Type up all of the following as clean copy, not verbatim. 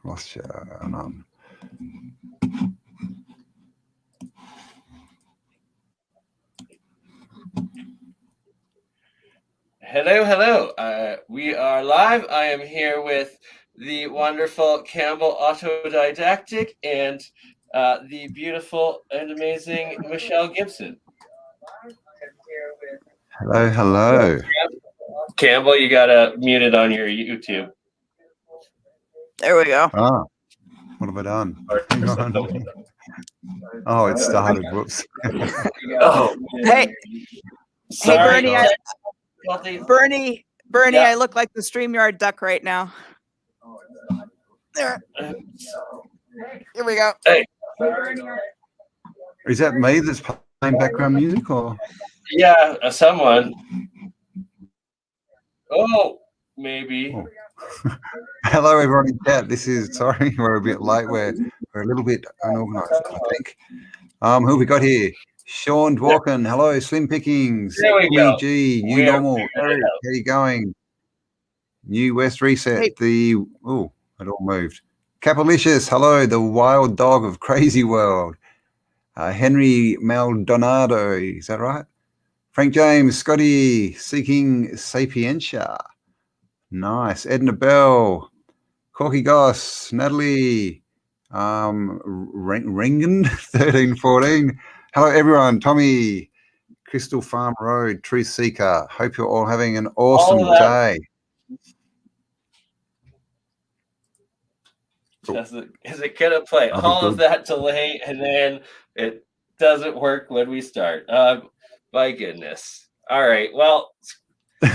Lost you. On. Hello, hello. We are live. I am here with the wonderful Cambell Autodidactic and the beautiful and amazing Michelle Gibson. Hello, hello. Cambell, you gotta mute it on your YouTube. There we go. Ah, what have I done? Hang on. Oh, it started. Whoops. Oh, Hey, sorry. Bernie, Yeah. I look like the StreamYard duck right now. There. Here we go. Hey. Is that me that's playing background music, or? Yeah, someone. Oh, maybe. Oh. Hello, everyone in chat. This is, sorry, we're a bit late. We're a little bit unorganized, I think. Who have we got here? Sean Dworkin. Hello, Slim Pickings. There we go. G, New Normal. Eric, how you going? New West Reset. Hey. It all moved. Capalicious. Hello, the wild dog of Crazy World. Henry Maldonado. Is that right? Frank James. Scotty. Seeking Sapientia. Nice. Edna Bell. Corky Goss. Natalie. Ringen 1314. Hello, everyone. Tommy. Crystal Farm Road. Truth Seeker. Hope you're all having an awesome day. Is it gonna play all of that delay and then it doesn't work when we start? My goodness. All right. Well,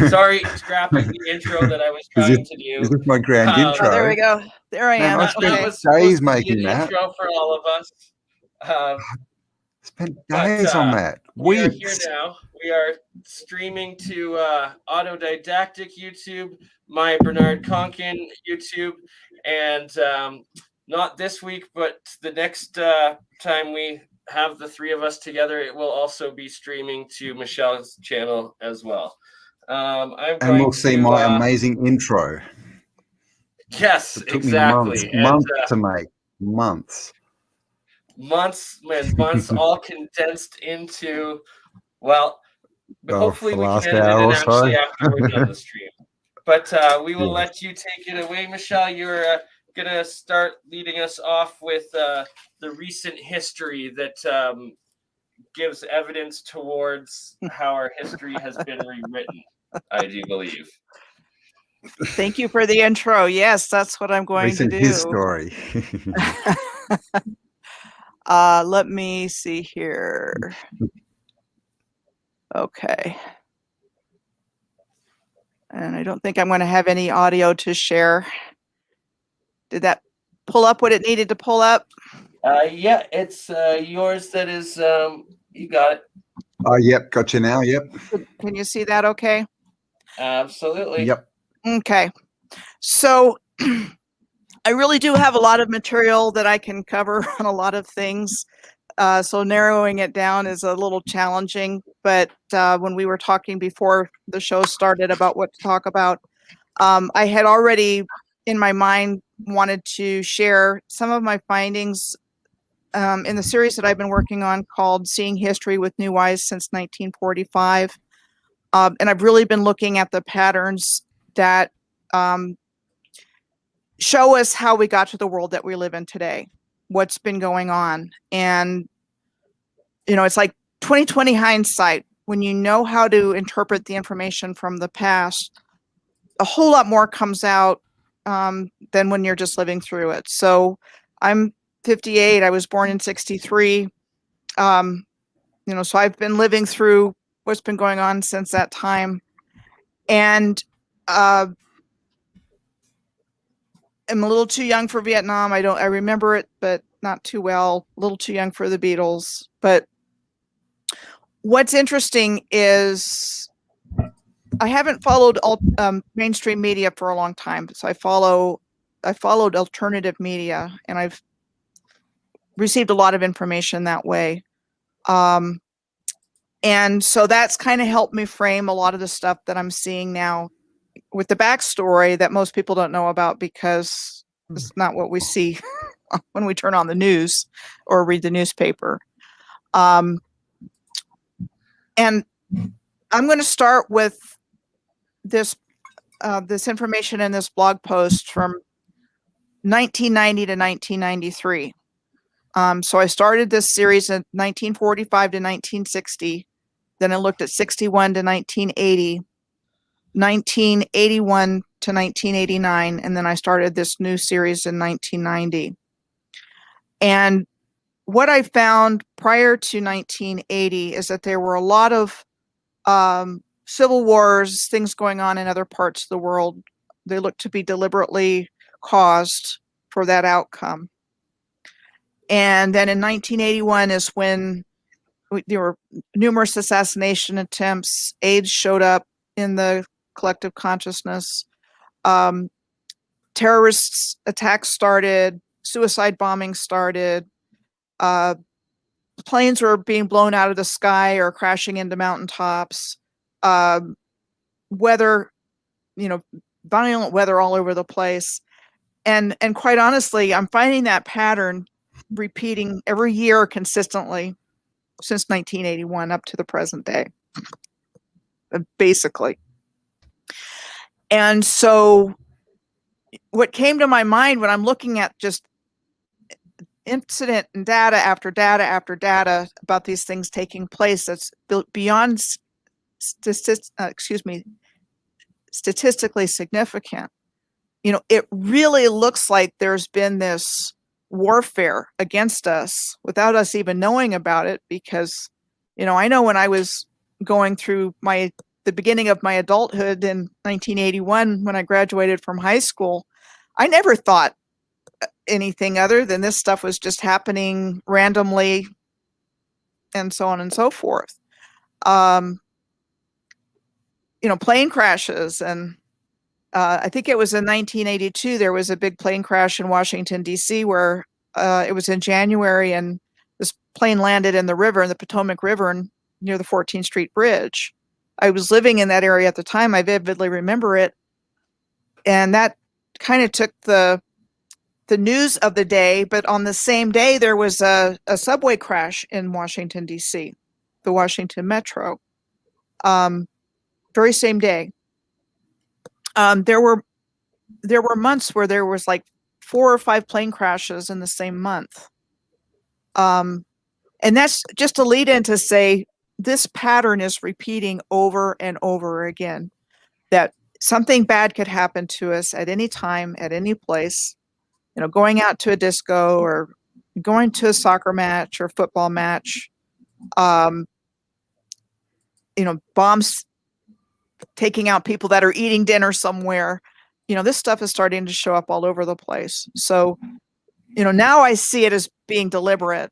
sorry, scrapping the intro that I was trying to do. Is this my grand intro? Oh, there we go. There I am. I Okay. spent days making that. Intro for all of us. Spent days on that. We are Weeks. here now. We are streaming to Autodidactic YouTube, my Bernard Conkin YouTube, and not this week, but the next time we have the three of us together, it will also be streaming to Michelle's channel as well. And we'll see my amazing intro. Yes, it took exactly. Me months to make. Months, all condensed into, well, hopefully we can edit hour it or so. actually after we're done the stream. But we will let you take it away, Michelle. You're going to start leading us off with the recent history that gives evidence towards how our history has been rewritten, I do believe. Thank you for the intro. Yes, that's what I'm going to do. History. Let me see here. Okay. And I don't think I'm going to have any audio to share. Did that pull up what it needed to pull up? Yeah, it's yours that is, you got it. Oh, yep, got you now, yep. Can you see that okay? Absolutely. Yep. Okay. So I really do have a lot of material that I can cover on a lot of things. So narrowing it down is a little challenging, but when we were talking before the show started about what to talk about, I had already in my mind wanted to share some of my findings in the series that I've been working on called Seeing History with New Eyes since 1945. And I've really been looking at the patterns that show us how we got to the world that we live in today, what's been going on. And, you know, it's like 2020 hindsight. When you know how to interpret the information from the past, a whole lot more comes out than when you're just living through it. So I'm 58. I was born in 63. You know, so I've been living through what's been going on since that time. And I'm a little too young for Vietnam. I remember it, but not too well. A little too young for the Beatles. But what's interesting is I haven't followed mainstream media for a long time. So I followed alternative media, and I've received a lot of information that way. And so that's kind of helped me frame a lot of the stuff that I'm seeing now with the backstory that most people don't know about, because It's not what we see when we turn on the news or read the newspaper. And I'm going to start with this information in this blog post from 1990 to 1993. So I started this series in 1945 to 1960. Then I looked at 61 to 1980, 1981 to 1989, and then I started this new series in 1990. And what I found prior to 1980 is that there were a lot of civil wars, things going on in other parts of the world. They looked to be deliberately caused for that outcome. And then in 1981 is when there were numerous assassination attempts. AIDS showed up in the collective consciousness. Terrorist attacks started. Suicide bombing started. Planes were being blown out of the sky or crashing into mountaintops. Weather, violent weather all over the place. And quite honestly, I'm finding that pattern repeating every year consistently since 1981 up to the present day, basically. And so what came to my mind when I'm looking at just incident and data after data after data about these things taking place that's beyond statistically significant, it really looks like there's been this warfare against us without us even knowing about it, because I know when I was going through the beginning of my adulthood in 1981 when I graduated from high school, I never thought anything other than this stuff was just happening randomly and so on and so forth. Plane crashes, and I think it was in 1982, there was a big plane crash in Washington, D.C., where it was in January, and this plane landed in the Potomac River near the 14th Street Bridge. I was living in that area at the time. I vividly remember it. And that kind of took the news of the day. But on the same day, there was a subway crash in Washington, D.C., the Washington Metro. Very same day. There were months where there was like 4 or 5 plane crashes in the same month. And that's just a lead in to say this pattern is repeating over and over again, that something bad could happen to us at any time, at any place, going out to a disco or going to a soccer match or football match, bombs taking out people that are eating dinner somewhere. This stuff is starting to show up all over the place. So, now I see it as being deliberate.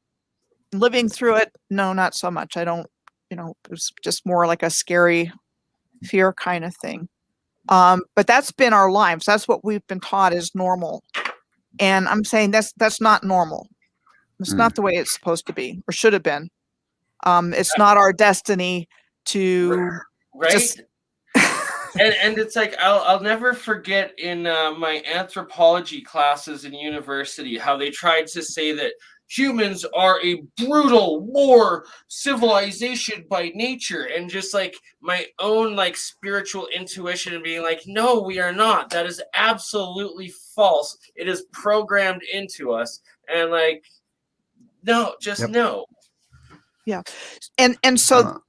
Living through it, no, not so much. I don't, it was just more like a scary fear kind of thing. But that's been our lives. That's what we've been taught is normal. And I'm saying that's not normal. It's not the way it's supposed to be or should have been. It's not our destiny to just... And it's like I'll never forget in my anthropology classes in university how they tried to say that humans are a brutal war civilization by nature, and just like my own like spiritual intuition and being like, no, we are not. That is absolutely false. It is programmed into us, and like, no, just no. Yeah, and so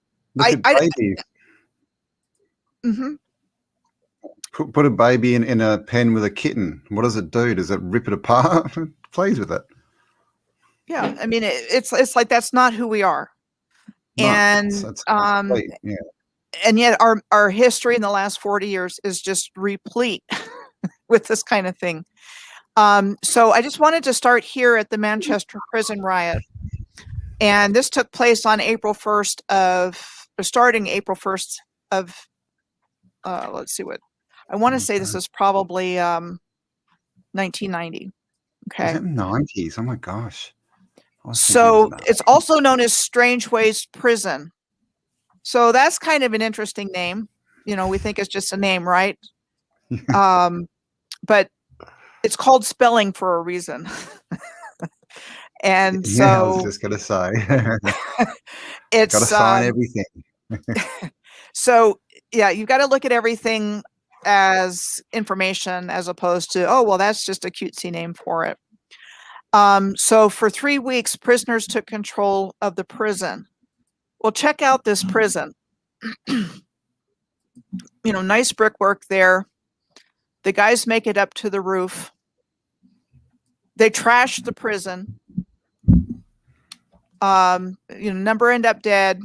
Mm-hmm. Put a baby in a pen with a kitten. What does it do? Does it rip it apart? It plays with it. Yeah, I mean, it's like that's not who we are, and and yet our history in the last 40 years is just replete with this kind of thing. So I just wanted to start here at the Manchester prison riot, and this took place on starting April 1st of. Let's see what. I want to say this is probably 1990. Okay. 90s. Oh my gosh. So it's also known as Strange Ways Prison. So that's kind of an interesting name. We think it's just a name, right? But it's called spelling for a reason. And so yeah, I was just gonna say, it's gotta sign everything. So yeah, you've got to look at everything as information as opposed to, oh, well, that's just a cutesy name for it. So for 3 weeks, prisoners took control of the prison. Well, check out this prison. Nice brickwork there. The guys make it up to the roof. They trash the prison. Number end up dead,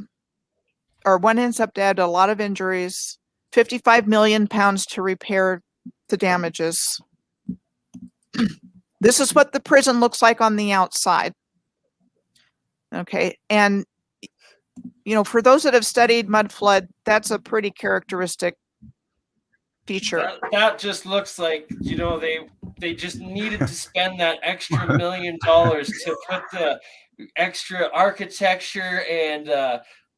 or one ends up dead, a lot of injuries, 55 million pounds to repair the damages. This is what the prison looks like on the outside. Okay. And, for those that have studied mud flood, that's a pretty characteristic feature. That just looks like, they just needed to spend that extra $1 million to put the extra architecture and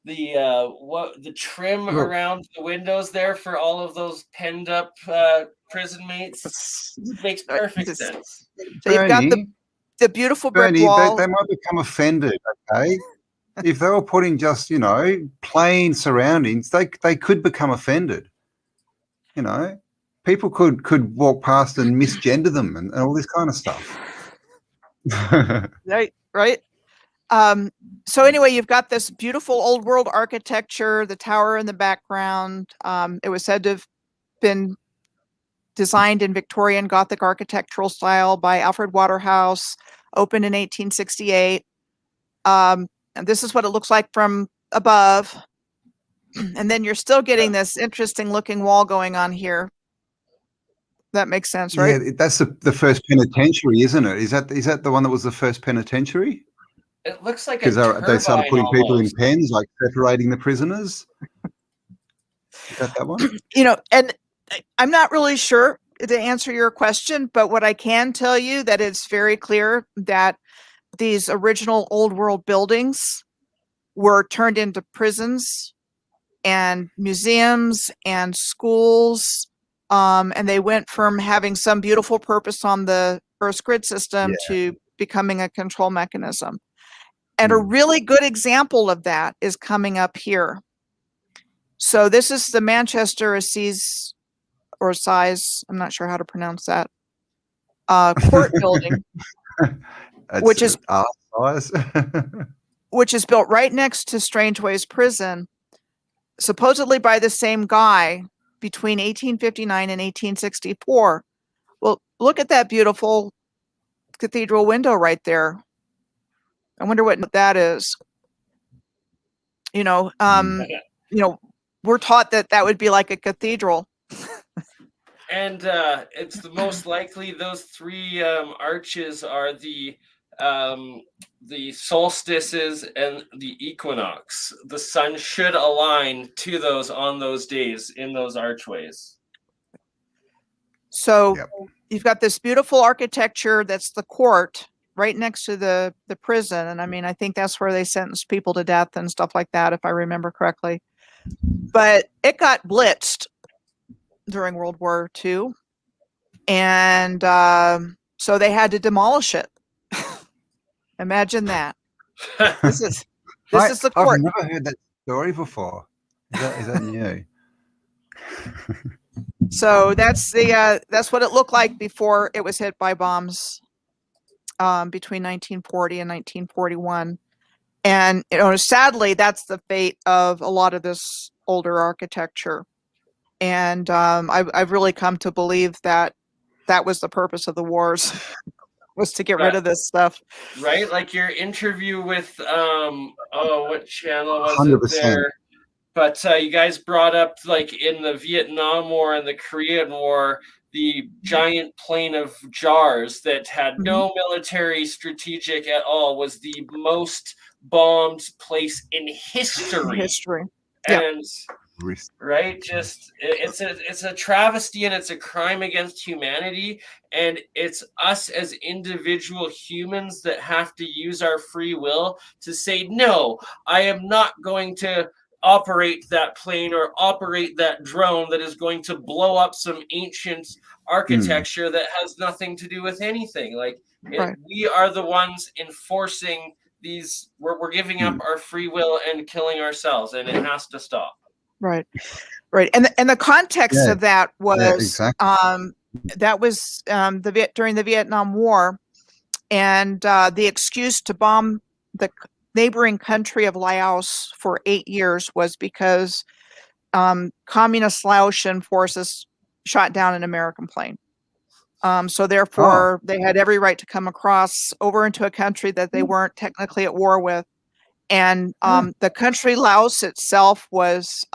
the trim around the windows there for all of those penned up prison mates. Makes perfect sense. So you've got the beautiful brick wall. They might become offended, okay? If they were putting just, plain surroundings, they could become offended. People could walk past and misgender them and all this kind of stuff. Right. So anyway, you've got this beautiful old world architecture, the tower in the background. It was said to have been designed in Victorian Gothic architectural style by Alfred Waterhouse, opened in 1868. And this is what it looks like from above. And then you're still getting this interesting looking wall going on here. That makes sense, right? Yeah, that's the first penitentiary, isn't it? Is that the one that was the first penitentiary? It looks like because they started putting people in pens, like separating the prisoners. Is that one? And I'm not really sure to answer your question, but what I can tell you that it's very clear that these original old world buildings were turned into prisons and museums and schools. And they went from having some beautiful purpose on the Earth's grid system to becoming a control mechanism. And a really good example of that is coming up here. So this is the Manchester Assize, or Assize, I'm not sure how to pronounce that, court building, which is built right next to Strangeways Prison, supposedly by the same guy between 1859 and 1864. Well, look at that beautiful cathedral window right there. I wonder what that is. We're taught that would be like a cathedral. And it's the most likely those three arches are the solstices and the equinox. The sun should align to those on those days in those archways. So you've got this beautiful architecture that's the court right next to the prison. And I think that's where they sentenced people to death and stuff like that, if I remember correctly. But it got blitzed during World War II. And so they had to demolish it. Imagine that. This is the court. I've never heard that story before. Is that new? So that's what it looked like before it was hit by bombs between 1940 and 1941. And sadly, that's the fate of a lot of this older architecture. And I've really come to believe that was the purpose of the wars, was to get rid of this stuff. Right? Like your interview with what channel was 100%. it there? But you guys brought up, like, in the Vietnam War and the Korean War, the giant plane of jars that had no military strategic at all, was the most bombed place in history. And right, just it's a travesty and it's a crime against humanity, and it's us as individual humans that have to use our free will to say, no, I am not going to operate that plane or operate that drone that is going to blow up some ancient architecture that has nothing to do with anything. Like we are the ones enforcing these. We're giving up our free will and killing ourselves, and it has to stop. Right. And the context of that was exactly. that was during the Vietnam War, and the excuse to bomb the neighboring country of Laos for 8 years was because communist Laotian forces shot down an American plane. So therefore, they had every right to come across over into a country that they weren't technically at war with. And the country Laos itself was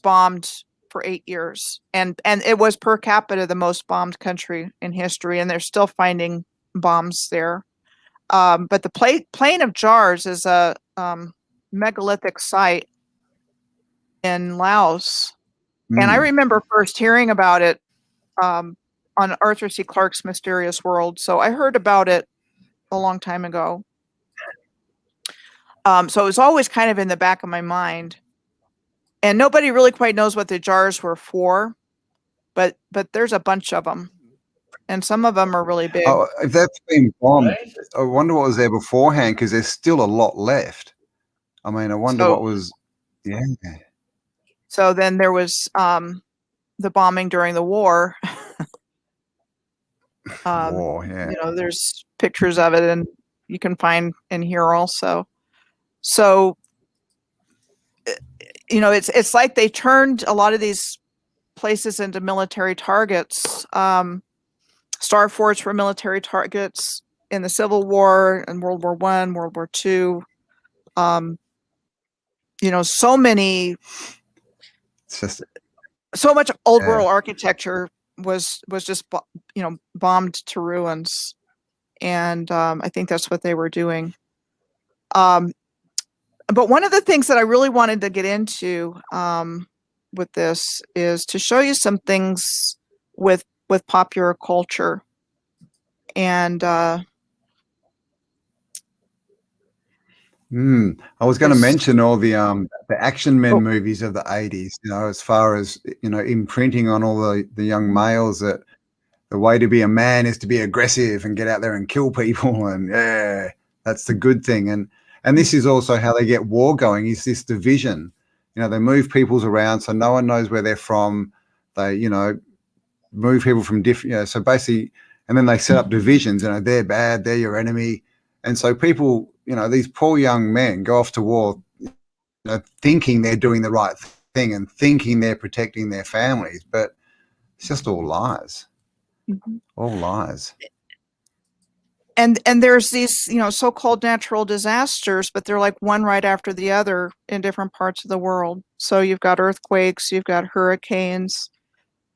bombed for 8 years, and it was per capita the most bombed country in history, and they're still finding bombs there. But the Plain of Jars is a megalithic site in Laos, and I remember first hearing about it on Arthur C. Clarke's Mysterious World. So I heard about it a long time ago. So it was always kind of in the back of my mind. And nobody really quite knows what the jars were for, but there's a bunch of them, and some of them are really big. Oh, if that's been bombed, I wonder what was there beforehand, because there's still a lot left. I mean, I wonder what was. Yeah. So then there was the bombing during the war. War, yeah. You know, there's pictures of it, and you can find in here also. So, you know, it's like they turned a lot of these places into military targets. Star forts were military targets in the Civil War and World War I, World War II. You know, so many. It's just so much old world architecture was just bombed to ruins, and I think that's what they were doing. But one of the things that I really wanted to get into with this is to show you some things with popular culture, and I was going to mention all the action men movies of the 80s, you know, as far as, you know, imprinting on all the young males that the way to be a man is to be aggressive and get out there and kill people, and that's the good thing. And this is also how they get war going, is this division. You know, they move peoples around so no one knows where they're from. They, you know, move people from different, you know, so basically, and then they set up divisions, you know, they're bad, they're your enemy. And so people, you know, these poor young men go off to war, you know, thinking they're doing the right thing and thinking they're protecting their families, but it's just all lies. All lies. And there's these, you know, so-called natural disasters, but they're like one right after the other in different parts of the world. So you've got earthquakes, you've got hurricanes,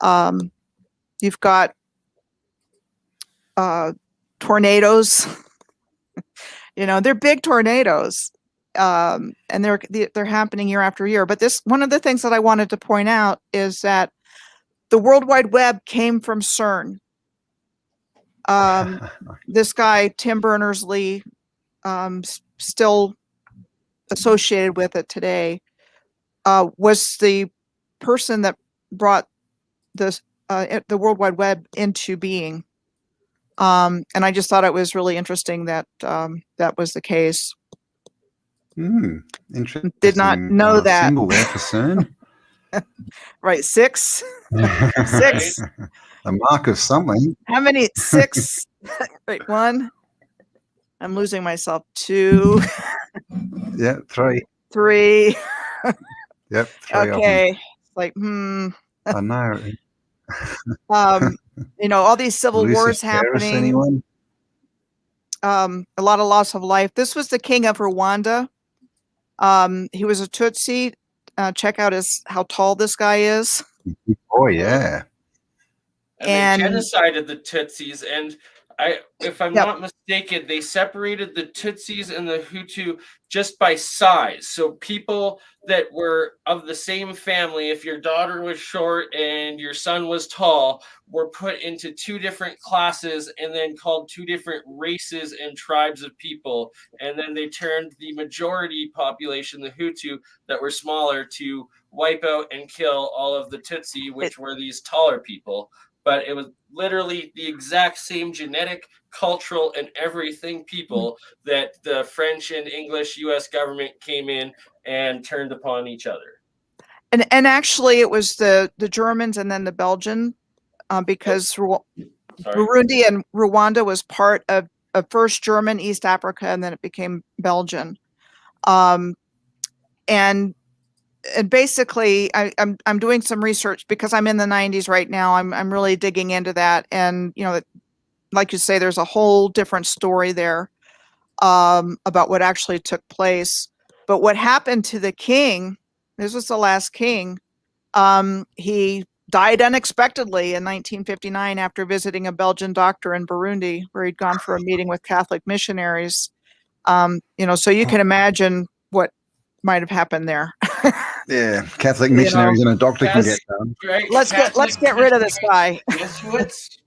you've got tornadoes. You know, they're big tornadoes, and they're happening year after year. But one of the things that I wanted to point out is that the World Wide Web came from CERN. This guy, Tim Berners-Lee, still associated with it today, was the person that brought the World Wide Web into being. And I just thought it was really interesting that that was the case. Interesting. Did not know that. Symbol there for CERN. Right, 6. 6. The mark of something. How many? 6. Wait, 1. I'm losing myself. 2. Yeah, 3. 3. Yep, 3. Okay. It's like, I know. You know, all these civil wars happening. Anyone? A lot of loss of life. This was the king of Rwanda. He was a Tutsi. Check out how tall this guy is. Oh yeah. And they genocided the Tutsis, and if I'm not mistaken, they separated the Tutsis and the Hutu just by size. So people that were of the same family, if your daughter was short and your son was tall, were put into 2 different classes and then called 2 different races and tribes of people. And then they turned the majority population, the Hutu, that were smaller, to wipe out and kill all of the Tutsi, which were these taller people. But it was literally the exact same genetic, cultural, and everything people that the French and English U.S. government came in and turned upon each other. And actually, it was the Germans and then the Belgian, because Burundi and Rwanda was part of first German East Africa, and then it became Belgian. And basically, I'm doing some research because I'm in the 90s right now. I'm really digging into that, and like you say, there's a whole different story there about what actually took place. But what happened to the king? This was the last king. He died unexpectedly in 1959 after visiting a Belgian doctor in Burundi, where he'd gone for a meeting with Catholic missionaries. So you can imagine what might have happened there. Yeah, Catholic missionaries and a doctor can get done. Right. Let's get rid of this guy. Jesuits.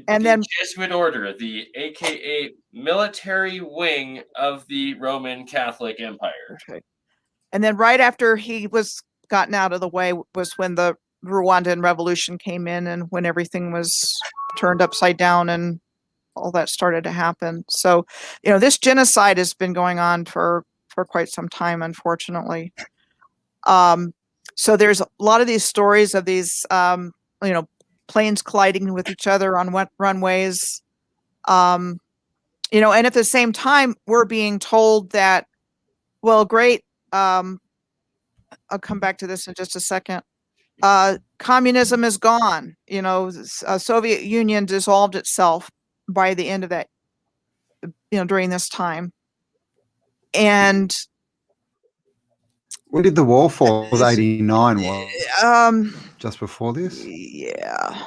And the then Jesuit order, the AKA military wing of the Roman Catholic Empire. Okay. And then right after he was gotten out of the way was when the Rwandan Revolution came in, and when everything was turned upside down and all that started to happen. So, this genocide has been going on for quite some time, unfortunately. So there's a lot of these stories of these, planes colliding with each other on runways. And at the same time, we're being told that, well, great. I'll come back to this in just a second. Communism is gone. Soviet Union dissolved itself by the end of that, during this time. And when did the wall fall? It was 89, just before this? Yeah.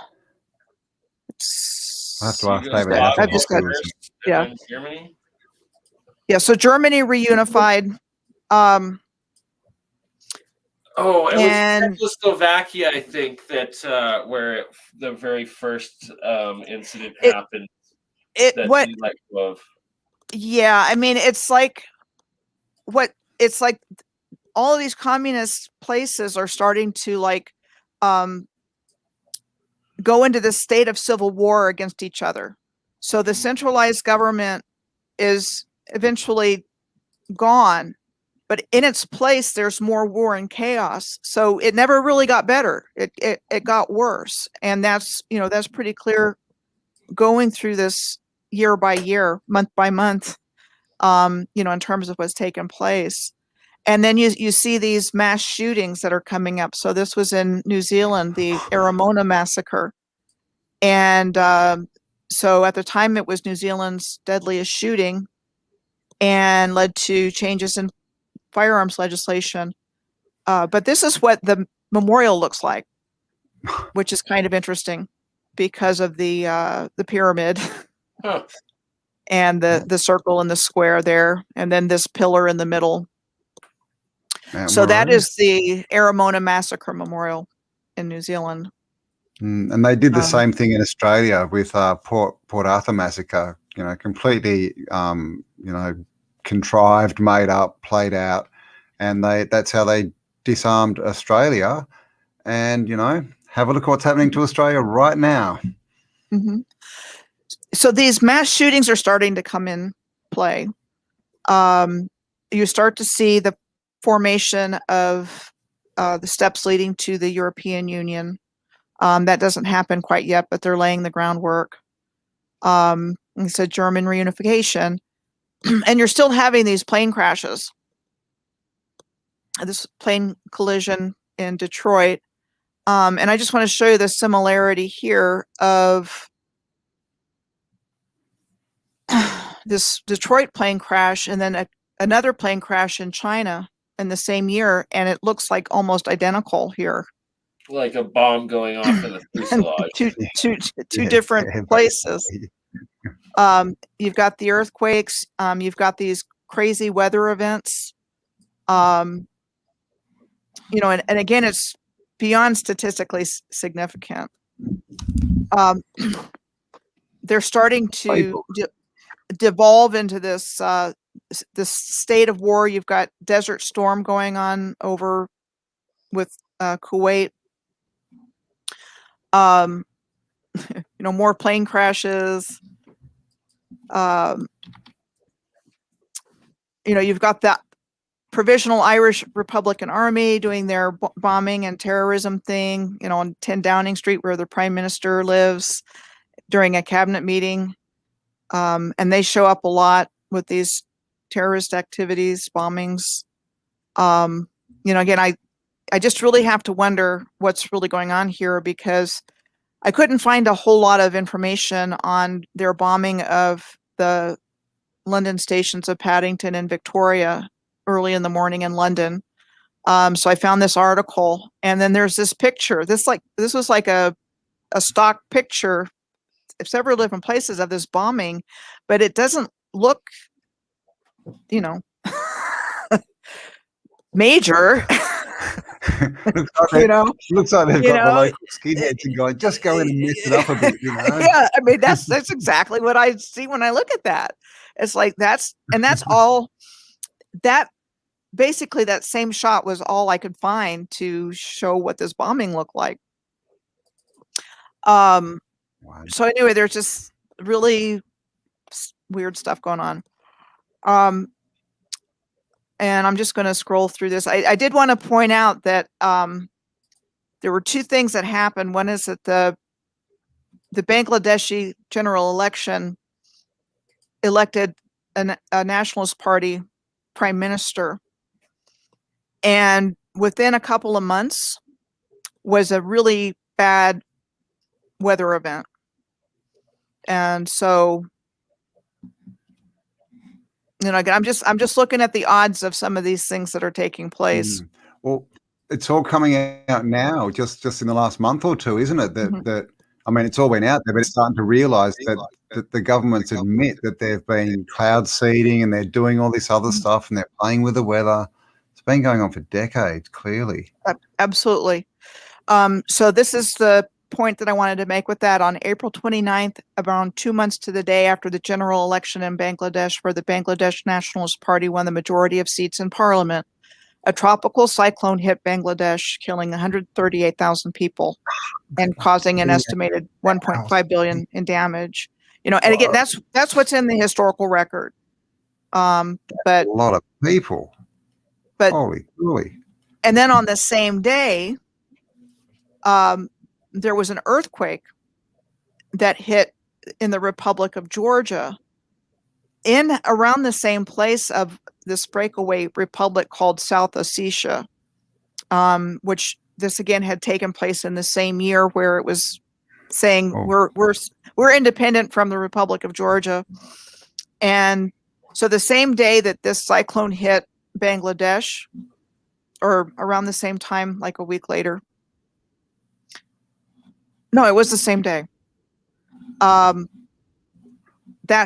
I have to ask David. I've just got, Germany? Yeah, so Germany reunified. It was Czechoslovakia, I think, that where the very first incident happened. Yeah, I mean, it's like all of these communist places are starting to go into this state of civil war against each other. So the centralized government is eventually gone, but in its place, there's more war and chaos. So it never really got better. It got worse. And that's pretty clear going through this year by year, month by month, in terms of what's taken place. And then you see these mass shootings that are coming up. So this was in New Zealand, the Aramona massacre. And so at the time, it was New Zealand's deadliest shooting and led to changes in firearms legislation. But this is what the memorial looks like, which is kind of interesting because of the pyramid and the circle and the square there, and then this pillar in the middle. So that is the Aramona Massacre Memorial in New Zealand. And they did the same thing in Australia with Port Arthur Massacre, completely, contrived, made up, played out. And that's how they disarmed Australia. And, have a look at what's happening to Australia right now. Mm-hmm. So these mass shootings are starting to come in play. You start to see the formation of the steps leading to the European Union. That doesn't happen quite yet, but they're laying the groundwork. It's a German reunification. And you're still having these plane crashes. This plane collision in Detroit. And I just want to show you the similarity here of this Detroit plane crash and then another plane crash in China in the same year. And it looks like almost identical here. Like a bomb going off in the fuselage. two different places. You've got the earthquakes. You've got these crazy weather events. And again, it's beyond statistically significant. They're starting to devolve into this state of war. You've got Desert Storm going on over with Kuwait. More plane crashes. You've got that Provisional Irish Republican Army doing their bombing and terrorism thing, on 10 Downing Street, where the Prime Minister lives, during a cabinet meeting. And they show up a lot with these terrorist activities, bombings. Again, I just really have to wonder what's really going on here, because I couldn't find a whole lot of information on their bombing of the London stations of Paddington and Victoria early in the morning in London. So I found this article, and then there's this picture. This was like a stock picture of several different places of this bombing, but it doesn't look, major. Looks like they've got the local skinheads and going, just go in and mess it up a bit, Yeah, I mean, that's exactly what I see when I look at that. It's like that's all that. Basically, that same shot was all I could find to show what this bombing looked like. Wow. So anyway, there's just really weird stuff going on. And I'm just going to scroll through this. I did want to point out that there were two things that happened. One is that the Bangladeshi general election elected a Nationalist Party prime minister. And within a couple of months was a really bad weather event. And so, again, I'm just looking at the odds of some of these things that are taking place. Well, it's all coming out now, just in the last month or two, isn't it? That I mean, it's all been out there, but it's starting to realise that the governments admit that they've been cloud seeding and they're doing all this other stuff and they're playing with the weather. It's been going on for decades, clearly. Absolutely. So this is the point that I wanted to make with that. On April 29th, around 2 months to the day after the general election in Bangladesh, where the Bangladesh Nationalist Party won the majority of seats in parliament, a tropical cyclone hit Bangladesh, killing 138,000 people and causing an estimated 1.5 billion in damage. And again, that's what's in the historical record. But a lot of people. But holy. And then on the same day, there was an earthquake that hit in the Republic of Georgia, in around the same place of this breakaway republic called South Ossetia, which this again had taken place in the same year, where it was saying we're independent from the Republic of Georgia. And so the same day that this cyclone hit Bangladesh, or around the same time, like a week later. No, it was the same day. That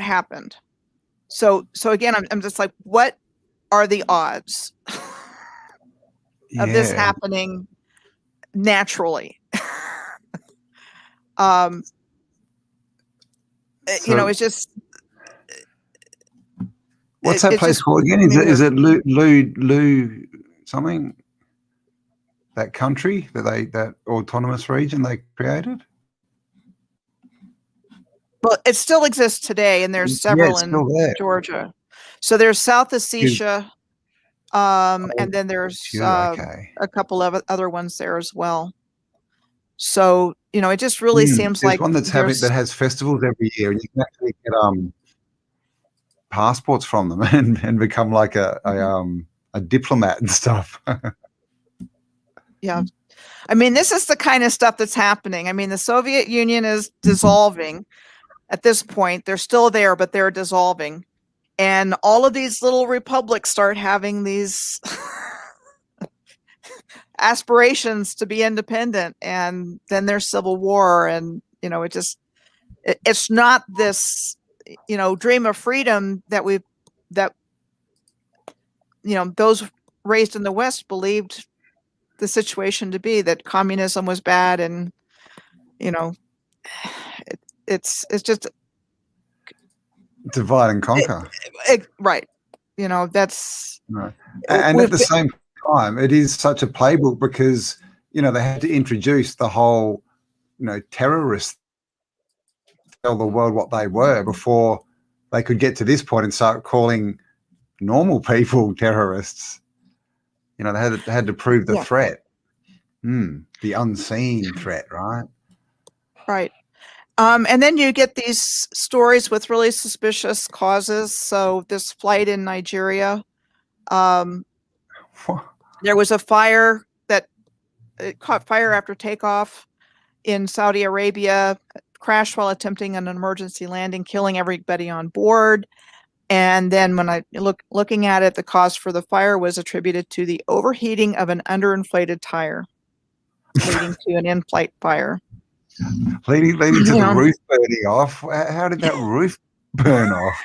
happened. So again, I'm just like, what are the odds of this happening naturally? It's just. What's that place called again? Is it Lu something? That country that autonomous region they created? Well, it still exists today, and there's several in Georgia. So there's South Ossetia, and then there's a couple of other ones there as well. So it just really seems like one that has festivals every year, and you can actually get passports from them and become like a diplomat and stuff. Yeah. I mean, this is the kind of stuff that's happening. I mean, the Soviet Union is dissolving at this point. They're still there, but they're dissolving. And all of these little republics start having these aspirations to be independent. And then there's civil war. And, it's not this, dream of freedom that those raised in the West believed the situation to be, that communism was bad. And, it's just divide and conquer. Right. That's right. And at the same time. It is such a playbook because, you know, they had to introduce the whole, you know, terrorists, tell the world what they were before they could get to this point and start calling normal people terrorists. You know, they had to prove the threat, the unseen threat, right? Right. And then you get these stories with really suspicious causes. So this flight in Nigeria, there was a fire that caught fire after takeoff in Saudi Arabia, crashed while attempting an emergency landing, killing everybody on board. And then when I looking at it, the cause for the fire was attributed to the overheating of an underinflated tire, leading to an in-flight fire. Leading to the roof burning off. How did that roof burn off?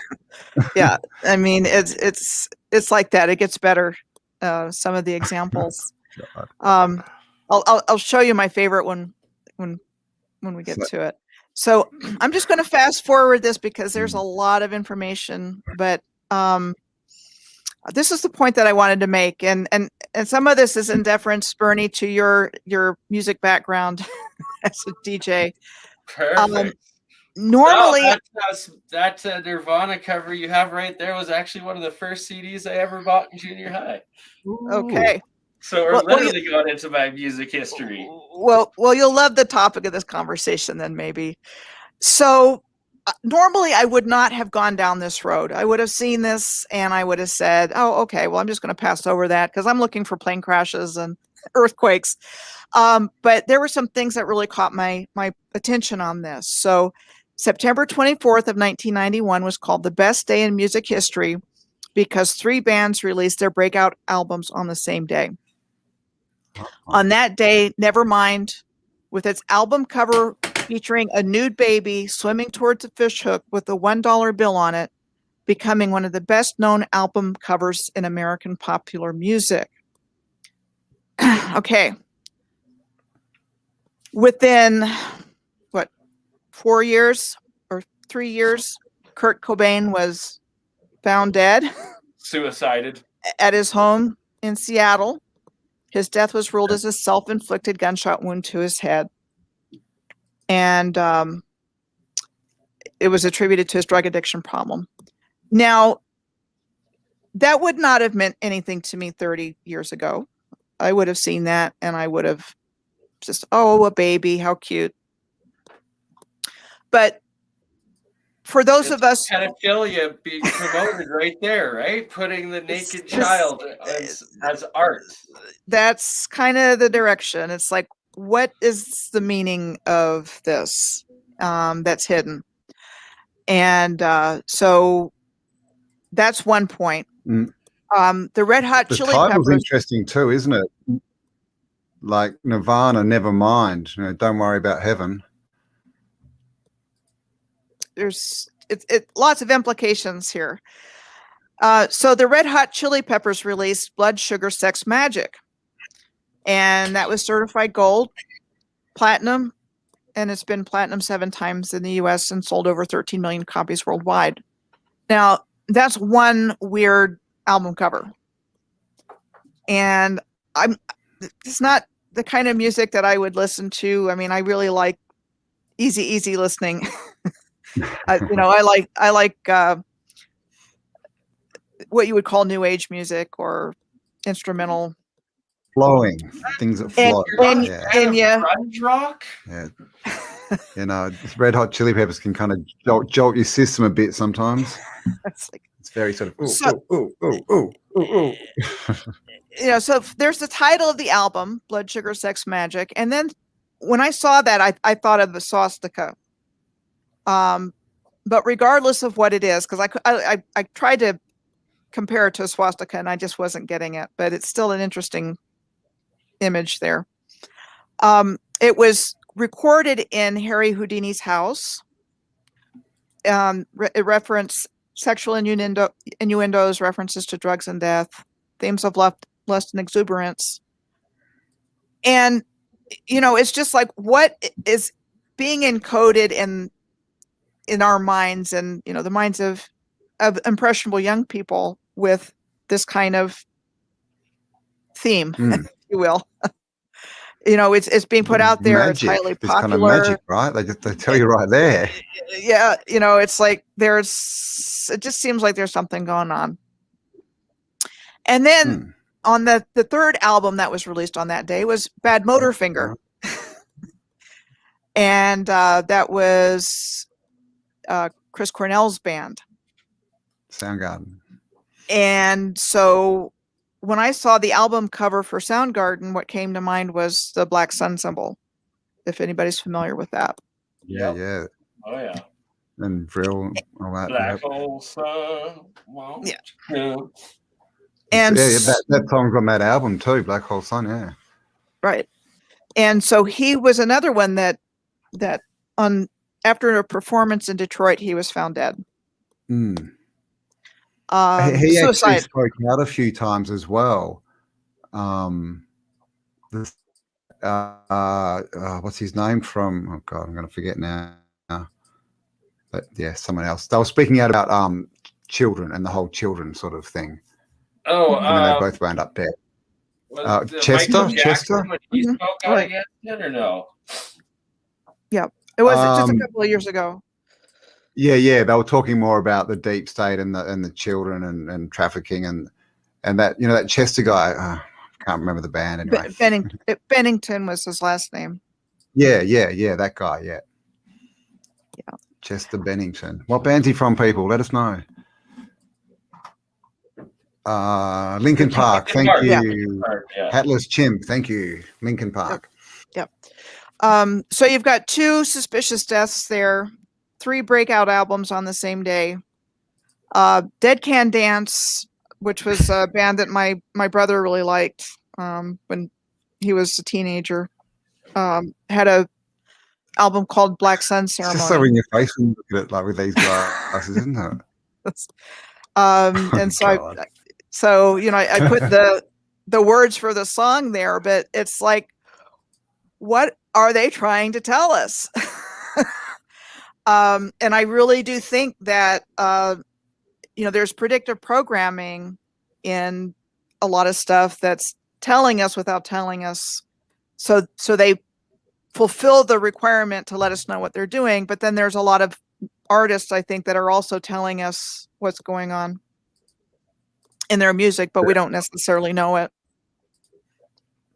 Yeah, I mean it's like that. It gets better. Some of the examples. I'll show you my favorite one when we get to it. So I'm just going to fast forward this because there's a lot of information, but this is the point that I wanted to make, and some of this is in deference, Bernie, to your music background as a DJ. Perfect. Normally, that Nirvana cover you have right there was actually one of the first CDs I ever bought in junior high. Okay. So we're literally going into my music history. Well, you'll love the topic of this conversation then, maybe. So normally I would not have gone down this road. I would have seen this and I would have said, oh, okay, well, I'm just going to pass over that because I'm looking for plane crashes and earthquakes. But there were some things that really caught my attention on this. So September 24th of 1991 was called the best day in music history because 3 bands released their breakout albums on the same day. On that day, Nevermind, with its album cover featuring a nude baby swimming towards a fishhook with a $1 bill on it, becoming one of the best known album covers in American popular music. Okay. Within, 4 years or 3 years, Kurt Cobain was found dead. Suicided. At his home in Seattle. His death was ruled as a self-inflicted gunshot wound to his head. And it was attributed to his drug addiction problem. Now, that would not have meant anything to me 30 years ago. I would have seen that and I would have just, oh, a baby, how cute. But for those of us, pedophilia being promoted right there, right? Putting the naked child as art. That's kind of the direction. It's like, what is the meaning of this that's hidden? And so that's one point. The Red Hot Chili Peppers. The title's interesting too, isn't it? Like Nirvana, Nevermind. You know, don't worry about heaven. There's lots of implications here. So the Red Hot Chili Peppers released Blood Sugar Sex Magic, and that was certified gold, platinum, and it's been platinum 7 times in the US and sold over 13 million copies worldwide. Now, that's one weird album cover. And it's not the kind of music that I would listen to. I mean, I really like easy listening. I like what you would call new age music or instrumental flowing things that flow. And grunge rock. Yeah, you know, Red Hot Chili Peppers can kind of jolt your system a bit sometimes. It's very sort of ooh. So there's the title of the album, Blood Sugar Sex Magic, and then when I saw that, I thought of the swastika. But regardless of what it is, because I tried to compare it to a swastika and I just wasn't getting it, but it's still an interesting image there. It was recorded in Harry Houdini's house. It referenced sexual innuendos, references to drugs and death, themes of lust and exuberance. And, it's just like what is being encoded in our minds and, the minds of impressionable young people with this kind of theme, Mm. if you will. It's being put out there. Magic. It's highly This kind of popular. magic, right? They tell you right there. Yeah, it's like it just seems like there's something going on. And then on the third album that was released on that day was Bad Motorfinger. And that was Chris Cornell's band. Soundgarden. And so when I saw the album cover for Soundgarden, what came to mind was the black sun symbol, if anybody's familiar with that. Yeah, yeah. Oh, yeah. And drill, all that. Black hole sun. Yeah. And that song's on that album too, Black Hole Sun, yeah. Right. And so he was another one that after a performance in Detroit, he was found dead. Mm. He suicide. actually spoke out a few times as well. What's his name from? Oh God, I'm going to forget now. But yeah, someone else. They were speaking out about children and the whole children sort of thing. Oh, and then they both wound up dead. Chester. When he spoke out against it, or no? Yeah, it was just a couple of years ago. Yeah, they were talking more about the deep state and the children and trafficking and that that Chester guy. I can't remember the band anyway. Bennington was his last name. Yeah, that guy. Yeah. Chester Bennington. What band's he from, people? Let us know. Linkin Park. Thank you. Yeah. Hatless Chimp. Thank you. Linkin Park. Yep. So you've got 2 suspicious deaths there, 3 breakout albums on the same day. Dead Can Dance, which was a band that my brother really liked when he was a teenager, had a album called Black Sun Ceremony. It's just so in your face when you look at it, like with these glasses, isn't it? And so I put the words for the song there, but it's like, what are they trying to tell us? And I really do think that there's predictive programming in a lot of stuff that's telling us without telling us. So they fulfill the requirement to let us know what they're doing, but then there's a lot of artists, I think, that are also telling us what's going on in their music, but we don't necessarily know it.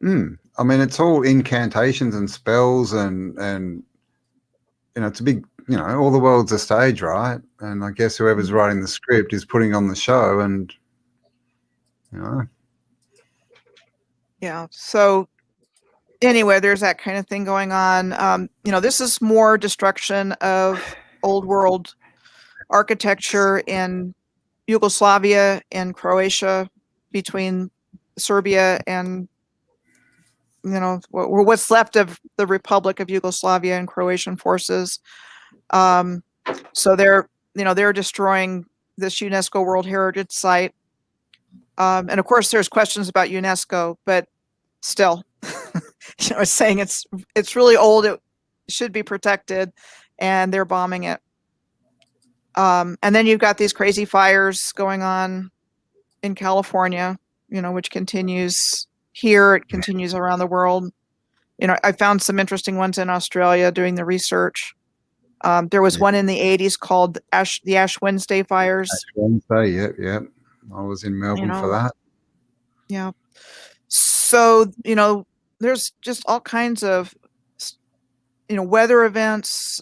I mean, it's all incantations and spells and it's a big, all the world's a stage, right? And I guess whoever's writing the script is putting on the show and, Yeah. So anyway, there's that kind of thing going on. This is more destruction of old world architecture in Yugoslavia and Croatia, between Serbia and what's left of the Republic of Yugoslavia and Croatian forces. So they're destroying this UNESCO World Heritage Site. And of course there's questions about UNESCO, but still, it's saying it's really old. It should be protected, and they're bombing it. And then you've got these crazy fires going on in California, which continues here. It continues around the world. I found some interesting ones in Australia doing the research. There was one in the 80s called the Ash Wednesday fires. Ash Wednesday, yeah. I was in Melbourne for that. Yeah. So, there's just all kinds of, weather events,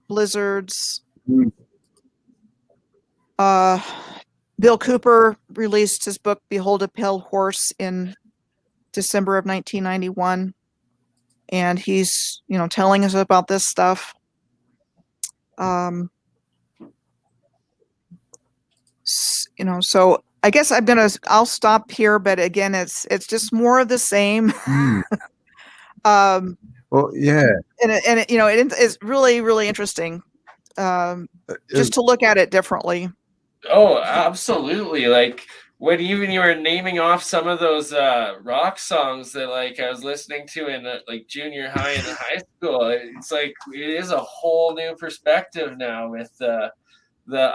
blizzards. Bill Cooper released his book, Behold a Pale Horse, in December of 1991. And he's, telling us about this stuff. So I guess I'll stop here, but again, it's just more of the same. Well, yeah. And it's really, really interesting. Just to look at it differently. Oh, absolutely. Like when even you were naming off some of those rock songs that I was listening to in junior high and high school, it's like it is a whole new perspective now with the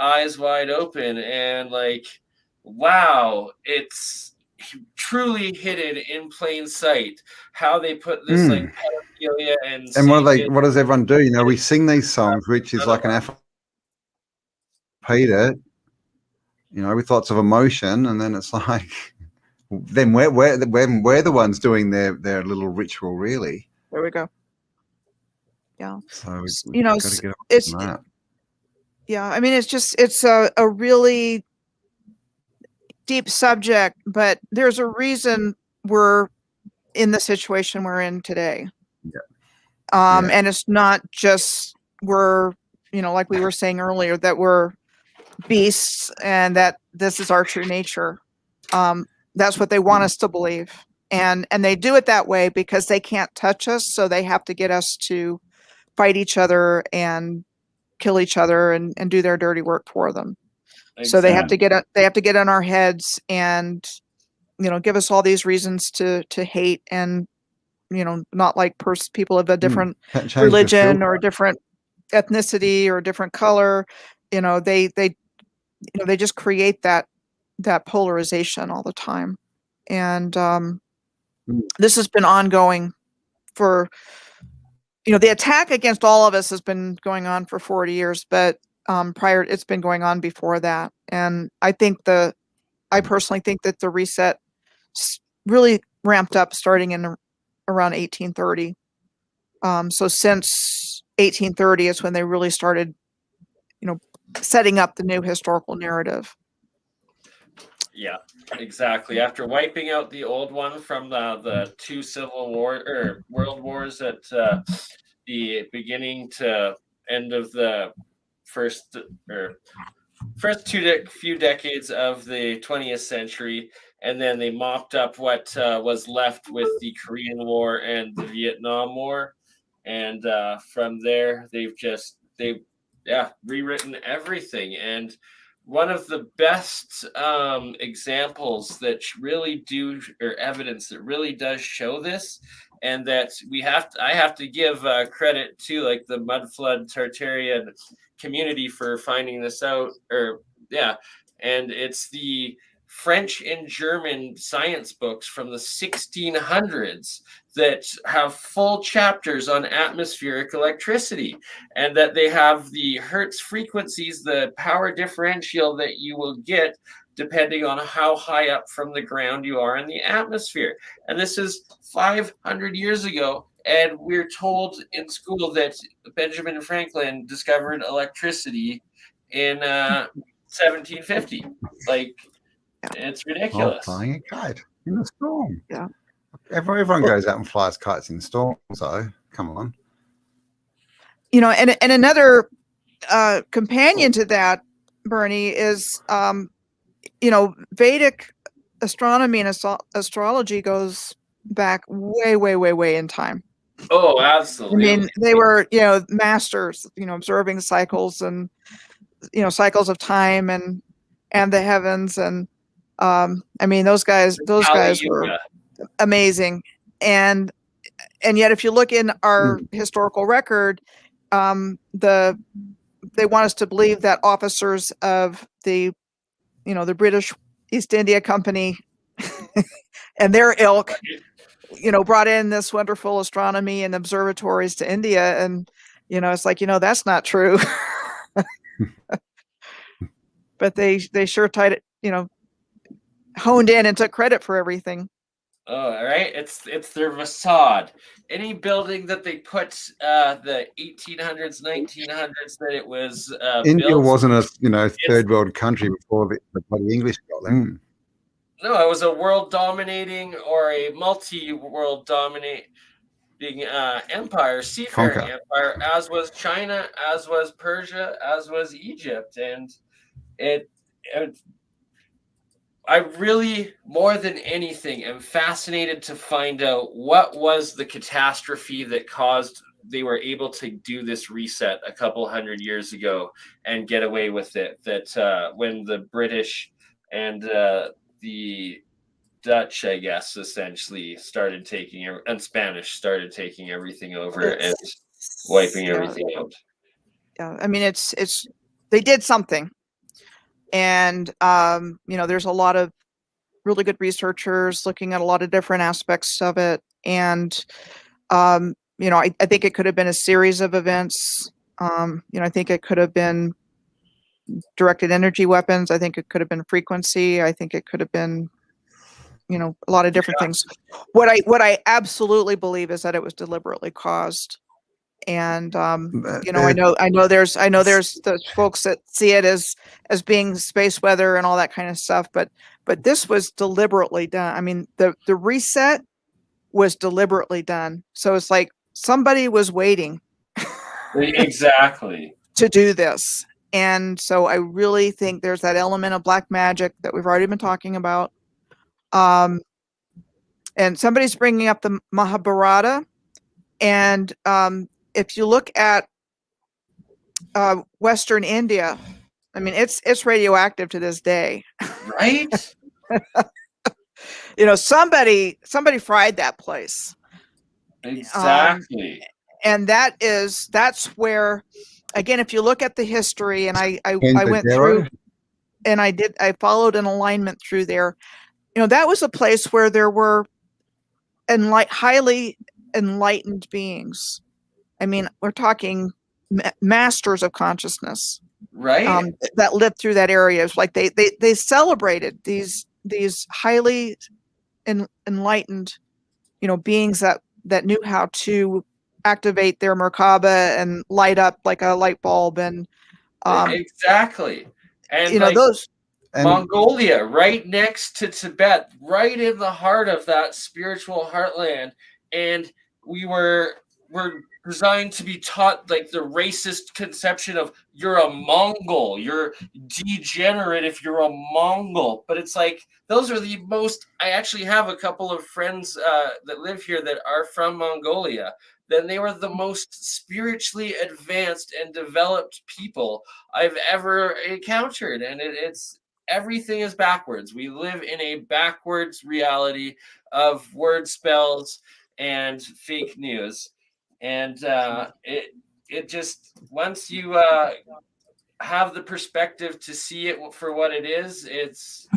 eyes wide open and wow, it's truly hidden in plain sight. How they put this like pedophilia and what does everyone do? You know, we sing these songs, which is like an repeat it, you know, with lots of emotion, and then it's like, then we're the ones doing their little ritual, really. There we go. Yeah. So you know, got to get it's on that. Yeah, I mean, it's a really deep subject, but there's a reason we're in the situation we're in today. Yeah. And it's not just we're, you know, like we were saying earlier, that we're beasts and that this is our true nature. That's what they want us to believe. And they do it that way because they can't touch us, so they have to get us to fight each other and kill each other and do their dirty work for them. Exactly. So they have to get in our heads and, you know, give us all these reasons to hate and, you know, not like people of a different religion or a different ethnicity or a different color. You know, they just create that polarization all the time. And this has been ongoing for, you know, the attack against all of us has been going on for 40 years, but it's been going on before that. And I personally think that the reset really ramped up starting in around 1830. So since 1830 is when they really started, you know, setting up the new historical narrative. Yeah, exactly. After wiping out the old one from the two world wars at the beginning to end of the first few decades of the 20th century, and then they mopped up what was left with the Korean War and the Vietnam War, and from there they've rewritten everything. And one of the best examples that really evidence that really does show this, and that I have to give credit to like the Mud Flood Tartarian community for finding this out, and it's the French and German science books from the 1600s that have full chapters on atmospheric electricity, and that they have the Hertz frequencies, the power differential that you will get depending on how high up from the ground you are in the atmosphere. And this is 500 years ago. And we're told in school that Benjamin Franklin discovered electricity in 1750. Like, it's ridiculous. Oh, flying a kite in the storm. Yeah. Everyone goes out and flies kites in storms, so come on. You know, and another companion to that, Bernie, is, you know, Vedic astronomy and astrology goes back way, way, way, way in time. Oh, absolutely. I mean, they were, you know, masters, you know, observing cycles and, you know, cycles of time and the heavens. And I mean, those guys were amazing. And yet, if you look in our historical record, they want us to believe that officers of the British East India Company and their ilk, you know, brought in this wonderful astronomy and observatories to India. And, you know, it's like, you know, that's not true. But they sure tied it, you know, honed in and took credit for everything. Oh, all right. It's their facade. Any building that they put the 1800s, 1900s that it was India wasn't a third world country before the English got them. No, it was a world dominating or a multi-world dominating empire, seafaring empire, as was China, as was Persia, as was Egypt. And I really, more than anything, am fascinated to find out what was the catastrophe that caused they were able to do this reset a couple hundred years ago and get away with it. That when the British and the Dutch, I guess, essentially started taking, and Spanish started taking everything over and wiping everything out. Yeah, I mean, they did something. And, you know, there's a lot of really good researchers looking at a lot of different aspects of it. And, I think it could have been a series of events. I think it could have been directed energy weapons. I think it could have been frequency. I think it could have been, a lot of different things. What I absolutely believe is that it was deliberately caused. And I know there's those folks that see it as being space weather and all that kind of stuff, but this was deliberately done. I mean, the reset was deliberately done. So it's like somebody was waiting exactly to do this. And so I really think there's that element of black magic that we've already been talking about. And somebody's bringing up the Mahabharata, and if you look at Western India, I mean, it's radioactive to this day. Right? Somebody fried that place. Exactly. And that's where, again, if you look at the history, and I went through, and I followed an alignment through there. That was a place where there were highly enlightened beings. I mean, we're talking masters of consciousness, right? That lived through that area. It's like they celebrated these highly enlightened, beings that knew how to activate their Merkaba and light up like a light bulb, and exactly. And those. Mongolia, right next to Tibet, right in the heart of that spiritual heartland, and we're designed to be taught like the racist conception of you're a Mongol, you're degenerate if you're a Mongol. But it's like those are the most. I actually have a couple of friends that live here that are from Mongolia. Then they were the most spiritually advanced and developed people I've ever encountered, and it's. Everything is backwards. We live in a backwards reality of word spells and fake news. And it just, once you have the perspective to see it for what it is, it's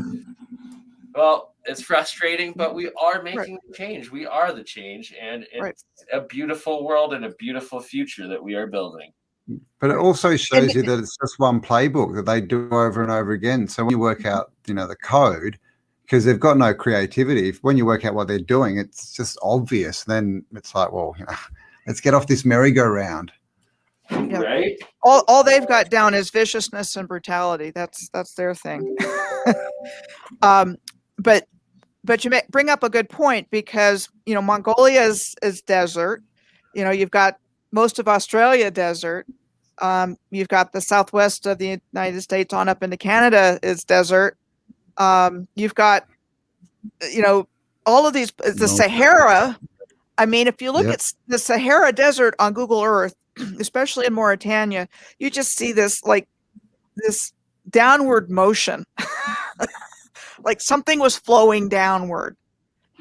frustrating, but we are making the change. We are the change, and it's a beautiful world and a beautiful future that we are building. But it also shows you that it's just one playbook that they do over and over again. So when you work out, the code, because they've got no creativity, when you work out what they're doing, it's just obvious. Then it's like, well, let's get off this merry-go-round. Yeah. Right? All they've got down is viciousness and brutality. That's their thing. But you bring up a good point, because Mongolia is desert. You've got most of Australia desert. You've got the southwest of the United States on up into Canada is desert. You've got, all of these, the Sahara. I mean, if you look at the Sahara Desert on Google Earth, especially in Mauritania, you just see this downward motion, like something was flowing downward.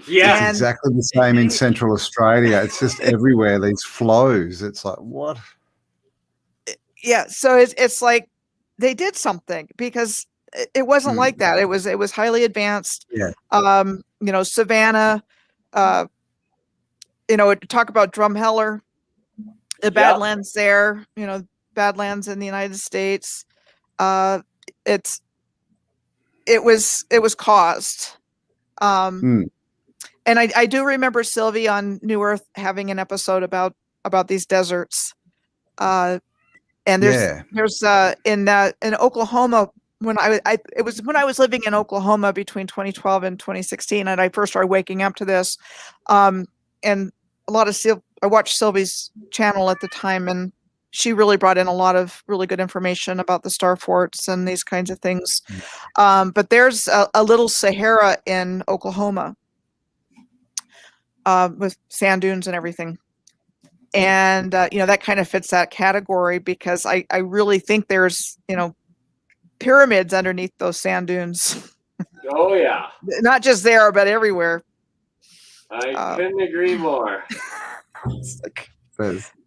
Yeah, it's exactly the same in Central Australia. It's just everywhere, these flows. It's like, what? Yeah, so it's like they did something, because it wasn't like that. It was highly advanced. Yeah. Savannah. Talk about Drumheller, the Badlands there. Badlands in the United States. It was caused. And I do remember Sylvie on New Earth having an episode about these deserts. And there's in Oklahoma, when it was when I was living in Oklahoma between 2012 and 2016, and I first started waking up to this. And a lot of I watched Sylvie's channel at the time, and she really brought in a lot of really good information about the star forts and these kinds of things. But there's a little Sahara in Oklahoma with sand dunes and everything. And, that kind of fits that category, because I really think there's, pyramids underneath those sand dunes. Oh, yeah. Not just there, but everywhere. I couldn't agree more.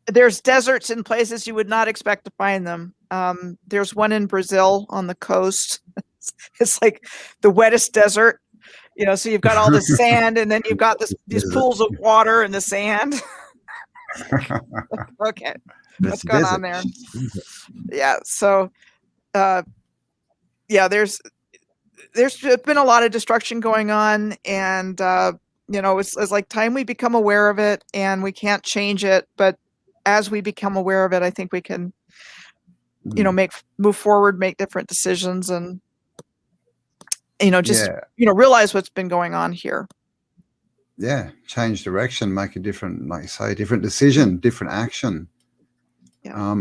There's deserts in places you would not expect to find them. There's one in Brazil on the coast. It's like the wettest desert. So you've got all the sand, and then you've got these pools of water and the sand. Okay, what's going on there? Yeah. So, there's been a lot of destruction going on, and it's like time we become aware of it, and we can't change it, but as we become aware of it, I think we can, move forward, make different decisions, and realize what's been going on here. Yeah, change direction, make a different, like you say, different decision, different action. Yeah.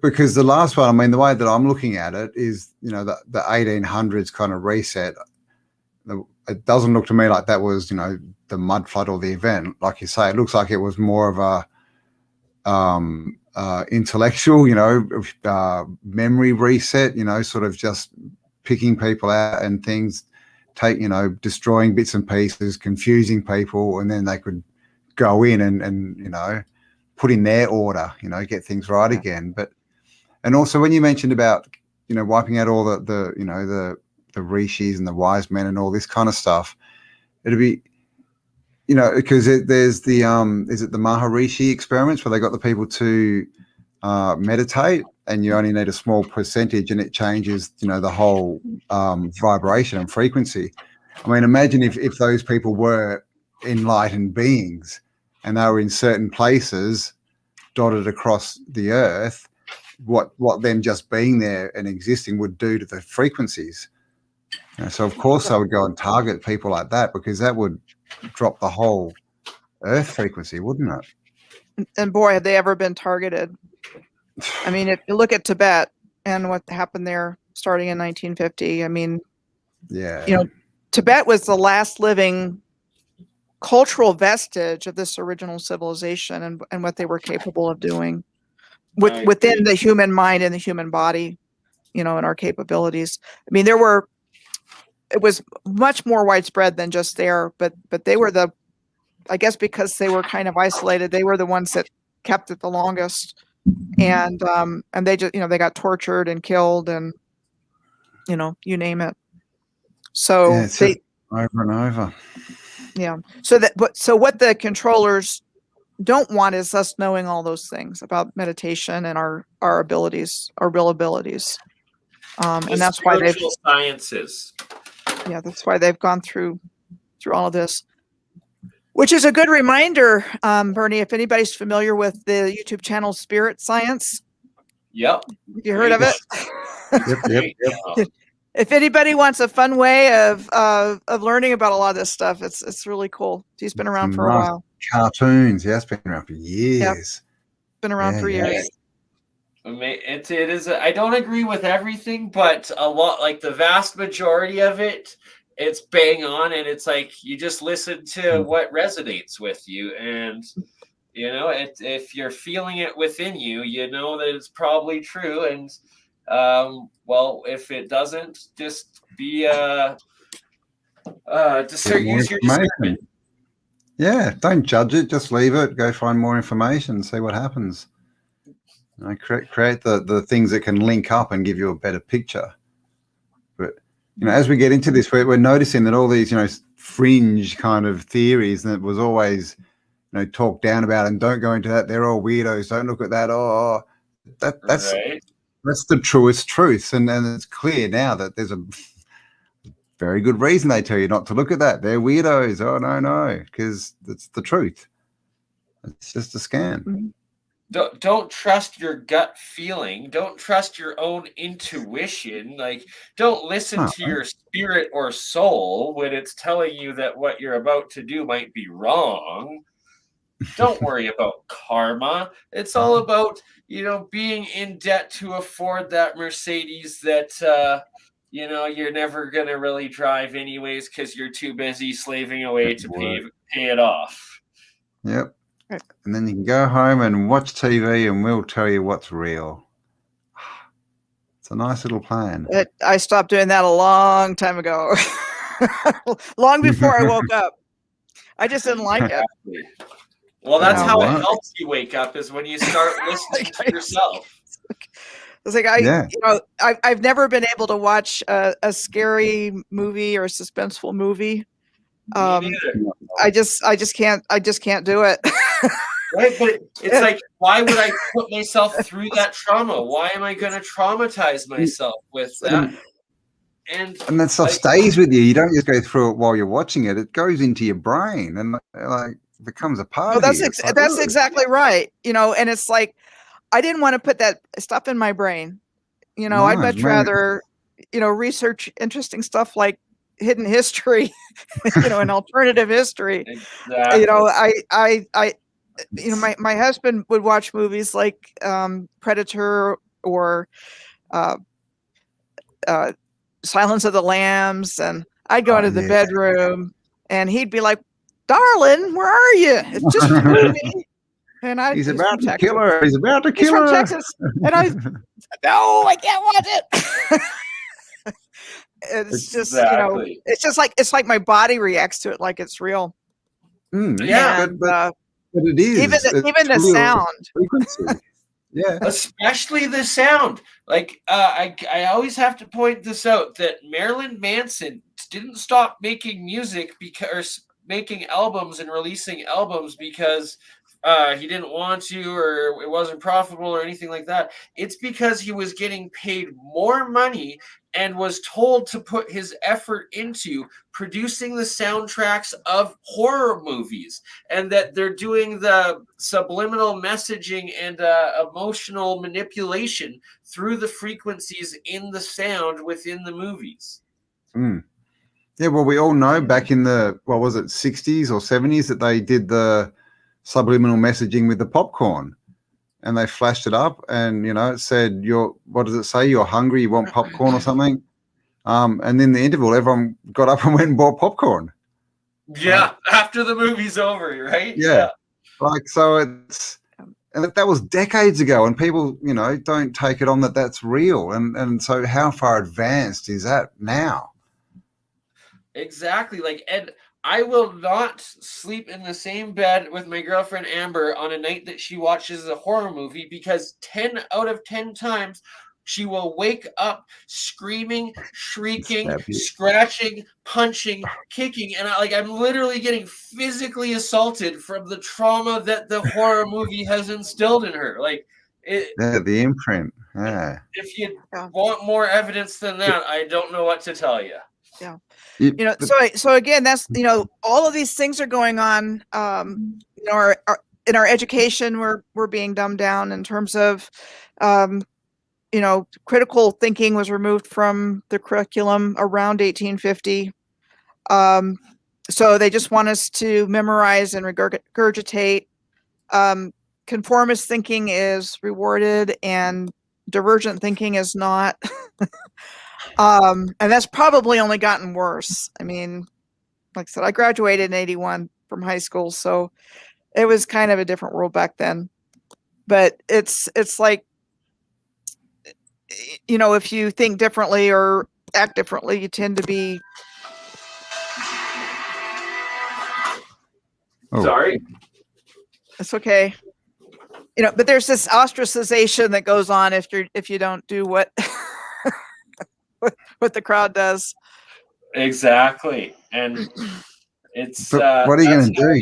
Because the last one, I mean, the way that I'm looking at it is, the 1800s kind of reset. It doesn't look to me like that was, the mud flood or the event. Like you say, it looks like it was more of a intellectual, memory reset, sort of just picking people out and things, destroying bits and pieces, confusing people, and then they could go in and put in their order, get things right again. And also when you mentioned about, wiping out all the rishis and the wise men and all this kind of stuff, it'd be, because there's the is it the Maharishi experiments where they got the people to meditate, and you only need a small percentage and it changes, the whole vibration and frequency. I mean, imagine if those people were enlightened beings and they were in certain places dotted across the earth, what them just being there and existing would do to the frequencies. So of course I would go and target people like that, because that would drop the whole earth frequency, wouldn't it? And boy, have they ever been targeted. I mean, if you look at Tibet and what happened there starting in 1950, I mean, Tibet was the last living cultural vestige of this original civilization and what they were capable of doing within the human mind and the human body, and our capabilities. I mean, it was much more widespread than just there, but they were I guess because they were kind of isolated, they were the ones that kept it the longest. And they just, they got tortured and killed and, you name it. So it's just over and over. Yeah. So what the controllers don't want is us knowing all those things about meditation and our abilities, our real abilities. And that's why sciences. Yeah, that's why they've gone through all of this. Which is a good reminder, Bernie, if anybody's familiar with the YouTube channel Spirit Science. Yep. Have you heard of it? Yep. If anybody wants a fun way of learning about a lot of this stuff, it's really cool. He's been around for a while. Cartoons, it's been around for years. Yep. Been around for years. It is. I don't agree with everything, but a lot, like the vast majority of it, it's bang on, and it's like you just listen to what resonates with you, and if you're feeling it within you, that it's probably true. And well, if it doesn't, just be use your discernment. Yeah, don't judge it, just leave it, go find more information, see what happens. Create the things that can link up and give you a better picture. But as we get into this, we're noticing that all these, fringe kind of theories that was always, talked down about, and don't go into that. They're all weirdos. Don't look at that. That's right. That's the truest truth. And it's clear now that there's a very good reason they tell you not to look at that. They're weirdos. Oh, no, because it's the truth. It's just a scam. Mm-hmm. Don't trust your gut feeling. Don't trust your own intuition. Like, don't listen to your spirit or soul when it's telling you that what you're about to do might be wrong. Don't worry about karma. It's all about, being in debt to afford that Mercedes that, you're never going to really drive anyways because you're too busy slaving away to pay it off. Yep. And then you can go home and watch TV and we'll tell you what's real. It's a nice little plan. I stopped doing that a long time ago. Long before I woke up. I just didn't like it. Well, that's how it helps you wake up, is when you start listening to yourself. It's like I've never been able to watch a scary movie or a suspenseful movie Me neither. I just can't do it. Right, but it's like, why would I put myself through that trauma? Why am I going to traumatize myself with that? And that stuff stays with you. You don't just go through it while you're watching it. It goes into your brain and like becomes a part of you. That's exactly right. And it's like, I didn't want to put that stuff in my brain. I'd much rather, research interesting stuff like hidden history, and alternative history. Exactly. My husband would watch movies like Predator or Silence of the Lambs, and I'd go into the bedroom and he'd be like, "Darling, where are you? It's just a movie." And he's about to kill her. He's about to kill her. He's from Texas. And I no, I can't watch it. It's just, it's like my body reacts to it like it's real. Yeah, but it is. Even the sound. Frequency. Yeah, especially the sound. Like I always have to point this out, that Marilyn Manson didn't stop making music because making albums and releasing albums because he didn't want to, or it wasn't profitable or anything like that. It's because he was getting paid more money and was told to put his effort into producing the soundtracks of horror movies, and that they're doing the subliminal messaging and emotional manipulation through the frequencies in the sound within the movies. Yeah, well, we all know back in the, 60s or 70s that they did the subliminal messaging with the popcorn, and they flashed it up, and it said, what does it say? You're hungry, you want popcorn or something. And in the interval, everyone got up and went and bought popcorn. Yeah, after the movie's over, right? Yeah. Like, so it's, and that was decades ago, and people, don't take it on that that's real. And so how far advanced is that now? Exactly. Like, and I will not sleep in the same bed with my girlfriend Amber on a night that she watches a horror movie, because 10 out of 10 times she will wake up screaming, shrieking, scratching, punching, kicking, and I'm literally getting physically assaulted from the trauma that the horror movie has instilled in her. Like, the imprint. Yeah. If you want more evidence than that, I don't know what to tell you. Yeah. So again, that's, all of these things are going on, in our education, we're being dumbed down in terms of, critical thinking was removed from the curriculum around 1850. So they just want us to memorize and regurgitate. Conformist thinking is rewarded and divergent thinking is not. And that's probably only gotten worse. I mean, like I said, I graduated in 81 from high school, so it was kind of a different world back then. But it's like, if you think differently or act differently, you tend to be. Sorry. It's okay. But there's this ostracization that goes on if you don't do what what the crowd does. Exactly. And it's what are you going to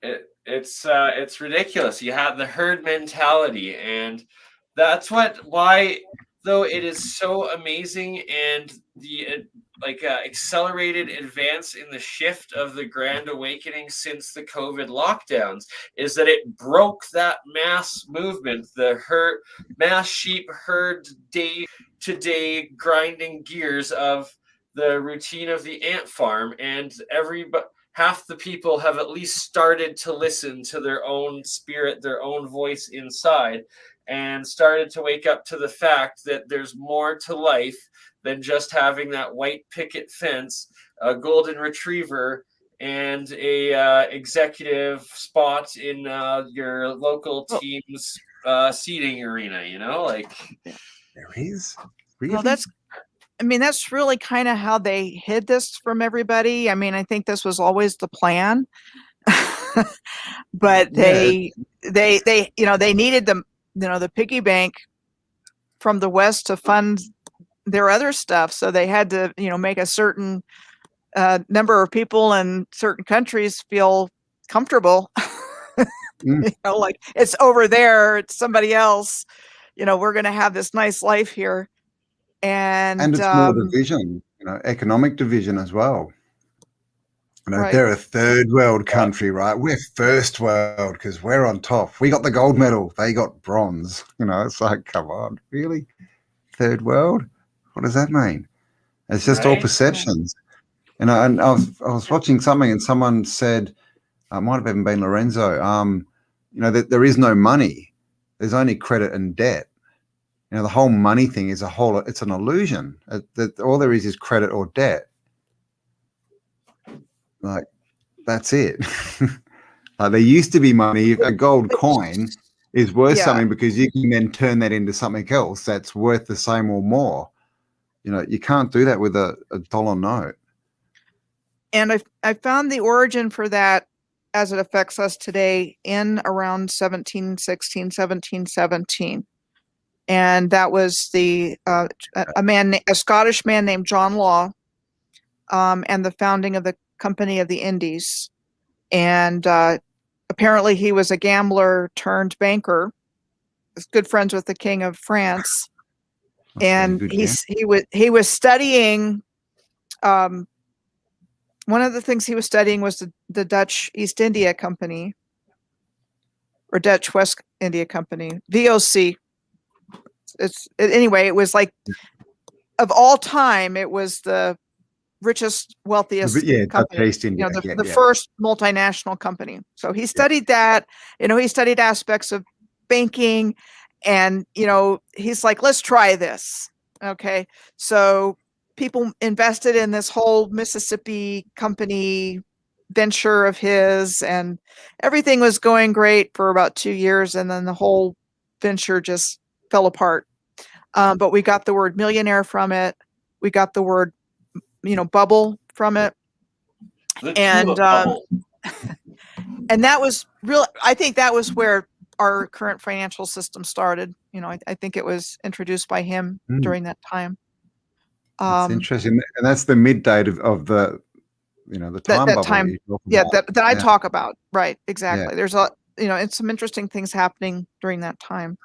do? It's ridiculous. You have the herd mentality, and that's why though it is so amazing, and the accelerated advance in the shift of the Grand Awakening since the COVID lockdowns is that it broke that mass movement, the mass sheep herd day-to-day grinding gears of the routine of the ant farm, and half the people have at least started to listen to their own spirit, their own voice inside, and started to wake up to the fact that there's more to life than just having that white picket fence, a golden retriever, and a executive spot in your local team's seating arena. There is. Really? Well, that's really kind of how they hid this from everybody. I mean, I think this was always the plan, but they needed the piggy bank from the West to fund their other stuff. So they had to, make a certain number of people in certain countries feel comfortable. Like it's over there, it's somebody else. We're going to have this nice life here, and it's more division, economic division as well. Right. They're a third world country, right? We're first world because we're on top. We got the gold medal. They got bronze. It's like, come on, really? Third world? What does that mean? It's just all perceptions. And I was watching something, and someone said, it might have even been Lorenzo, that there is no money. There's only credit and debt. The whole money thing is it's an illusion. That all there is credit or debt. Like, that's it. Like, there used to be money. A gold coin is worth something because you can then turn that into something else that's worth the same or more. You can't do that with a dollar note. And I found the origin for that as it affects us today in around 1716, 1717. And that was a Scottish man named John Law, and the founding of the Company of the Indies. And apparently he was a gambler turned banker, good friends with the King of France. And he was studying, one of the things he was studying was the Dutch East India Company, or Dutch West India Company, VOC. Anyway, it was like, of all time, it was the richest, wealthiest company, East India. the first multinational company. So he studied that, he studied aspects of banking, and, he's like, let's try this. Okay. So people invested in this whole Mississippi company venture of his, and everything was going great for about 2 years. And then the whole venture just fell apart. But we got the word millionaire from it. We got the word, bubble from it. And and that was real. I think that was where our current financial system started. I think it was introduced by him during that time. That's interesting. And that's the mid date of the, the time bubble. Time, that I talk about. Right. Exactly. There's it's some interesting things happening during that time.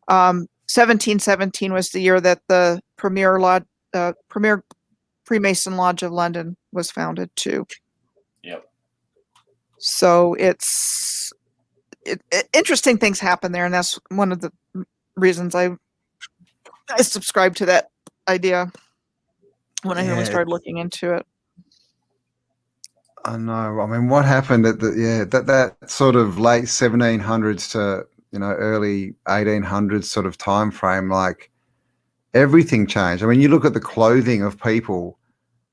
1717 was the year that the premier Freemason Lodge of London was founded too. Yep. So it's interesting things happen there, and that's one of the reasons I subscribed to that idea when I really started looking into it. I know. I mean, what happened at that sort of late 1700s to early 1800s sort of time frame? Like, everything changed. I mean, you look at the clothing of people,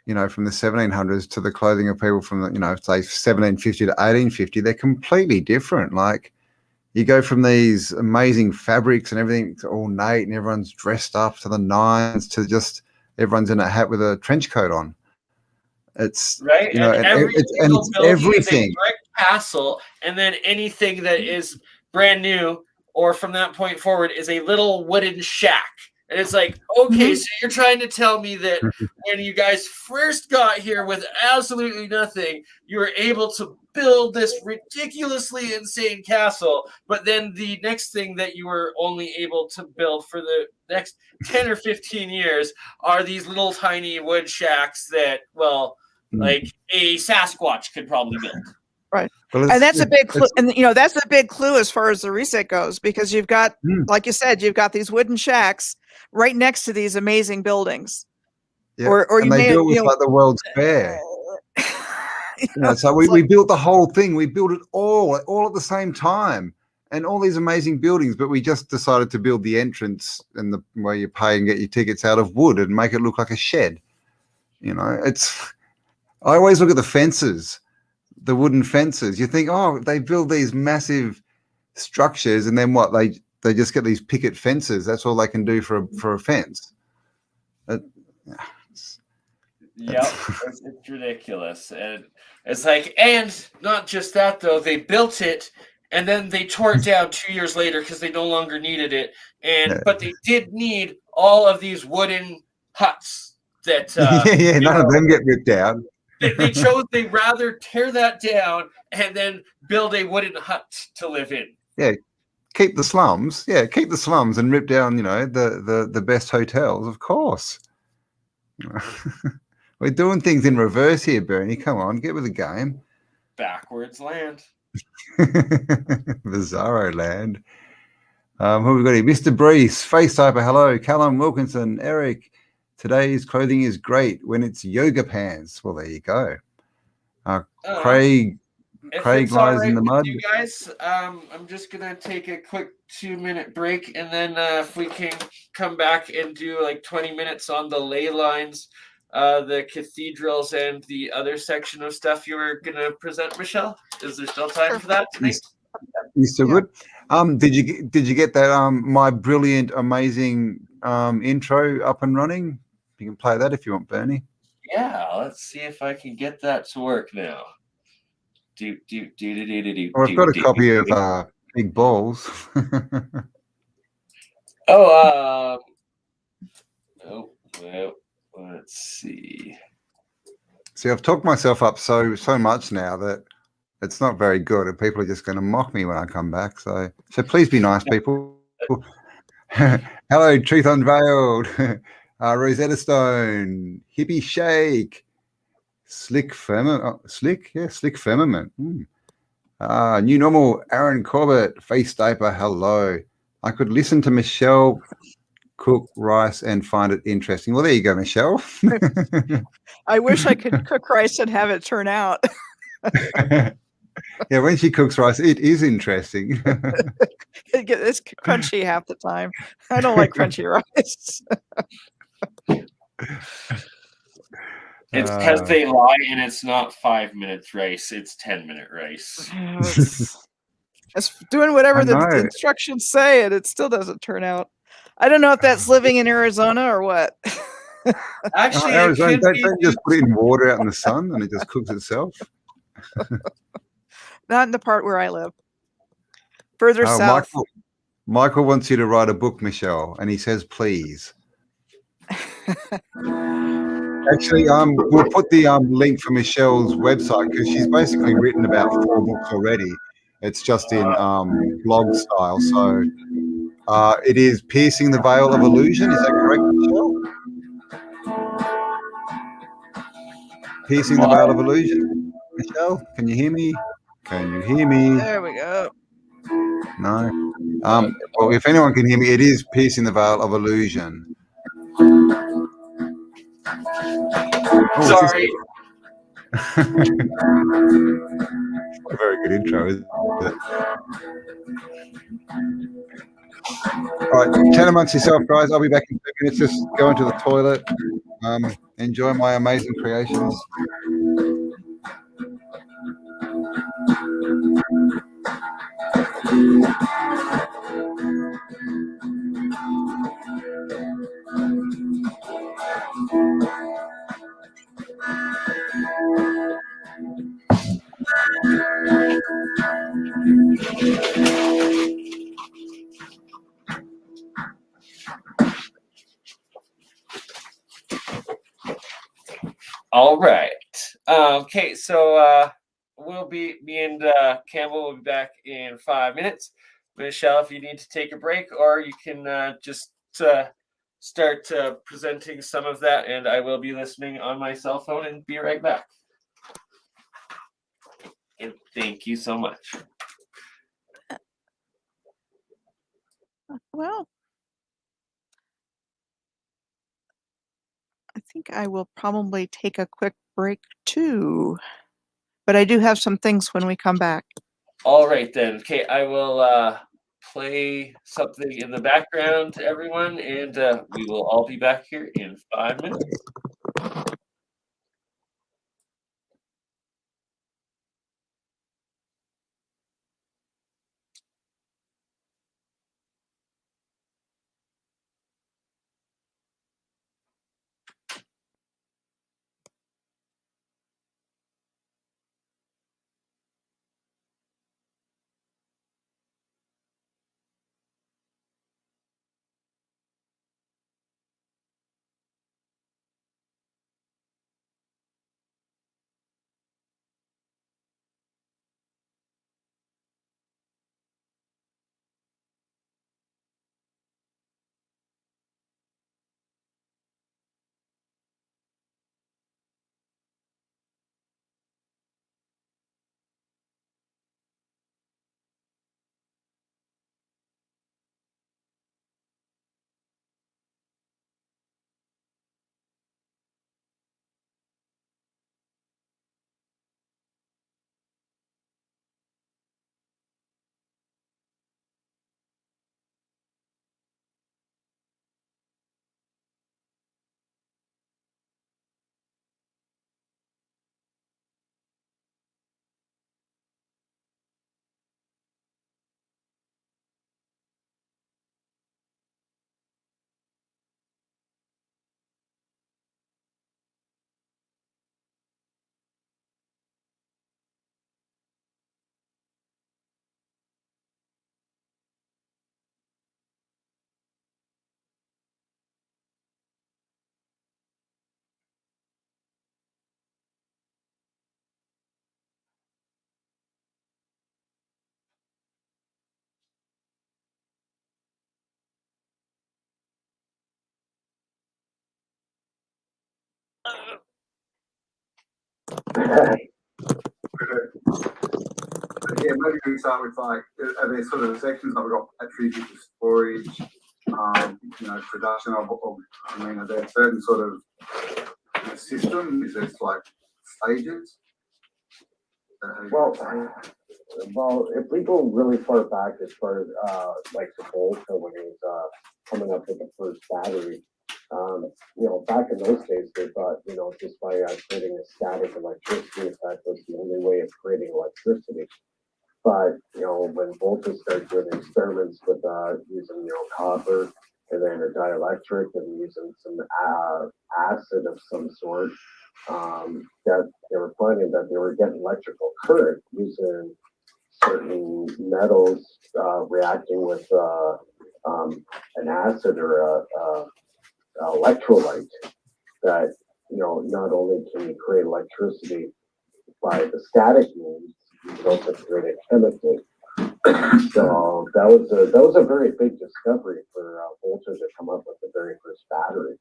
from the 1700s to the clothing of people from the, say 1750 to 1850. They're completely different. Like, you go from these amazing fabrics and everything's ornate and everyone's dressed up to the nines to just everyone's in a hat with a trench coat on. It's right, and it's everything. Is a brick castle, and then anything that is brand new or from that point forward is a little wooden shack. And it's like, okay, so you're trying to tell me that when you guys first got here with absolutely nothing, you were able to build this ridiculously insane castle, but then the next thing that you were only able to build for the next 10 or 15 years are these little tiny wood shacks that, well, like a Sasquatch could probably build. Right. And that's a big clue. And, that's a big clue as far as the reset goes, because you've got, like you said, you've got these wooden shacks right next to these amazing buildings. Yeah. Or you may do it with like the World's Fair. So we built the whole thing. We built it all at the same time, and all these amazing buildings, but we just decided to build the entrance and the where you pay and get your tickets out of wood and make it look like a shed. I always look at the fences, the wooden fences. You think, oh, they build these massive structures, and then what? They just get these picket fences. That's all they can do for a fence. It's ridiculous. And it's like, and not just that though, they built it and then they tore it down 2 years later because they no longer needed it. But they did need all of these wooden huts that yeah, none of them get ripped out. they rather tear that down and then build a wooden hut to live in. Yeah, keep the slums. Yeah, keep the slums and rip down, the best hotels, of course. We're doing things in reverse here, Bernie. Come on, get with the game. Backwards land. Bizarro land. Who we got here? Mr. Brees, Face Typer, hello. Callum Wilkinson, Eric. Today's clothing is great when it's yoga pants. Well, there you go. Craig lies in the mud. You guys, I'm just gonna take a quick 2-minute break, and then if we can come back and do like 20 minutes on the ley lines, the cathedrals, and the other section of stuff you were gonna present, Michelle. Is there still time for that tonight? You still good? Did you get that my brilliant, amazing intro up and running? You can play that if you want, Bernie. Yeah, let's see if I can get that to work now. Or I've got a copy of Big Balls. Well, let's see. See, I've talked myself up so much now that it's not very good, and people are just going to mock me when I come back. So please be nice, people. Hello, Truth Unveiled, Rosetta Stone, Hippie Shake, Slick Firmament. New Normal, Aaron Corbett, Face Diaper, hello. I could listen to Michelle cook rice and find it interesting. Well, there you go, Michelle. I wish I could cook rice and have it turn out. Yeah, when she cooks rice, it is interesting. It's crunchy half the time. I don't like crunchy rice. It's because they lie, and it's not 5 minutes rice; it's 10-minute rice. It's doing whatever the instructions say, and it still doesn't turn out. I don't know if that's living in Arizona or what. Actually, Arizona, don't just put it in water out in the sun and it just cooks itself. Not in the part where I live. Further south. Michael wants you to write a book, Michelle, and he says, please. Actually, we'll put the link for Michelle's website because she's basically written about 4 books already. It's just in blog style. So it is Piercing the Veil of Illusion. Is that correct, Michelle? Piercing the Veil of Illusion. Michelle, can you hear me? Can you hear me? There we go. No. Well, if anyone can hear me, it is Piercing the Veil of Illusion. Sorry. A very good intro, isn't it? All right, chat amongst yourself, guys. I'll be back in 2 minutes. Just go into the toilet. Enjoy my amazing creations. All right. Okay, so me and Campbell will be back in 5 minutes. Michelle, if you need to take a break, or you can just start presenting some of that, and I will be listening on my cell phone and be right back. And thank you so much. Well, I think I will probably take a quick break too. But I do have some things when we come back. All right, then. Okay, I will play something in the background to everyone, and we will all be back here in 5 minutes. Yeah, maybe we start with like, are there sort of sections I've got batteries, storage, production of, I mean, are there certain sort of system? Is there like stages? Well, if we go really far back as far as like the Volta when he was coming up with the first battery, back in those days they thought, just by creating a static electricity effect was the only way of creating electricity. But when Volta started doing experiments with using copper and then a dielectric and using some acid of some sort, that they were finding that they were getting electrical current using certain metals reacting with an acid or a electrolyte. That not only can you create electricity by the static means, you can also create it chemically. So that was a very big discovery for Volta to come up with the very first battery.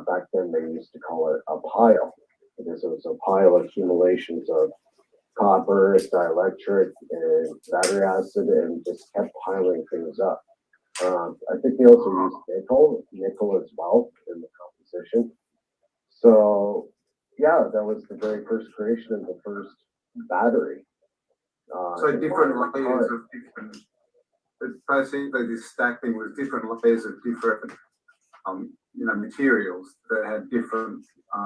Back then they used to call it a pile because it was a pile accumulations of copper, dielectric, and battery acid, and just kept piling things up. I think they also used nickel as well in the composition. So yeah, that was the very first creation of the first battery. So different layers of different. Basically, this stacking was different layers of different, materials that had different. A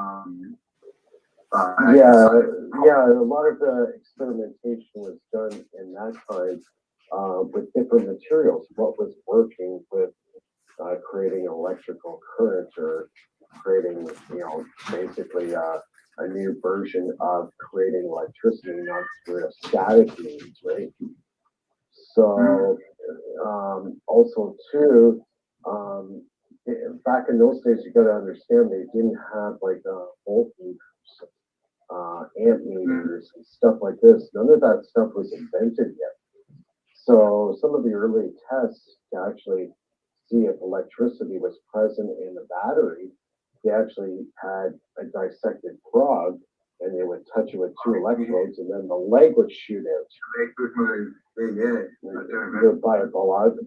lot of the experimentation was done in that time with different materials. What was working with creating electrical current or creating, basically a new version of creating electricity, not through a static means, right? So, also too, back in those days, you got to understand they didn't have like voltmeters, amp meters, and stuff like this. None of that stuff was invented yet. So some of the early tests to actually see if electricity was present in the battery, they actually had a dissected frog and they would touch it with two electrodes and then the leg would shoot out.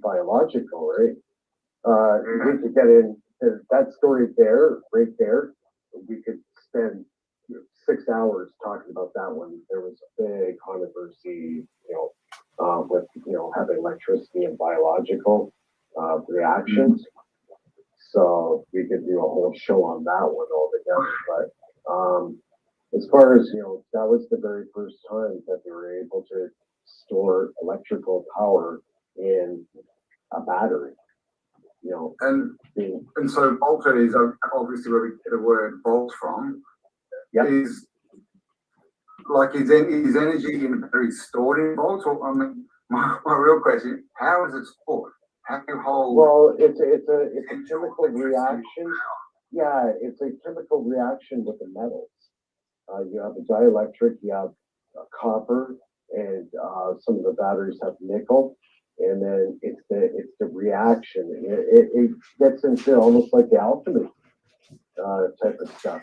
Biological, right? We could get in that story right there. We could spend 6 hours talking about that one. There was a big controversy, with having electricity and biological reactions. So we could do a whole show on that one altogether. But as far as that was the very first time that they were able to store electrical power in a battery. And so Volta is obviously where we get the word volt from. Yep. Is energy in batteries stored in volts? Or I mean, my real question: how is it stored? How do you hold? Well, it's a chemical reaction. Yeah, it's a chemical reaction with the metals. You have a dielectric, you have copper, and some of the batteries have nickel. And then it's the reaction. It gets into almost like the alchemy type of stuff.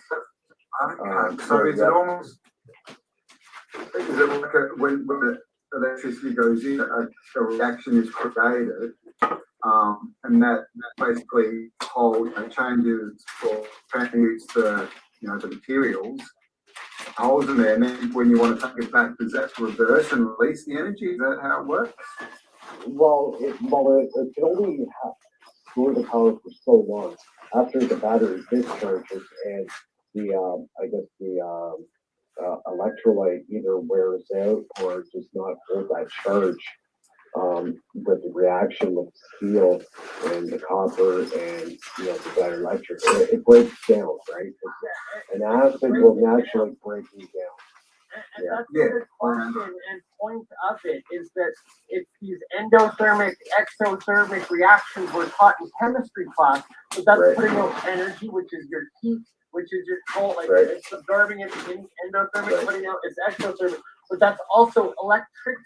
So is it almost? Is it like when the electricity goes in, a reaction is created, and that basically changes or transmutes the materials, holds them there, and then when you want to take it back, does that reverse and release the energy? Is that how it works? Well, it can only store the power for so long after the battery discharges and the electrolyte either wears out or does not hold that charge with the reaction with steel and the copper and the dielectric. It breaks down, right? An acid will naturally break you down. And that's the question and point of it is that if these endothermic, exothermic reactions were taught in chemistry class, so that's putting out energy, which is your heat, which is your cold, it's absorbing it in endothermic, putting out it's exothermic, but that's also electric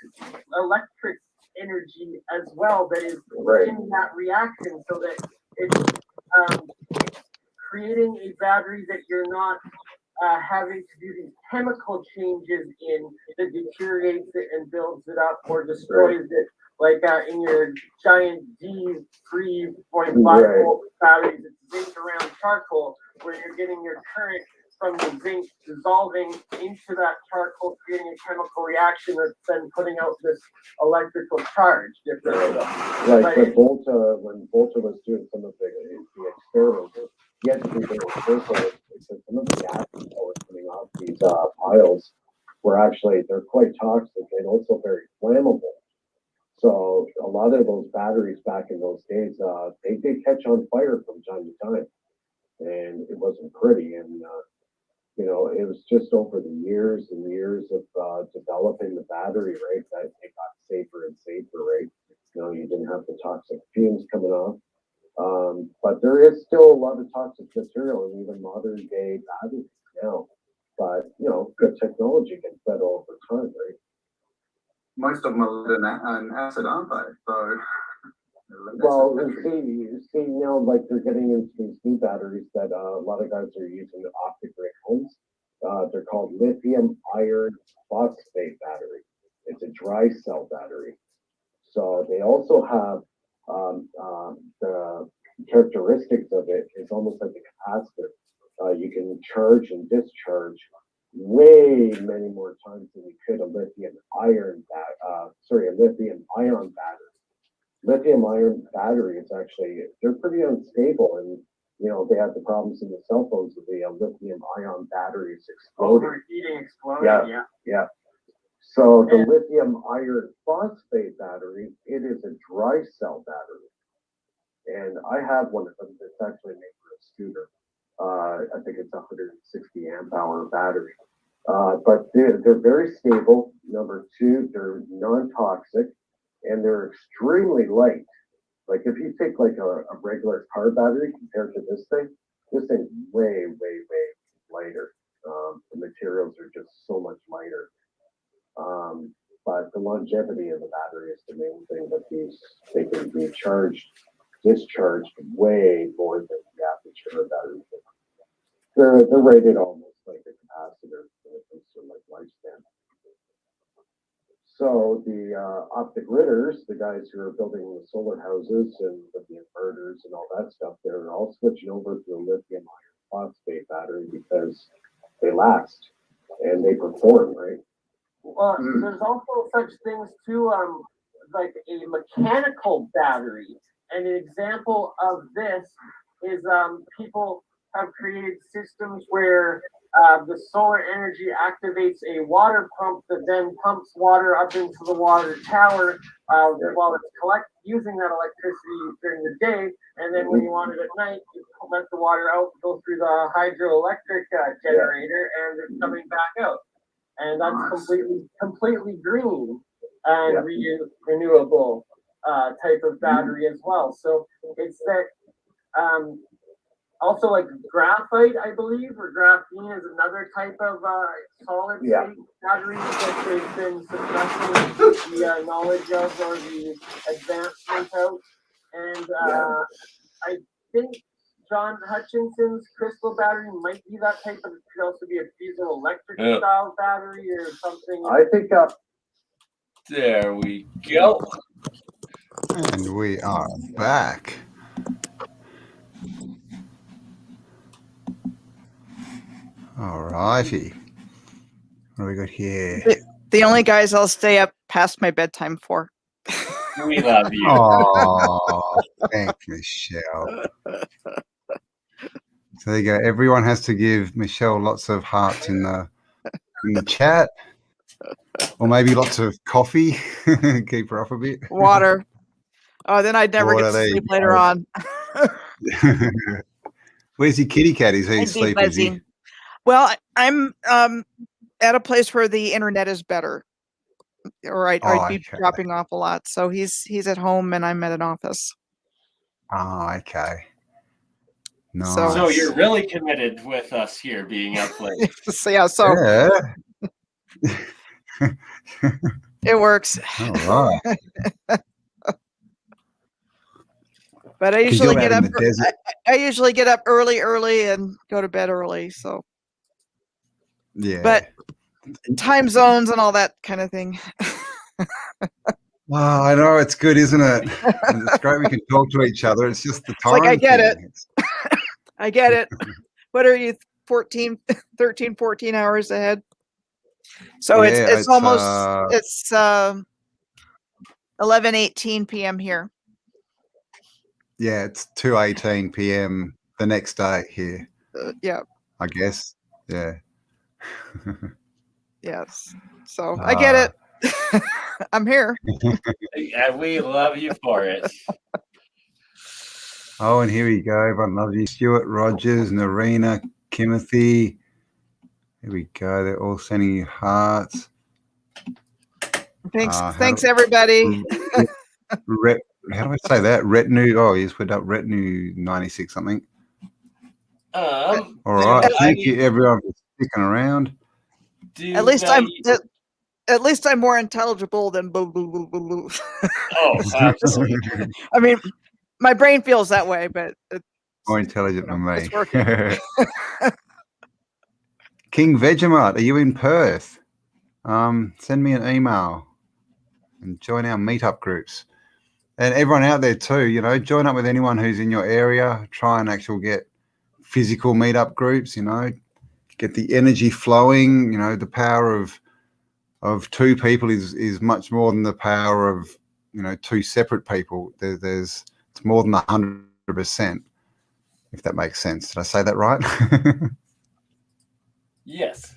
energy as well that is in that reaction, so that it's creating a battery that you're not having to do these chemical changes in that deteriorates it and builds it up or destroys it, like in your giant D3.5 volt batteries, it's zinc around charcoal, where you're getting your current from the zinc dissolving into that charcoal, creating a chemical reaction that's then putting out this electrical charge. Like when Volta was doing some of the experiments, he had to be very careful because some of the acids that were coming off these piles were actually, they're quite toxic and also very flammable. So a lot of those batteries back in those days, they did catch on fire from time to time, and it wasn't pretty. And you know, it was just over the years and years of developing the battery, right, that it got safer and safer, right? You know, you didn't have the toxic fumes coming off. But there is still a lot of toxic material in even modern day batteries now. But, you know, good technology gets better over time, right? Most of them are an acid, aren't they? So, well, you see now, like they're getting into these new batteries that a lot of guys are using off the grid homes. They're called lithium iron phosphate battery. It's a dry cell battery. So they also have the characteristics of it is almost like a capacitor. You can charge and discharge way many more times than you could a lithium ion battery. Lithium ion battery is actually, they're pretty unstable, and you know, they have the problems in the cell phones of the lithium ion batteries exploding. Overheating, exploding, yeah. So the lithium iron phosphate battery, it is a dry cell battery. And I have one of them that's actually made for a scooter. I think it's a 160 amp hour battery. But they're very stable. Number two, they're non-toxic, and they're extremely light. Like if you take like a regular car battery compared to this thing's way, way, way lighter. The materials are just so much lighter. But the longevity of the battery is the main thing, that they can be charged, discharged way more than the average car battery. They're rated almost like a capacitor when it comes to like lifespan. So the off-the-gridders, the guys who are building the solar houses and with the inverters and all that stuff, they're all switching over to the lithium iron phosphate battery because they last and they perform, right? Well, there's also such things too, like a mechanical battery. And an example of this is people have created systems where the solar energy activates a water pump that then pumps water up into the water tower while it's using that electricity during the day. And then when you want it at night, you let the water out, go through the hydroelectric generator, and it's coming back out. And that's completely green and renewable type of battery as well. So it's that also like graphite, I believe, or graphene is another type of solid state battery that they've been suppressing the knowledge of or the advancement of. And I think John Hutchinson's crystal battery might be that type, but it could also be a piezoelectric style battery or something. I think there we go. And we are back. All righty. What do we got here? The only guys I'll stay up past my bedtime for. We love you. Oh, thanks, Michelle. So there you go. Everyone has to give Michelle lots of hearts in the chat, or maybe lots of coffee. Keep her up a bit. Water. Oh, then I'd never get to sleep later on. Where's your kitty cat? Is he asleep? Is he? Well, I'm at a place where the internet is better, or I'd be dropping off a lot. So he's at home and I'm at an office. Oh, okay. Nice. So you're really committed with us here being up late. It works. All right. But I 'Cause you're usually get out up. in the desert. I usually get up early and go to bed early. So, Yeah. but time zones and all that kind of thing. Wow, I know it's good, isn't it? And it's great we can talk to each other. It's just the time like, I get thing. I get it. What are you, 13, 14 hours ahead? So Yeah, it's almost, it's 11:18 p.m. here. Yeah, it's 2:18 p.m. the next day here, Yeah. I guess. Yeah. Yes. So I get it. I'm here. And we love you for it. Oh, and here we go. Everyone loves you. Stuart Rogers, Narina, Kimothy. Here we go. They're all sending you hearts. Thanks everybody. How do I say that? Retinue. Oh, you just put up Retinue 96 something. All right. Thank you, everyone, for sticking around. At least I'm more intelligible than boo boo boo boo boo. Oh, absolutely. I mean, my brain feels that way, but it's More intelligent than me. it's working. King Vegemite, are you in Perth? Send me an email and join our meetup groups. And everyone out there too, you know, join up with anyone who's in your area. Try and actually get physical meetup groups, you know, get the energy flowing. You know, the power of two people is much more than the power of, you know, two separate people. It's more than 100%, if that makes sense. Did I say that right? Yes.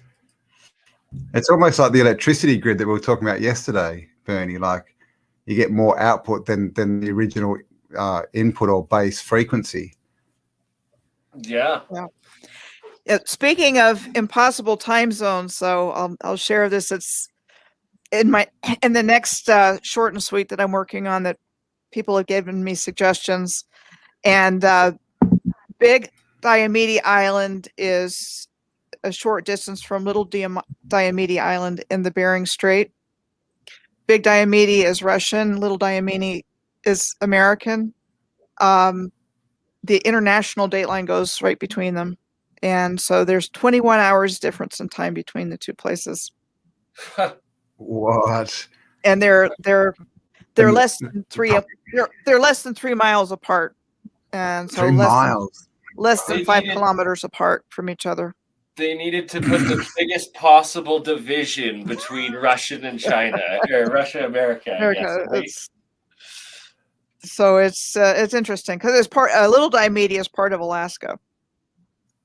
It's almost like the electricity grid that we were talking about yesterday, Bernie. Like, you get more output than the original input or base frequency. Yeah. Speaking of impossible time zones, so I'll share this. It's in the next short and sweet that I'm working on that people have given me suggestions. And Big Diomede Island is a short distance from Little Diomede Island in the Bering Strait. Big Diomede is Russian. Little Diomede is American. The international dateline goes right between them. And so there's 21 hours difference in time between the two places. What? And they're less than they're less than 3 miles apart. And so 3 miles. Less than 5 kilometers apart from each other. They needed to put the biggest possible division between Russia and China, or Russia, America. I guess, right? So it's interesting because it's Little Diomede is part of Alaska.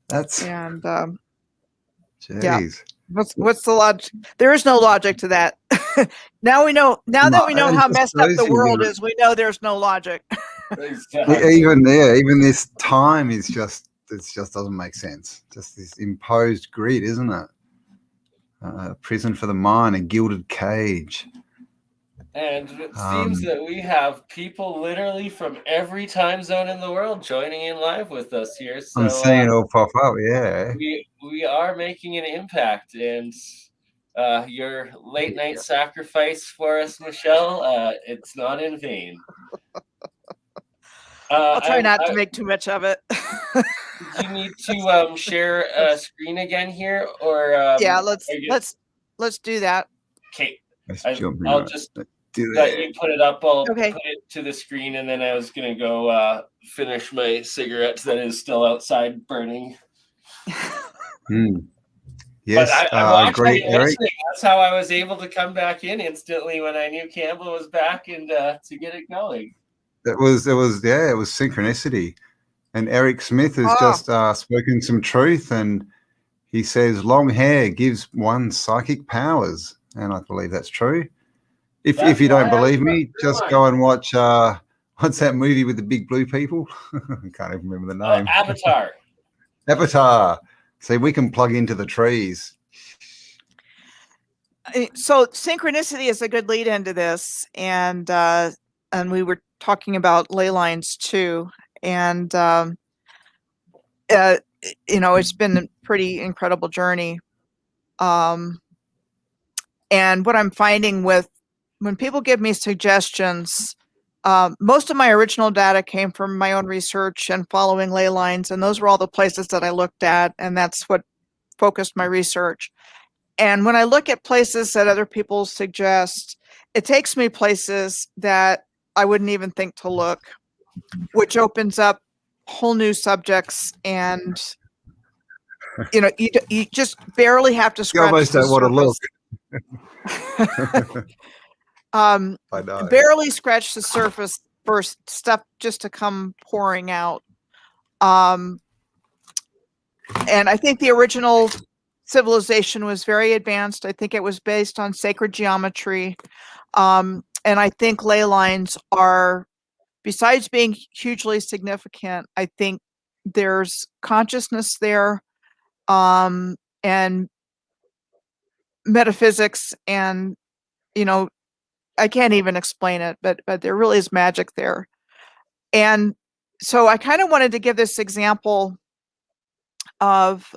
That's and jeez. Yeah. What's the logic? There is no logic to that. Now we know. Now that we know how messed up the world is, we know there's no logic. Even this time is just doesn't make sense. Just this imposed grid, isn't it? A prison for the mind, a gilded cage. And it seems that we have people literally from every time zone in the world joining in live with us here. So I'm seeing it all pop up. Yeah, we are making an impact, and your late night sacrifice for us, Michelle, it's not in vain. I'll try not to make too much of it. You need to share a screen again here, or yeah, let's do that. Okay, I'll just let you put it up. I'll put it to the screen, and then I was gonna go finish my cigarette that is still outside burning. Yes, I agree, Eric. That's how I was able to come back in instantly when I knew Cambell was back and to get it going. It was synchronicity. And Eric Smith has just spoken some truth, and he says long hair gives one psychic powers, and I believe that's true. If you don't believe me, just go and watch what's that movie with the big blue people? I can't even remember the name. Avatar. Avatar. See, we can plug into the trees. So synchronicity is a good lead into this, and we were talking about ley lines too, and it's been a pretty incredible journey. And what I'm finding when people give me suggestions, Most of my original data came from my own research and following ley lines, and those were all the places that I looked at, and that's what focused my research. And when I look at places that other people suggest, it takes me places that I wouldn't even think to look, which opens up whole new subjects. And, you know, you just barely have to You scratch almost the don't want to look. I know. barely scratch the surface for stuff just to come pouring out. And I think the original civilization was very advanced. I think it was based on sacred geometry. And I think ley lines are, besides being hugely significant, I think there's consciousness there, and metaphysics, and, you know, I can't even explain it, but there really is magic there. And so I kind of wanted to give this example of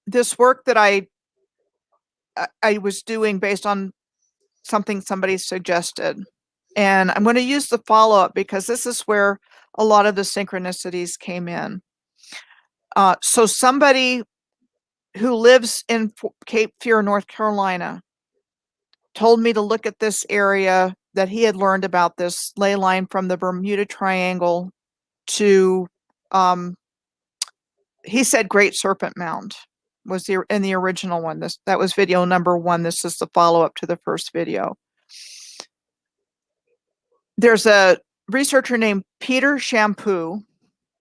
this work that I was doing based on something somebody suggested. And I'm going to use the follow-up because this is where a lot of the synchronicities came in. So somebody who lives in Cape Fear, North Carolina, told me to look at this area that he had learned about this ley line from the Bermuda Triangle to, he said Great Serpent Mound was in the original one. That was video number 1. This is the follow-up to the first video. There's a researcher named Peter Shampoo,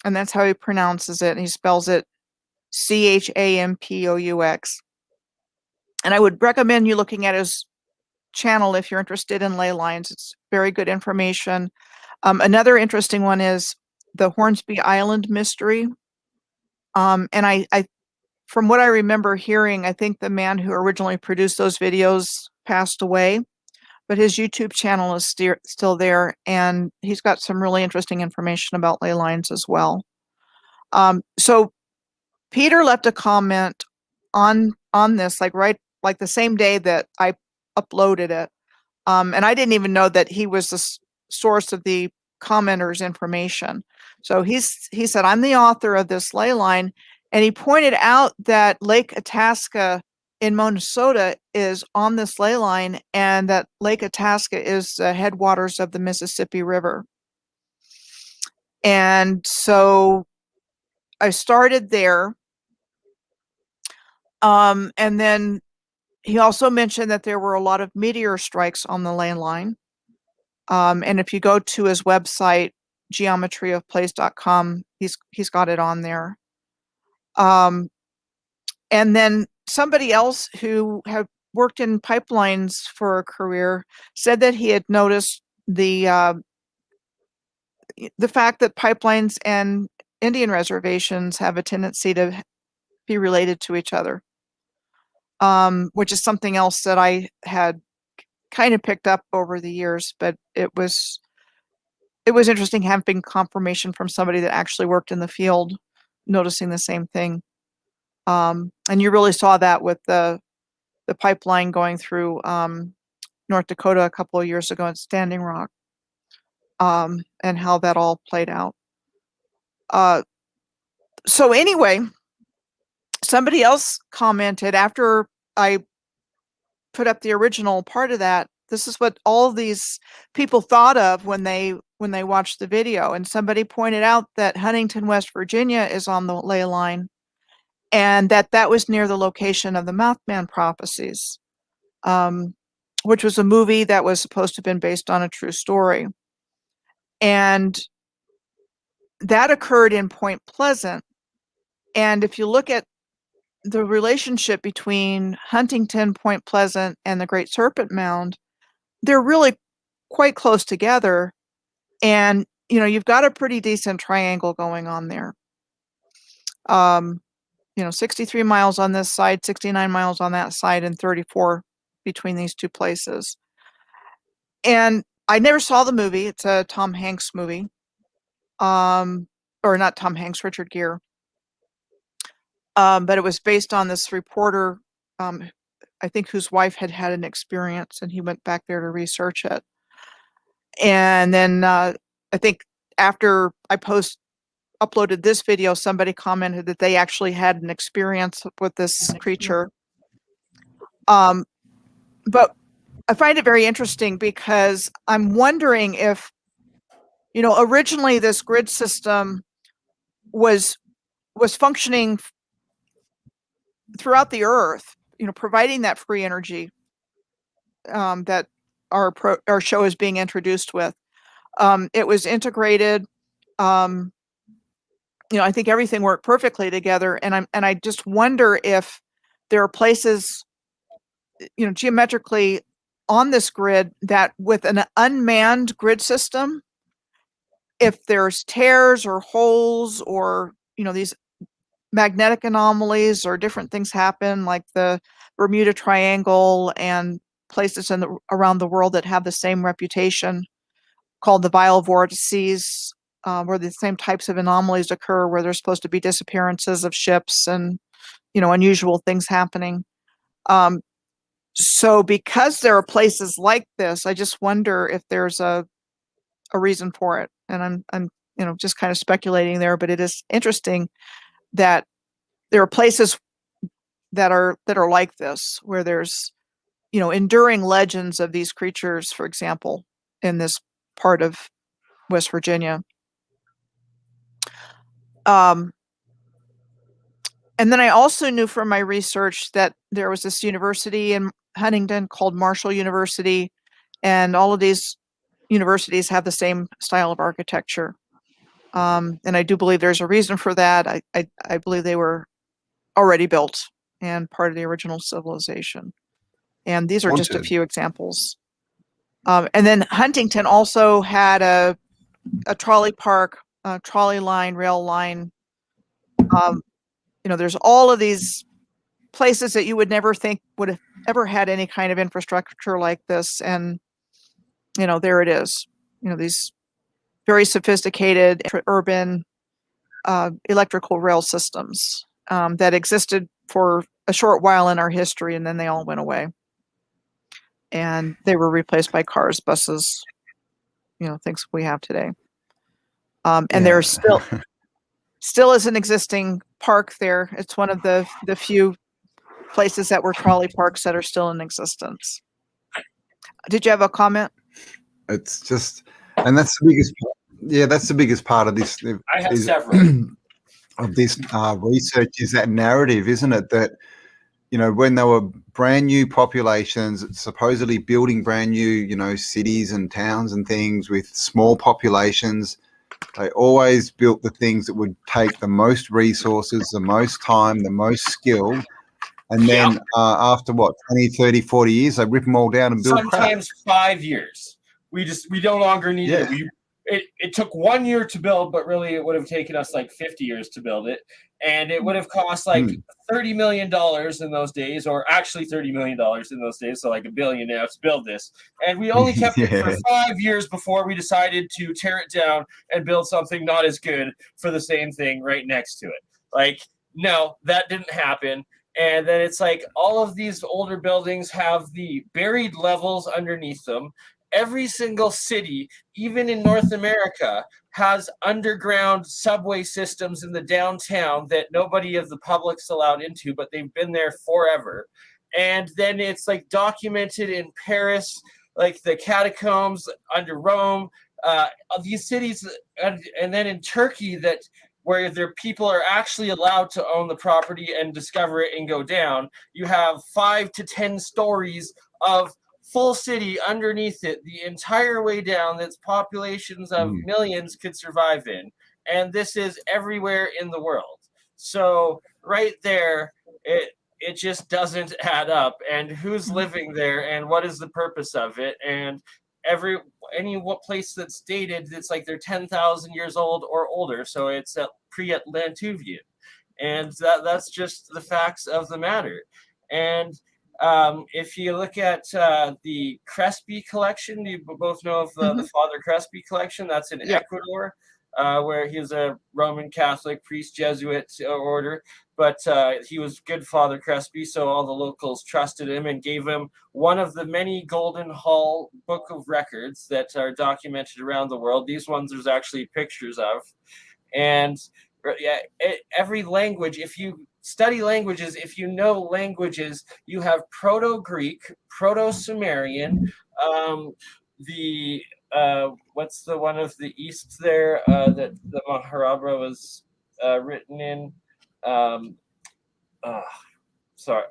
and that's how he pronounces it. And he spells it Champous. And I would recommend you looking at his channel if you're interested in ley lines. It's very good information. Another interesting one is the Hornsby Island mystery. And I, from what I remember hearing, I think the man who originally produced those videos passed away, but his YouTube channel is still there, and he's got some really interesting information about ley lines as well. So Peter left a comment on this, like the same day that I uploaded it. And I didn't even know that he was the source of the commenter's information. So he said, I'm the author of this ley line. And he pointed out that Lake Itasca in Minnesota is on this ley line, and that Lake Itasca is the headwaters of the Mississippi River. And so I started there. And then he also mentioned that there were a lot of meteor strikes on the ley line. And if you go to his website, geometryofplace.com, he's got it on there. And then somebody else who had worked in pipelines for a career said that he had noticed the fact that pipelines and Indian reservations have a tendency to be related to each other, which is something else that I had kind of picked up over the years, but it was interesting having confirmation from somebody that actually worked in the field, noticing the same thing. And you really saw that with the pipeline going through North Dakota a couple of years ago at Standing Rock, and how that all played out. So anyway, somebody else commented after I put up the original part of that. This is what all these people thought of when they watched the video. And somebody pointed out that Huntington, West Virginia is on the ley line, and that was near the location of the Mothman prophecies, which was a movie that was supposed to have been based on a true story. And that occurred in Point Pleasant. And if you look at the relationship between Huntington, Point Pleasant, and the Great Serpent Mound, they're really quite close together. And, you know, you've got a pretty decent triangle going on there. 63 miles on this side, 69 miles on that side, and 34 between these two places. And I never saw the movie. It's a Tom Hanks movie. Or not Tom Hanks, Richard Gere. But it was based on this reporter, I think, whose wife had an experience, and he went back there to research it. And then I think after I uploaded this video, somebody commented that they actually had an experience with this creature. But I find it very interesting because I'm wondering if, originally this grid system was functioning throughout the earth, providing that free energy that our show is being introduced with. It was integrated. I think everything worked perfectly together, and I just wonder if there are places, geometrically on this grid that with an unmanned grid system, if there's tears or holes or, these magnetic anomalies or different things happen, like the Bermuda Triangle and places around the world that have the same reputation, called the vile vortices, where the same types of anomalies occur, where there's supposed to be disappearances of ships and, unusual things happening. So because there are places like this, I just wonder if there's a reason for it. And I'm just kind of speculating there, but it is interesting that there are places that are like this, where there's, enduring legends of these creatures, for example, in this part of West Virginia. And then I also knew from my research that there was this university in Huntington called Marshall University, and all of these universities have the same style of architecture. And I do believe there's a reason for that. I believe they were already built and part of the original civilization. And these are just a few examples. And then Huntington also had a trolley park, trolley line, rail line. There's all of these places that you would never think would have ever had any kind of infrastructure like this. And, there it is, these very sophisticated urban electrical rail systems that existed for a short while in our history, and then they all went away. And they were replaced by cars, buses, things we have today. And there's still is an existing park there. It's one of the few places that were trolley parks that are still in existence. Did you have a comment? It's just, and that's the biggest. Yeah, that's the biggest part of this. I have several of this research is that narrative, isn't it? That when they were brand new populations, supposedly building brand new, cities and towns and things with small populations, they always built the things that would take the most resources, the most time, the most skill. And then after 20, 30, 40 years, they rip them all down and build sometimes crap. 5 years. We no longer need it. It took 1 year to build, but really it would have taken us like 50 years to build it. And it would have cost like $30 million in those days, or actually $30 million in those days. So like $1 billion now to build this. And we only kept it for 5 years before we decided to tear it down and build something not as good for the same thing right next to it. Like, no, that didn't happen. And then it's like all of these older buildings have the buried levels underneath them. Every single city, even in North America, has underground subway systems in the downtown that nobody of the public's allowed into, but they've been there forever. And then it's like documented in Paris, like the catacombs under Rome, of these cities, and then in Turkey, where their people are actually allowed to own the property and discover it and go down. You have 5 to 10 stories of full city underneath it the entire way down that's populations of millions could survive in. And this is everywhere in the world. So right there, it just doesn't add up. And who's living there and what is the purpose of it? And any place that's dated, it's like they're 10,000 years old or older. So it's pre-Atlantuvian. And that's just the facts of the matter. And if you look at the Crespi collection, you both know of the Father Crespi collection. That's in Ecuador. where he was a Roman Catholic priest, Jesuit order, but he was good Father Crespi, so all the locals trusted him and gave him one of the many Golden Hall Book of Records that are documented around the world. These ones there's actually pictures of. And yeah, every language, if you study languages, if you know languages, you have Proto-Greek, Proto-Sumerian, what's the one of the East there that the Mahabharata was written in? Sorry,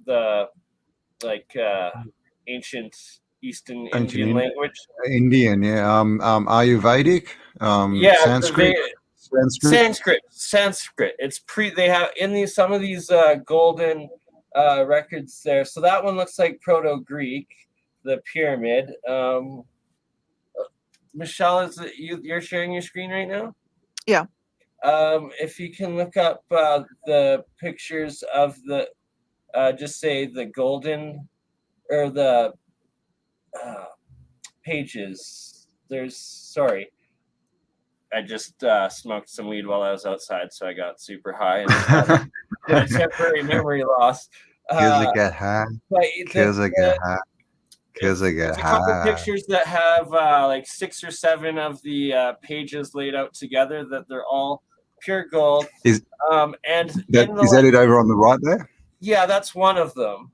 the ancient Eastern Indian language. Indian, yeah. Ayurvedic, Yeah, Sanskrit. Sanskrit. It's they have in some of these golden records there. So that one looks like Proto-Greek, the pyramid. Michelle, is it you're sharing your screen right now? Yeah. If you can look up the pictures of the just say the golden or the pages. Sorry. I just smoked some weed while I was outside, so I got super high and had a temporary memory loss. Because I get high. Because I get high. Because I get high. There's a couple pictures that have like 6 or 7 of the pages laid out together that they're all pure gold. Is that it over on the right there? Yeah, that's one of them.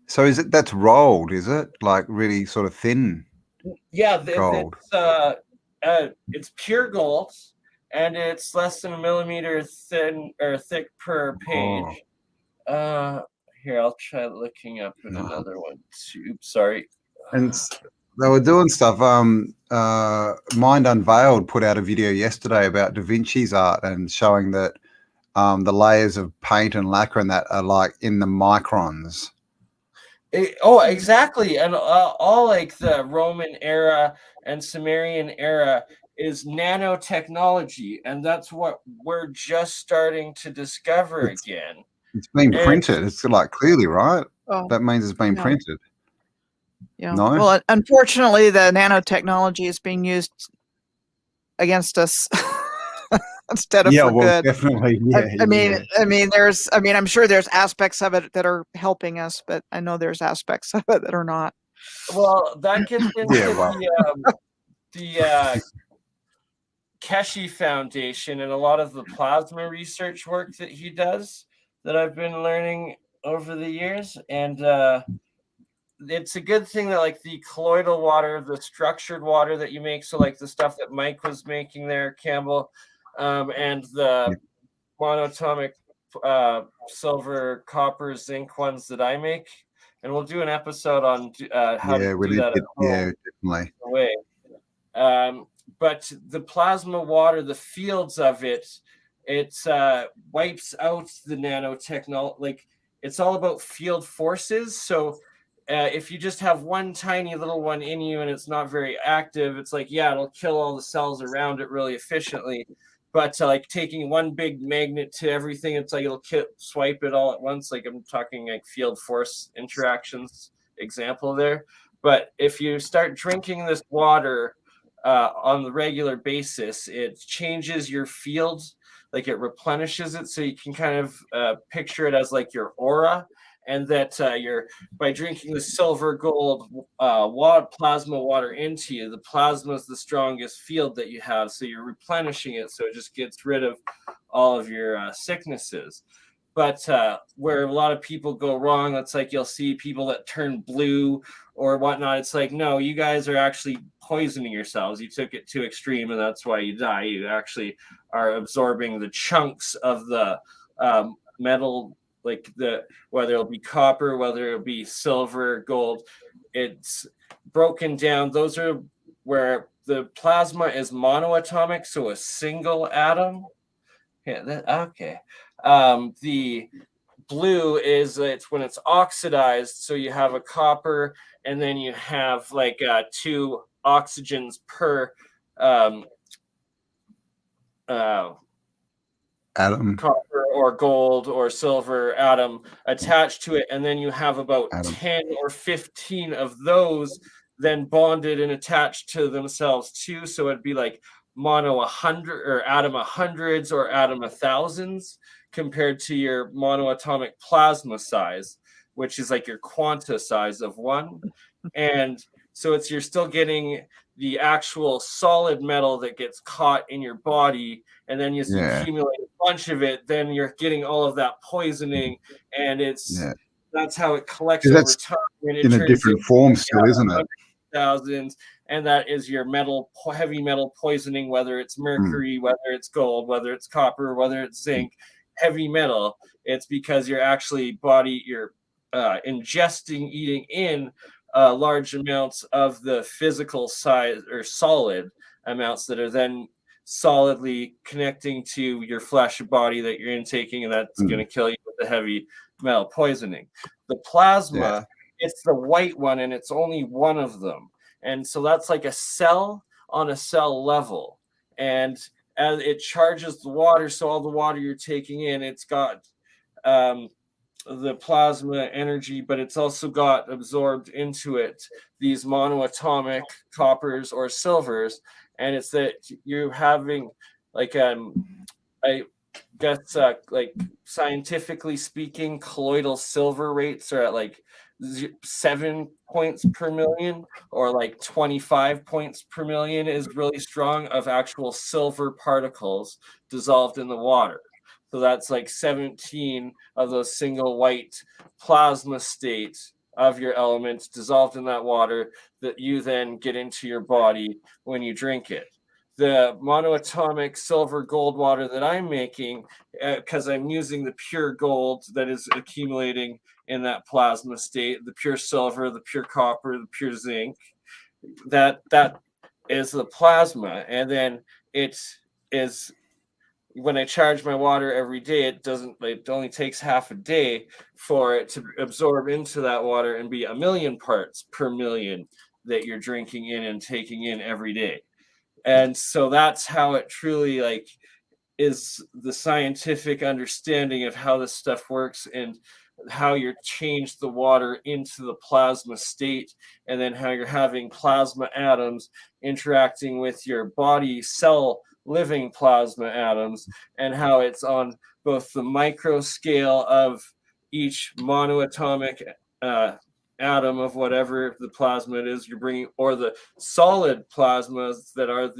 So that's rolled, is it? Like really sort of thin? Yeah, gold. It's pure gold, and it's less than a millimeter thin or thick per page. Here, I'll try looking up at another one too. Oops, sorry. And they were doing stuff. Mind Unveiled put out a video yesterday about Da Vinci's art and showing that the layers of paint and lacquer and that are like in the microns. Exactly. And all like the Roman era and Sumerian era is nanotechnology, and that's what we're just starting to discover again. It's been printed. It's like clearly, right? Oh, that means it's been printed. Yeah. No? Well, unfortunately, the nanotechnology is being used against us instead of for good. Definitely. Yeah, I'm sure there's aspects of it that are helping us, but I know there's aspects of it that are not. Well, that gets into the Keshe Foundation and a lot of the plasma research work that he does that I've been learning over the years. And it's a good thing that like the colloidal water, the structured water that you make, so like the stuff that Mike was making there, Cambell, and the monatomic silver, copper, zinc ones that I make. And we'll do an episode on how to do that at home. Yeah, definitely. But the plasma water, the fields of it, wipes out the nanotechnology. Like it's all about field forces. So if you just have one tiny little one in you and it's not very active, it's like, yeah, it'll kill all the cells around it really efficiently. But like taking one big magnet to everything, it's like it'll swipe it all at once. Like I'm talking like field force interactions example there. But if you start drinking this water on the regular basis, it changes your field, like it replenishes it. So you can kind of picture it as like your aura. And that by drinking the silver gold plasma water into you, the plasma is the strongest field that you have. So you're replenishing it. So it just gets rid of all of your sicknesses. But where a lot of people go wrong, it's like you'll see people that turn blue or whatnot. It's like, no, you guys are actually poisoning yourselves. You took it too extreme and that's why you die. You actually are absorbing the chunks of the metal, like whether it'll be copper, whether it'll be silver, gold, it's broken down. Those are where the plasma is monoatomic, so a single atom. Yeah, okay. The blue is it's when it's oxidized, so you have a copper, and then you have like 2 oxygens per atom, copper or gold or silver atom attached to it, and then you have about 10 or 15 of those then bonded and attached to themselves too. So it'd be like mono 100 or atom 100s or atom 1000s compared to your monoatomic plasma size, which is like your quanta size of 1. And so you're still getting the actual solid metal that gets caught in your body, and then you accumulate a bunch of it, then you're getting all of that poisoning, and that's how it collects over time. And it in a turns different form still, isn't it? Thousands, and that is your heavy metal poisoning, whether it's mercury, whether it's gold, whether it's copper, whether it's zinc, heavy metal. It's because you're actually ingesting, eating in large amounts of the physical size or solid amounts that are then solidly connecting to your flesh body that you're intaking, and that's going to kill you with the heavy metal poisoning. The plasma, it's the white one, and it's only one of them. And so that's like a cell on a cell level. And as it charges the water, so all the water you're taking in, it's got the plasma energy, but it's also got absorbed into it these monoatomic coppers or silvers. And it's that you're having like I guess like scientifically speaking, colloidal silver rates are at like 7 points per million, or like 25 points per million is really strong of actual silver particles dissolved in the water. So that's like 17 of those single white plasma states of your elements dissolved in that water that you then get into your body when you drink it. The monoatomic silver gold water that I'm making, because I'm using the pure gold that is accumulating in that plasma state, the pure silver, the pure copper, the pure zinc, that is the plasma. And then it is, when I charge my water every day, it only takes half a day for it to absorb into that water and be 1 million parts per million that you're drinking in and taking in every day. And so that's how it truly like is the scientific understanding of how this stuff works, and how you're changed the water into the plasma state, and then how you're having plasma atoms interacting with your body cell living plasma atoms, and how it's on both the micro scale of each monoatomic atom of whatever the plasma it is you're bringing, or the solid plasmas that are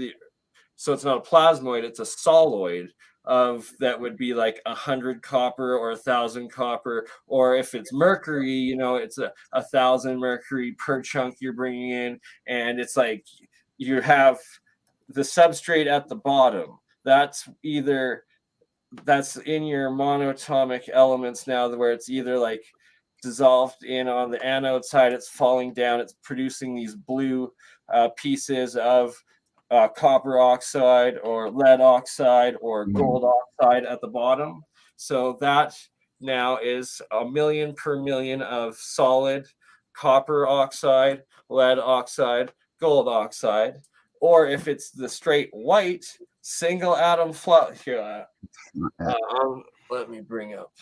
so it's not a plasmoid, it's a solenoid of that would be like 100 copper or 1,000 copper, or if it's mercury, it's 1,000 mercury per chunk you're bringing in. And it's like you have the substrate at the bottom. That's in your monoatomic elements now, where it's either like dissolved in on the anode side, it's falling down, it's producing these blue pieces of copper oxide or lead oxide or gold oxide at the bottom. So that now is 1 million per million of solid copper oxide, lead oxide, gold oxide. Or if it's the straight white single atom here, let me bring up.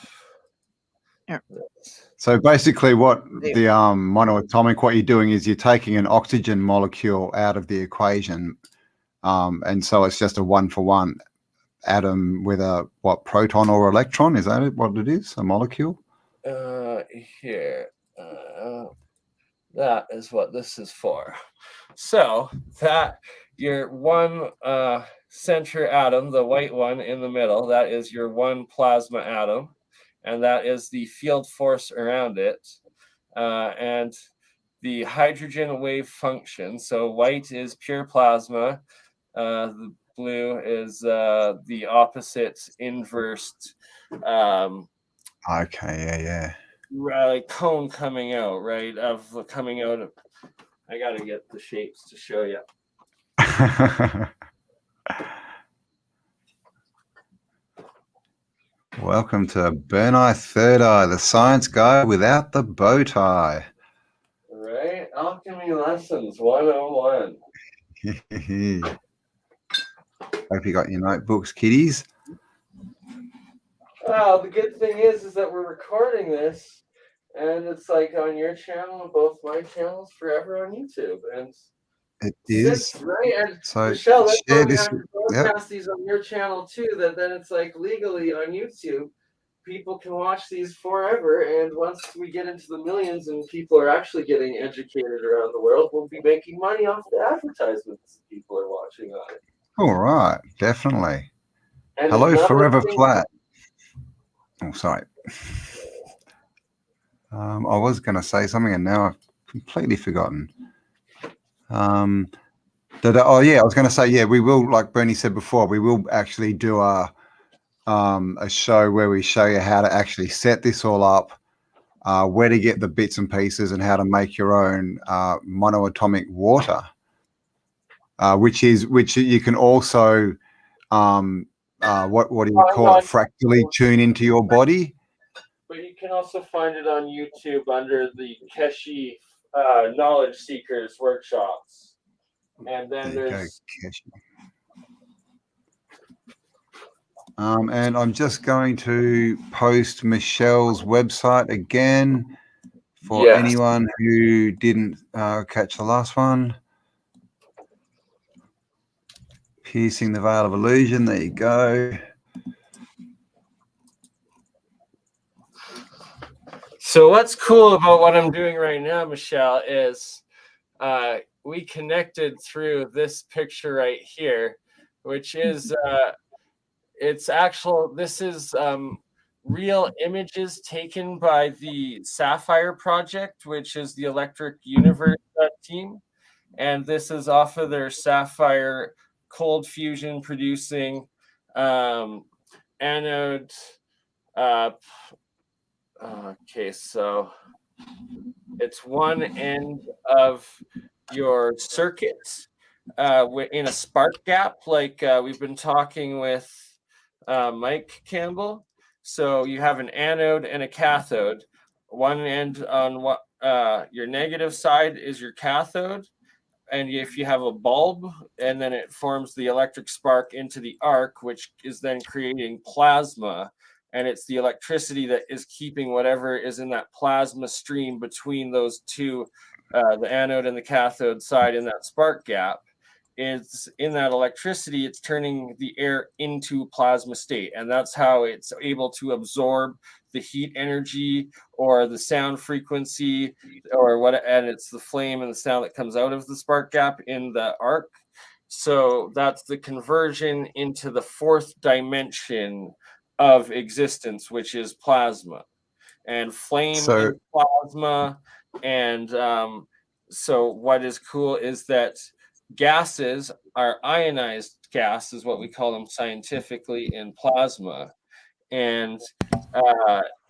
So basically what the monoatomic, what you're doing is you're taking an oxygen molecule out of the equation, and so it's just a 1-for-1 atom with a proton or electron. Is that what it is? A molecule? Here, that is what this is for. So that your one center atom, the white one in the middle, that is your one plasma atom, and that is the field force around it, and the hydrogen wave function. So white is pure plasma, the blue is the opposite inversed cone coming out, right? I gotta get the shapes to show you. Welcome to Burn Eye Third Eye, the science guy without the bow tie. Right? Alchemy Lessons 101. Hope you got your notebooks, kiddies. Well, the good thing is that we're recording this, and it's like on your channel and both my channels forever on YouTube. And It sits is. right. And So Michelle, that's why share we this. have to Yep. broadcast these on your channel too. That then it's like legally on YouTube. People can watch these forever, and once we get into the millions and people are actually getting educated around the world, we'll be making money off the advertisements people are watching on it. All right, definitely. And Hello, another Forever thing- Flat. Oh, sorry. I was going to say something, and now I've completely forgotten. Oh yeah, I was going to say, yeah, we will, like Bernie said before, we will actually do a show where we show you how to actually set this all up, where to get the bits and pieces, and how to make your own monoatomic water, which you can also what do you call it, fractally tune into your body. But you can also find it on YouTube under the Keshi Knowledge Seekers Workshops. And then there's... And I'm just going to post Michelle's website again for anyone who didn't catch the last one. Piercing the Veil of Illusion. There you go. So what's cool about what I'm doing right now, Michelle, is we connected through this picture right here, which is this is real images taken by the Sapphire Project, which is the Electric Universe team. And this is off of their Sapphire cold fusion producing anode. Okay, so it's one end of your circuit in a spark gap, like we've been talking with Mike Campbell. So you have an anode and a cathode. One end on what your negative side is your cathode. And if you have a bulb, and then it forms the electric spark into the arc, which is then creating plasma. And it's the electricity that is keeping whatever is in that plasma stream between those two, the anode and the cathode side in that spark gap. It's in that electricity, it's turning the air into plasma state. And that's how it's able to absorb the heat energy or the sound frequency or what, and it's the flame and the sound that comes out of the spark gap in the arc. So that's the conversion into the fourth dimension of existence, which is plasma and flame and plasma. And so what is cool is that gases are ionized gas, is what we call them scientifically, in plasma. And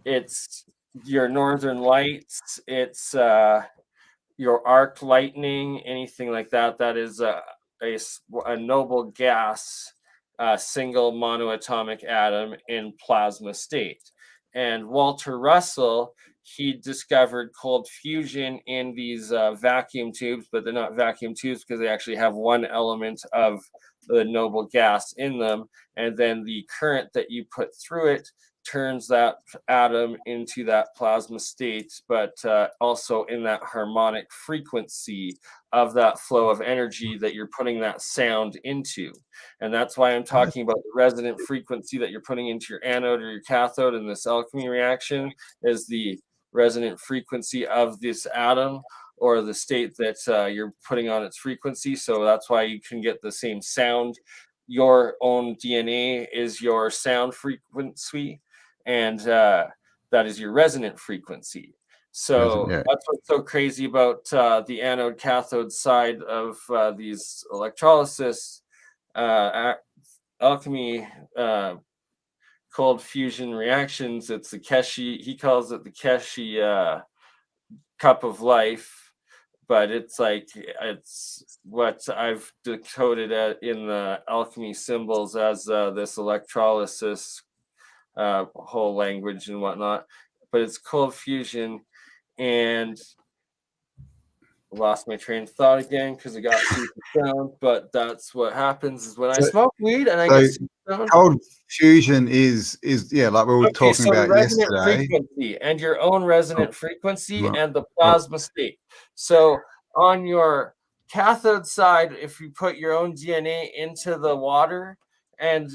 it's your northern lights, it's your arc lightning, anything like that. That is a noble gas, single monoatomic atom in plasma state. And Walter Russell, he discovered cold fusion in these vacuum tubes, but they're not vacuum tubes because they actually have one element of the noble gas in them. And then the current that you put through it turns that atom into that plasma state, but also in that harmonic frequency of that flow of energy that you're putting that sound into. And that's why I'm talking about the resonant frequency that you're putting into your anode or your cathode in this alchemy reaction is the resonant frequency of this atom or the state that you're putting on its frequency. So that's why you can get the same sound. Your own DNA is your sound frequency, and that is your resonant frequency. So that's what's so crazy about the anode cathode side of these electrolysis alchemy cold fusion reactions. It's the Keshi, he calls it the Keshi cup of life, but it's like, it's what I've decoded in the alchemy symbols as this electrolysis whole language and whatnot. But it's cold fusion. And lost my train of thought again because I got super stoned. But that's what happens is when I So- smoke weed and I so get super stoned. Cold fusion is like we were talking so about resonant yesterday. frequency and your own resonant frequency Right. and the plasma state. So on your cathode side, if you put your own DNA into the water and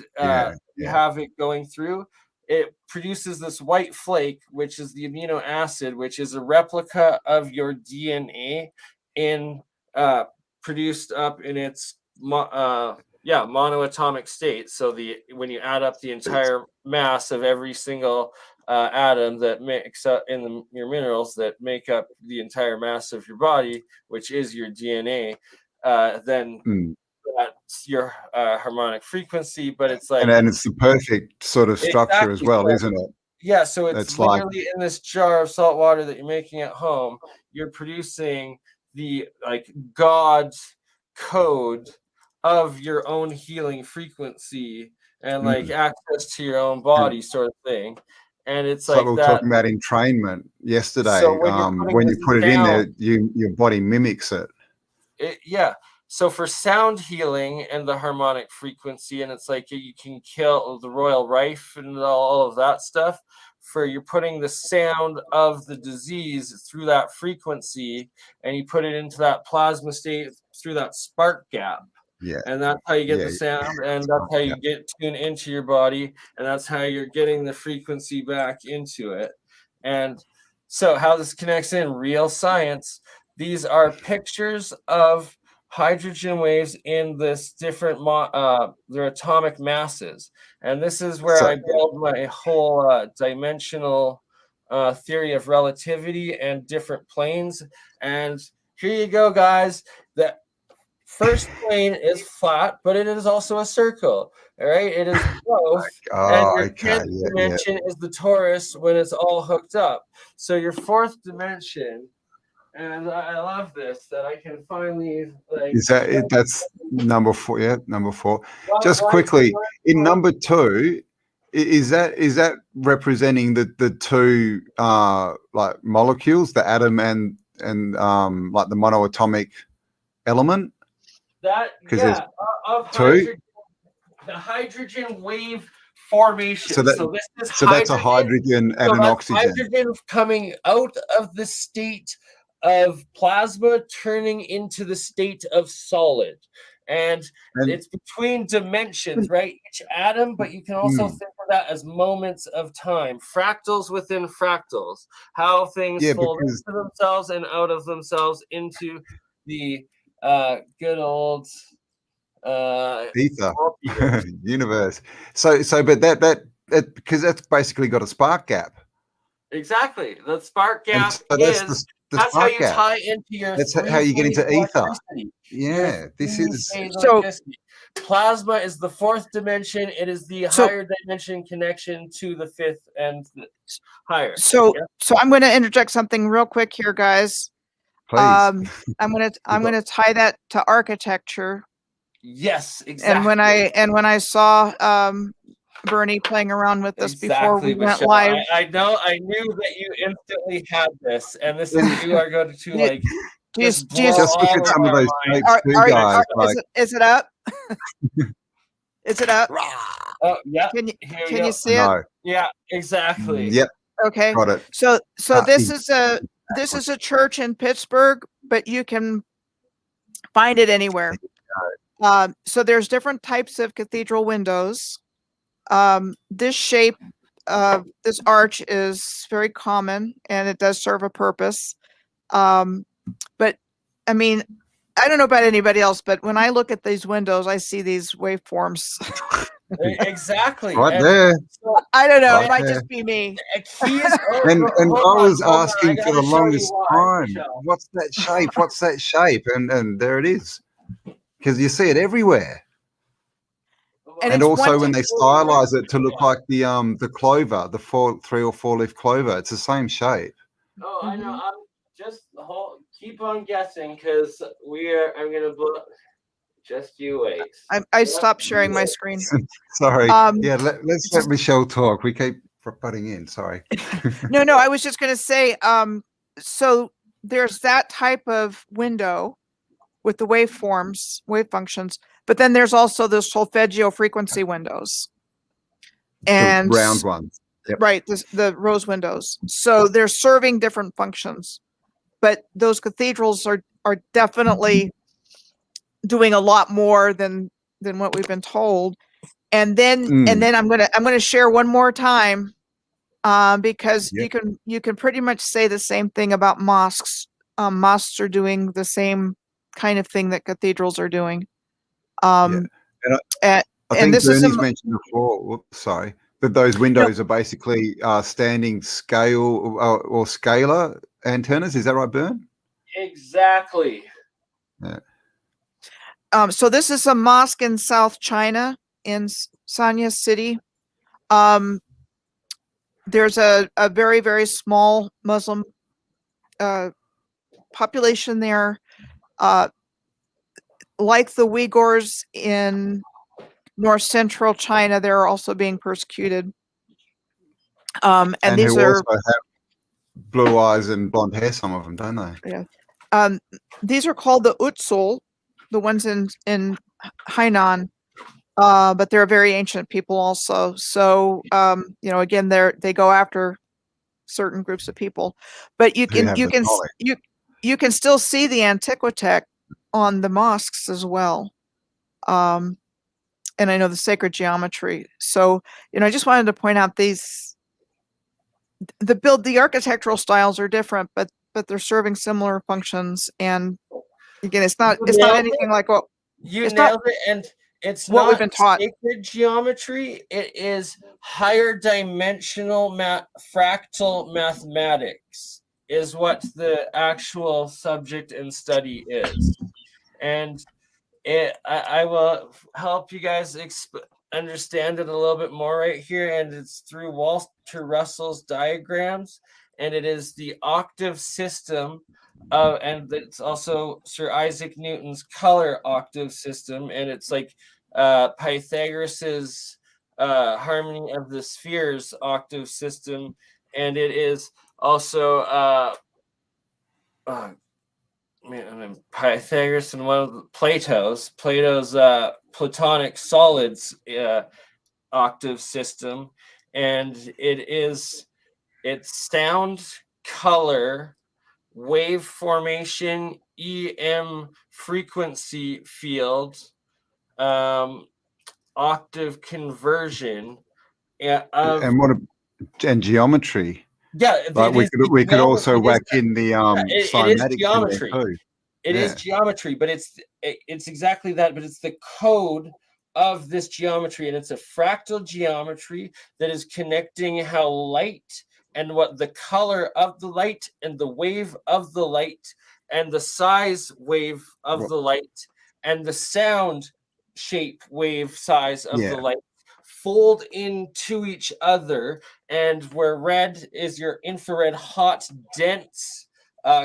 you have it going through, it produces this white flake, which is the amino acid, which is a replica of your DNA in produced up in its monoatomic state. So when you add up the entire mass of every single atom that makes up in your minerals that make up the entire mass of your body, which is your DNA, then that's your harmonic frequency. But it's like, and it's the perfect sort of structure as well, isn't it? Yeah, so it's like literally in this jar of salt water that you're making at home. You're producing the God's code of your own healing frequency and access to your own body, sort of thing. And it's like we were that. talking about entrainment yesterday. So when you put it in there, your body mimics it. So for sound healing and the harmonic frequency, and it's like you can kill the royal rife and all of that stuff. For you're putting the sound of the disease through that frequency, and you put it into that plasma state through that spark gap. Yeah. And that's how you get the sound, and that's how you get tuned into your body, and that's how you're getting the frequency back into it. And so how this connects in real science, these are pictures of hydrogen waves in this different their atomic masses. And this is where I build my whole dimensional theory of relativity and different planes. And here you go, guys. The first plane is flat, but it is also a circle. All right, it is both. And your 10th dimension is the torus when it's all hooked up. So your 4th dimension, and I love this that I can finally is that it? That's number 4. Yeah, number 4. Just quickly, in number 2, is that representing the two like molecules, the atom and like the monoatomic element? That of hydrogen, the hydrogen wave formation. So that's a hydrogen and an oxygen. Hydrogen coming out of the state of plasma turning into the state of solid. And it's between dimensions, right? Each atom, but you can also think of that as moments of time, fractals within fractals, how things fold into themselves and out of themselves into the good old ether universe. So but that because that's basically got a spark gap. Exactly. The spark gap that's how you tie into your. That's how you get into ether. Yeah, this is so. Plasma is the 4th dimension. It is the higher dimension connection to the 5th and the higher. So I'm going to interject something real quick here, guys. Please. I'm gonna tie that to architecture. Yes, exactly. And when I saw Bernie playing around with this before we went live, I knew that you instantly had this, and this is you are going to like. Just look at some of those guys. Is it up? Is it up? Oh yeah. Can you see it? Yeah, exactly. Yep. Okay. Got it. So this is a church in Pittsburgh, but you can find it anywhere. So there's different types of cathedral windows. This shape of this arch is very common, and it does serve a purpose. But I mean, I don't know about anybody else, but when I look at these windows, I see these waveforms. Exactly. Right there. So, I don't know. It might just be me. And I was asking for the longest time, what's that shape? What's that shape? And there it is. Because you see it everywhere. And also when they stylize it to look like the clover, the 3 or 4 leaf clover, it's the same shape. Oh, I know. I'm just keep on guessing because I'm gonna blow. Just you wait. I stopped sharing my screen. Sorry. Let's let Michelle talk. We keep butting in. Sorry. No. I was just going to say. So there's that type of window with the waveforms, wave functions, but then there's also the solfeggio frequency windows. And the round ones. Yep. Right, the rose windows. So they're serving different functions, but those cathedrals are definitely doing a lot more than what we've been told. And then I'm gonna share one more time, because you can pretty much say the same thing about mosques. Mosques are doing the same kind of thing that cathedrals are doing. And I think this is Bernie's mentioned before. Whoops, sorry. But those windows are basically standing scale or scalar antennas. Is that right, Bern? Exactly. Yeah. So this is a mosque in South China, in Sanya City. There's a very, very small Muslim population there. Like the Uyghurs in north central China, they're also being persecuted. And these who are also have blue eyes and blonde hair, some of them, don't they? Yeah. These are called the Utsul, the ones in Hainan, but they're a very ancient people also. So, again, they go after certain groups of people, but you can still see the Antiquitech on the mosques as well. And I know the sacred geometry. So, I just wanted to point out the architectural styles are different, but they're serving similar functions. And again, it's not anything like what you nailed it. And it's what not we've been taught. Sacred geometry. It is higher dimensional fractal mathematics is what the actual subject and study is. And I will help you guys understand it a little bit more right here. And it's through Walter Russell's diagrams. And it is the octave system. And it's also Sir Isaac Newton's color octave system. And it's like Pythagoras's harmony of the spheres octave system. And it is also Pythagoras and one of Plato's Platonic solids octave system. And it's sound, color, wave formation, EM frequency field, octave conversion, and geometry. Yeah, like we could also whack in the cymatics. It is geometry. It is geometry, but it's exactly that. But it's the code of this geometry, and it's a fractal geometry that is connecting how light and what the color of the light and the wave of the light and the size wave of the light and the sound shape wave size of the light fold into each other. And where red is your infrared hot dense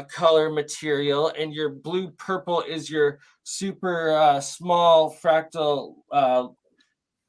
color material, and your blue purple is your super small fractal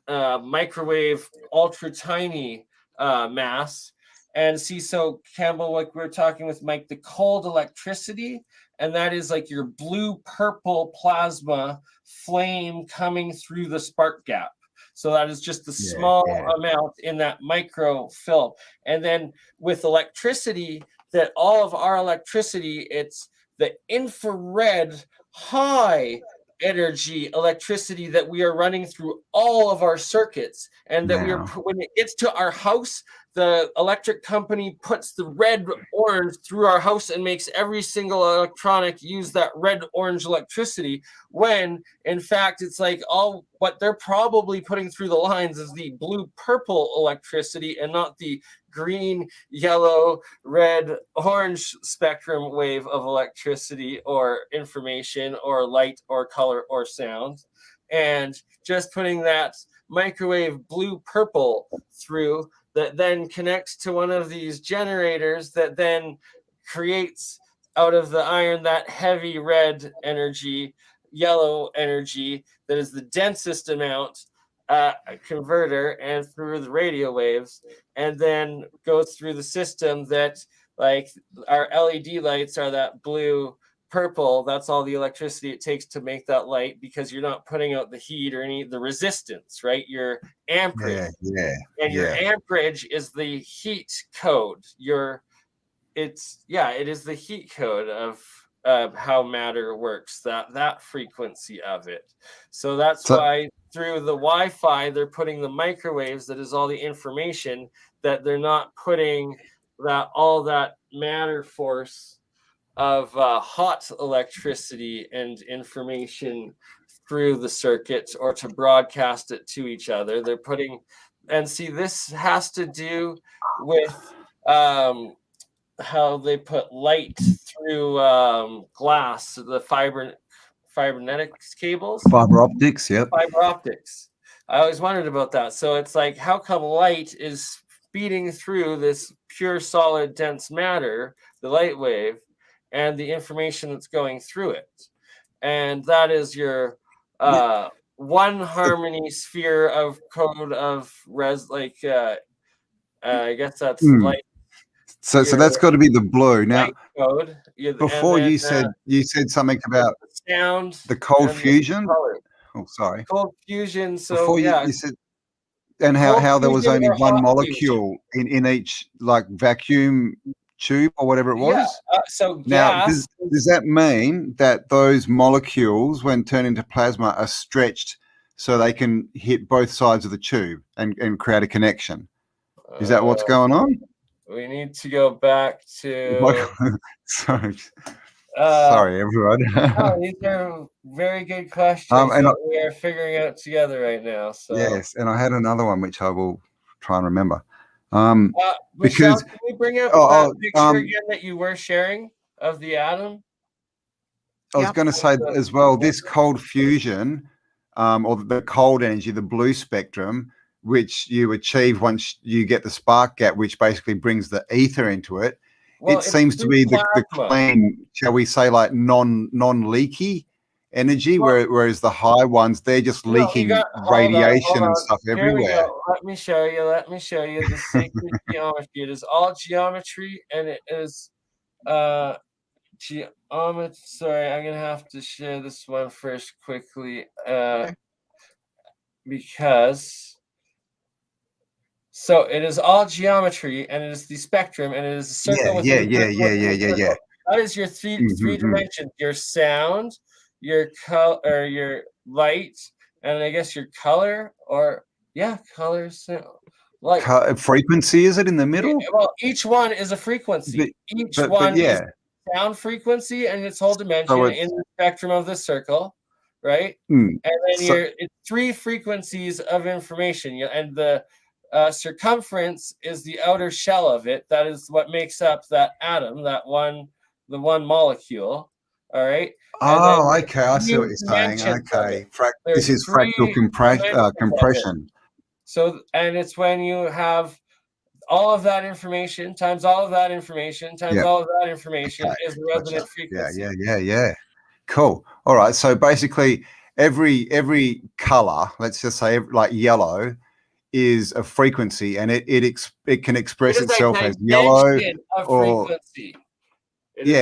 microwave ultra tiny mass. And see, so Campbell, like we were talking with Mike, the cold electricity, and that is like your blue purple plasma flame coming through the spark gap. So that is just the small amount in that micro film. And then with electricity, that all of our electricity, it's the infrared high energy electricity that we are running through all of our circuits. And that when it gets to our house, the electric company puts the red orange through our house and makes every single electronic use that red orange electricity, when in fact it's like all what they're probably putting through the lines is the blue purple electricity and not the green, yellow, red, orange spectrum wave of electricity or information or light or color or sound. And just putting that microwave blue purple through that then connects to one of these generators that then creates out of the iron that heavy red energy, yellow energy that is the densest amount converter, and through the radio waves, and then goes through the system that Like our LED lights are that blue purple. That's all the electricity it takes to make that light, because you're not putting out the heat or the resistance, right? Your amperage. And your amperage is the heat code. It is the heat code of how matter works, that frequency of it. So that's why through the Wi-Fi they're putting the microwaves, that is all the information, that they're not putting all that matter force of hot electricity and information through the circuit, or to broadcast it to each other. They're putting, and see, this has to do with how they put light through glass, the fibernetics cables. Fiber optics, yep. Fiber optics. I always wondered about that. So it's like, how come light is feeding through this pure, solid, dense matter, the light wave, and the information that's going through it? And that is your one harmony sphere of code of I guess that's light. So that's got to be the blue. Now, code. Before you said something about sound, the cold fusion. Oh, sorry. Cold fusion. So before you said, and how there was only one molecule in each like vacuum tube or whatever it was. Yeah. So now, does that mean that those molecules, when turned into plasma, are stretched so they can hit both sides of the tube and create a connection? Is that what's going on? We need to go back to. Sorry, everyone. No, these are very good questions that we are figuring out together right now. So. Yes, and I had another one which I will try and remember. Michelle, can we bring up that picture again that you were sharing of the atom? I was going to say as well, this cold fusion, or the cold energy, the blue spectrum, which you achieve once you get the spark gap, which basically brings the ether into it. Well, it seems to be the clean, shall we say, like non-leaky energy, whereas the high ones, they're just leaking radiation and stuff everywhere. Let me show you the sacred geometry. It is all geometry, and it is geometry. Sorry, I'm gonna have to share this one first quickly, because. So it is all geometry, and it is the spectrum, and it is a circle. Yeah. That is your three dimensions: your sound, your color, your light, and I guess your color, colors. Like frequency, is it in the middle? Well, each one is a frequency. Each one is sound frequency, and its whole dimension in the spectrum of the circle, right? And then it's three frequencies of information, and the circumference is the outer shell of it. That is what makes up that atom, the one molecule. All right. Okay. I see what you're saying. Okay. This is fractal compression. So, and it's when you have all of that information times all of that information times all of that information is the resonant frequency. Yeah. Cool. All right. So basically, every color, let's just say like yellow, is a frequency, and it can express itself as yellow or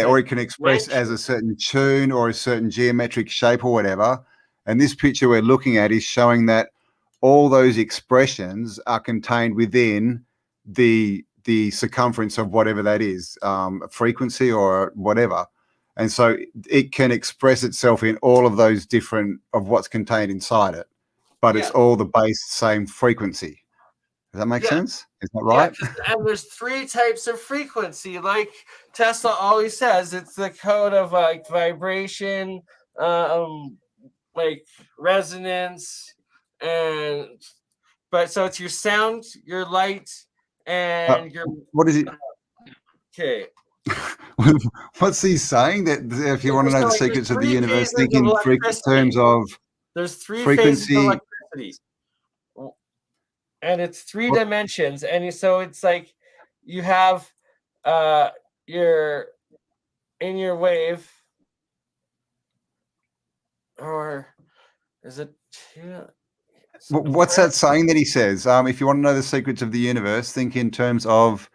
or it can express as a certain tune or a certain geometric shape or whatever. And this picture we're looking at is showing that all those expressions are contained within the circumference of whatever that is, frequency or whatever. And so it can express itself in all of those different of what's contained inside it. But it's all the base same frequency. Does that make sense? Is that right? And there's three types of frequency. Like Tesla always says, it's the code of like vibration, like resonance, but so it's your sound, your light, and your. What is it? Okay. What's he saying? That if you want to know the secrets of the universe, think in terms of. There's three frequency. Phases of electricity, and it's three dimensions. And so it's like you have your in your wave, or is it two? What's that saying that he says? If you want to know the secrets of the universe, think in terms of.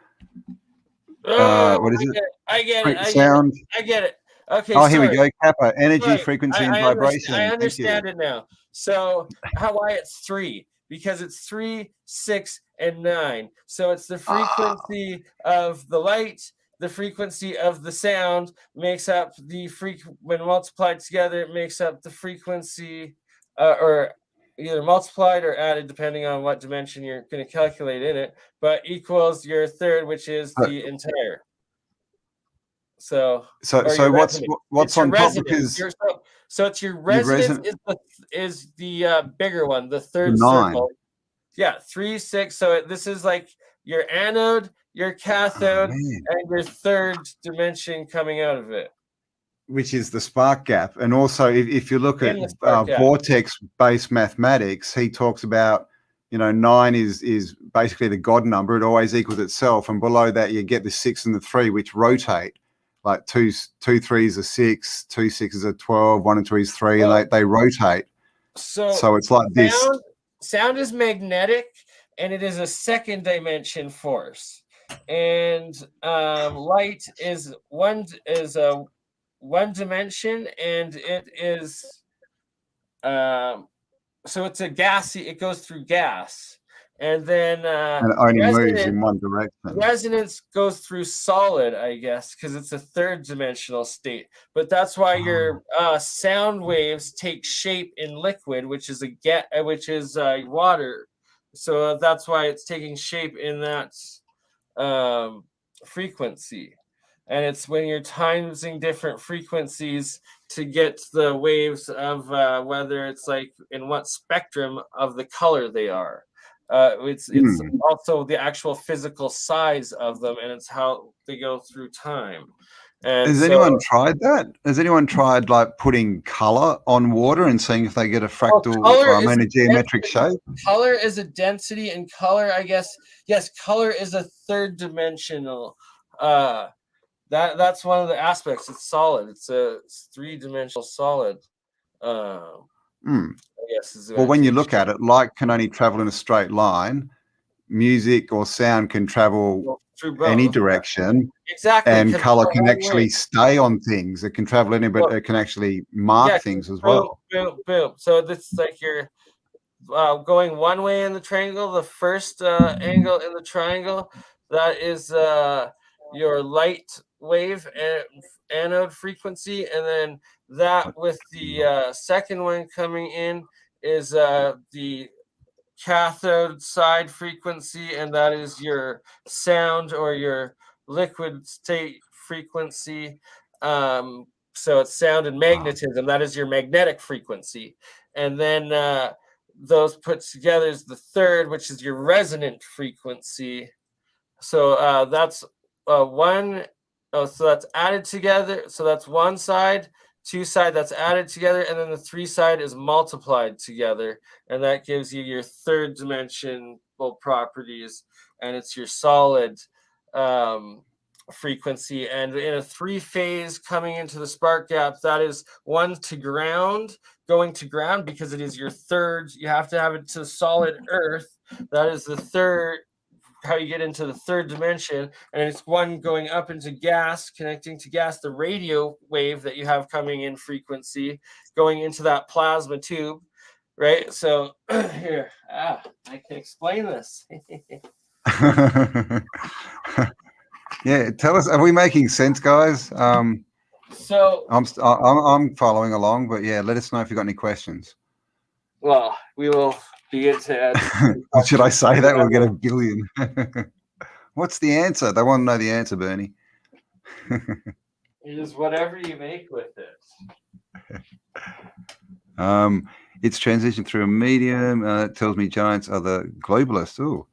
what is it? I get it. Sound. I get it. Okay. Oh, here sorry. we go. Kappa, energy, Sorry. frequency, and I vibration. understand it now. So why it's 3? Because it's 3, 6, and 9. So it's the frequency of the light, the frequency of the sound makes up the when multiplied together, it makes up the frequency, or either multiplied or added, depending on what dimension you're going to calculate in it, but equals your third, which is the entire. So what's on top? Because so it's your resonance is the bigger one, the third 9. circle. Yeah, 3, 6. So this is like your anode, your cathode, and your third dimension coming out of it, which is the spark gap. And also, if you look at vortex-based mathematics, he talks about, 9 is basically the God number. It always equals itself, and below that you get the 6 and the 3, which rotate. Like 2 3s are 6, 2 6s are 12, 1 and 2 is 3, and they rotate. So it's like this. Sound is magnetic, and it is a second dimension force. And light is a one dimension, and it is so it's a gassy. It goes through gas. And then and it only moves in one direction. Resonance goes through solid, I guess, because it's a third dimensional state. But that's why your sound waves take shape in liquid, which is water. So that's why it's taking shape in that frequency. And it's when you're timesing different frequencies to get the waves of whether it's like in what spectrum of the color they are. It's also the actual physical size of them, and it's how they go through time. And has anyone tried that? Has anyone tried like putting color on water and seeing if they get a fractal or a geometric shape? Color is a density, and color, I guess, yes, color is a third dimensional. That's one of the aspects. It's solid. It's a 3-dimensional solid. Yes, well, when you look at it, light can only travel in a straight line. Music or sound can travel any direction. Exactly. And color can actually stay on things. It can travel anywhere, but it can actually mark things as well. Boom. So this is like you're going one way in the triangle. The first angle in the triangle, that is your light wave and anode frequency, and then that with the second one coming in is the cathode side frequency, and that is your sound or your liquid state frequency. So it's sound and magnetism. That is your magnetic frequency. And then those put together is the third, which is your resonant frequency. So that's one. So that's added together. So that's one side. 2 side that's added together, and then the 3 side is multiplied together, and that gives you your third dimensional properties, and it's your solid frequency. And in a 3-phase coming into the spark gap, that is 1 to ground, going to ground, because it is your third. You have to have it to solid earth. That is the third, how you get into the third dimension, and it's 1 going up into gas, connecting to gas, the radio wave that you have coming in frequency, going into that plasma tube, right? So here, I can explain this. Yeah, tell us, are we making sense, guys? So I'm following along, but yeah, let us know if you've got any questions. Well, we will begin to add. Should I say that? We'll get 1 billion. What's the answer? They want to know the answer, Bernie. It is whatever you make with it. It's transitioned through a medium. It tells me giants are the globalists. Oh,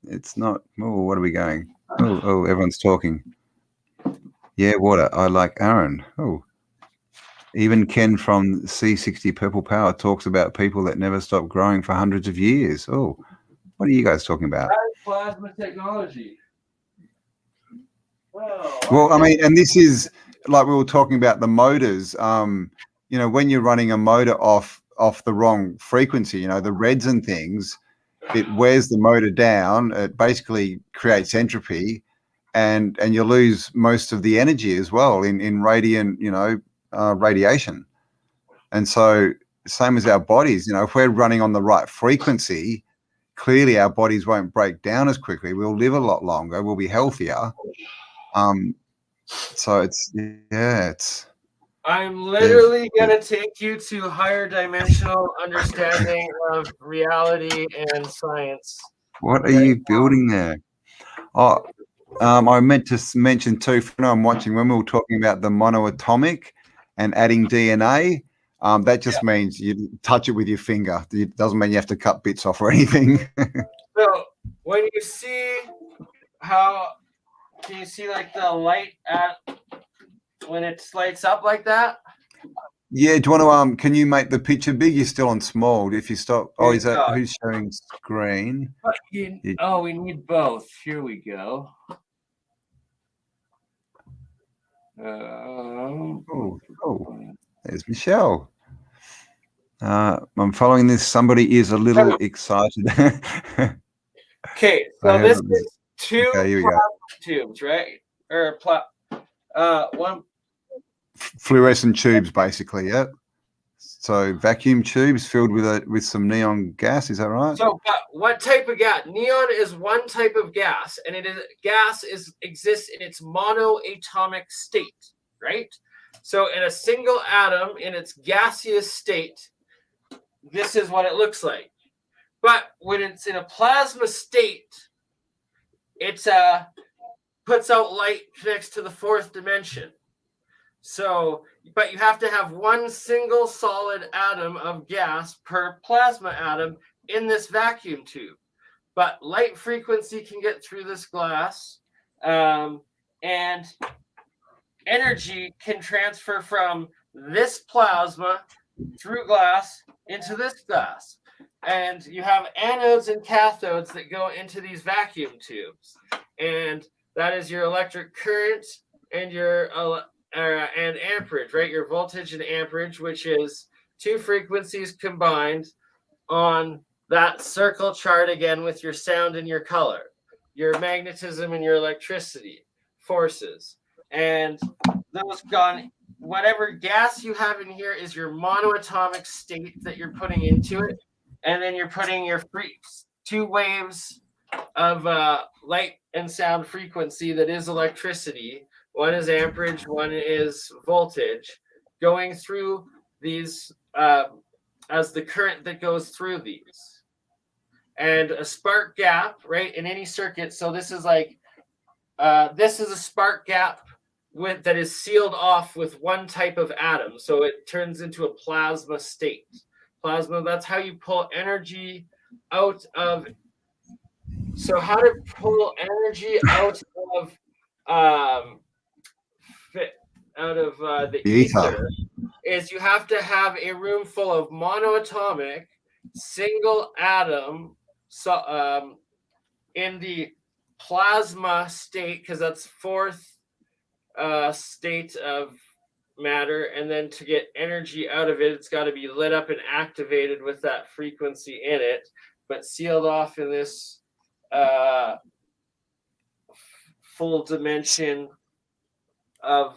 it's not. Oh, what are we going? Oh, everyone's talking. Yeah, water. I like Aaron. Oh. Even Ken from C60 Purple Power talks about people that never stop growing for hundreds of years. Oh, what are you guys talking about? Plasma technology. Well, I mean, and this is like we were talking about the motors. When you're running a motor off the wrong frequency, the reds and things, it wears the motor down. It basically creates entropy, and you lose most of the energy as well in radiant, radiation. And so same as our bodies, if we're running on the right frequency, clearly our bodies won't break down as quickly. We'll live a lot longer. We'll be healthier. So it's. I'm literally gonna take you to higher dimensional understanding of reality and science. What are you building there? Oh, I meant to mention too. I'm watching when we were talking about the monoatomic and adding DNA. That just means you touch it with your finger. It doesn't mean you have to cut bits off or anything. So when you see can you see like the light when it lights up like that? Yeah, do you want to can you make the picture big? You're still on small. If you stop, is that who's showing screen? We need both. Here we go. There's Michelle. I'm following this. Somebody is a little excited. Okay, so this is two plasma tubes, right? Or one fluorescent tubes, basically. Yeah. So vacuum tubes filled with some neon gas. Is that right? So, what type of gas? Neon is one type of gas, and exists in its monoatomic state, right? So, in a single atom in its gaseous state, this is what it looks like. But when it's in a plasma state, it puts out light, connects to the fourth dimension. So, but you have to have one single solid atom of gas per plasma atom in this vacuum tube. But light frequency can get through this glass, and energy can transfer from this plasma through glass into this glass. And you have anodes and cathodes that go into these vacuum tubes. And that is your electric current and your and amperage, right? Your voltage and amperage, which is two frequencies combined on that circle chart again with your sound and your color, your magnetism and your electricity forces. And those whatever gas you have in here is your monoatomic state that you're putting into it. And then you're putting your two waves of light and sound frequency that is electricity. One is amperage, one is voltage, going through these as the current that goes through these. And a spark gap, right, in any circuit. So this is like, this is a spark gap that is sealed off with one type of atom. So it turns into a plasma state. Plasma, that's how you pull energy out of. So how to pull energy out of the ether is you have to have a room full of monoatomic single atom in the plasma state, because that's fourth state of matter, and then to get energy out of it, it's got to be lit up and activated with that frequency in it, but sealed off in this full dimension of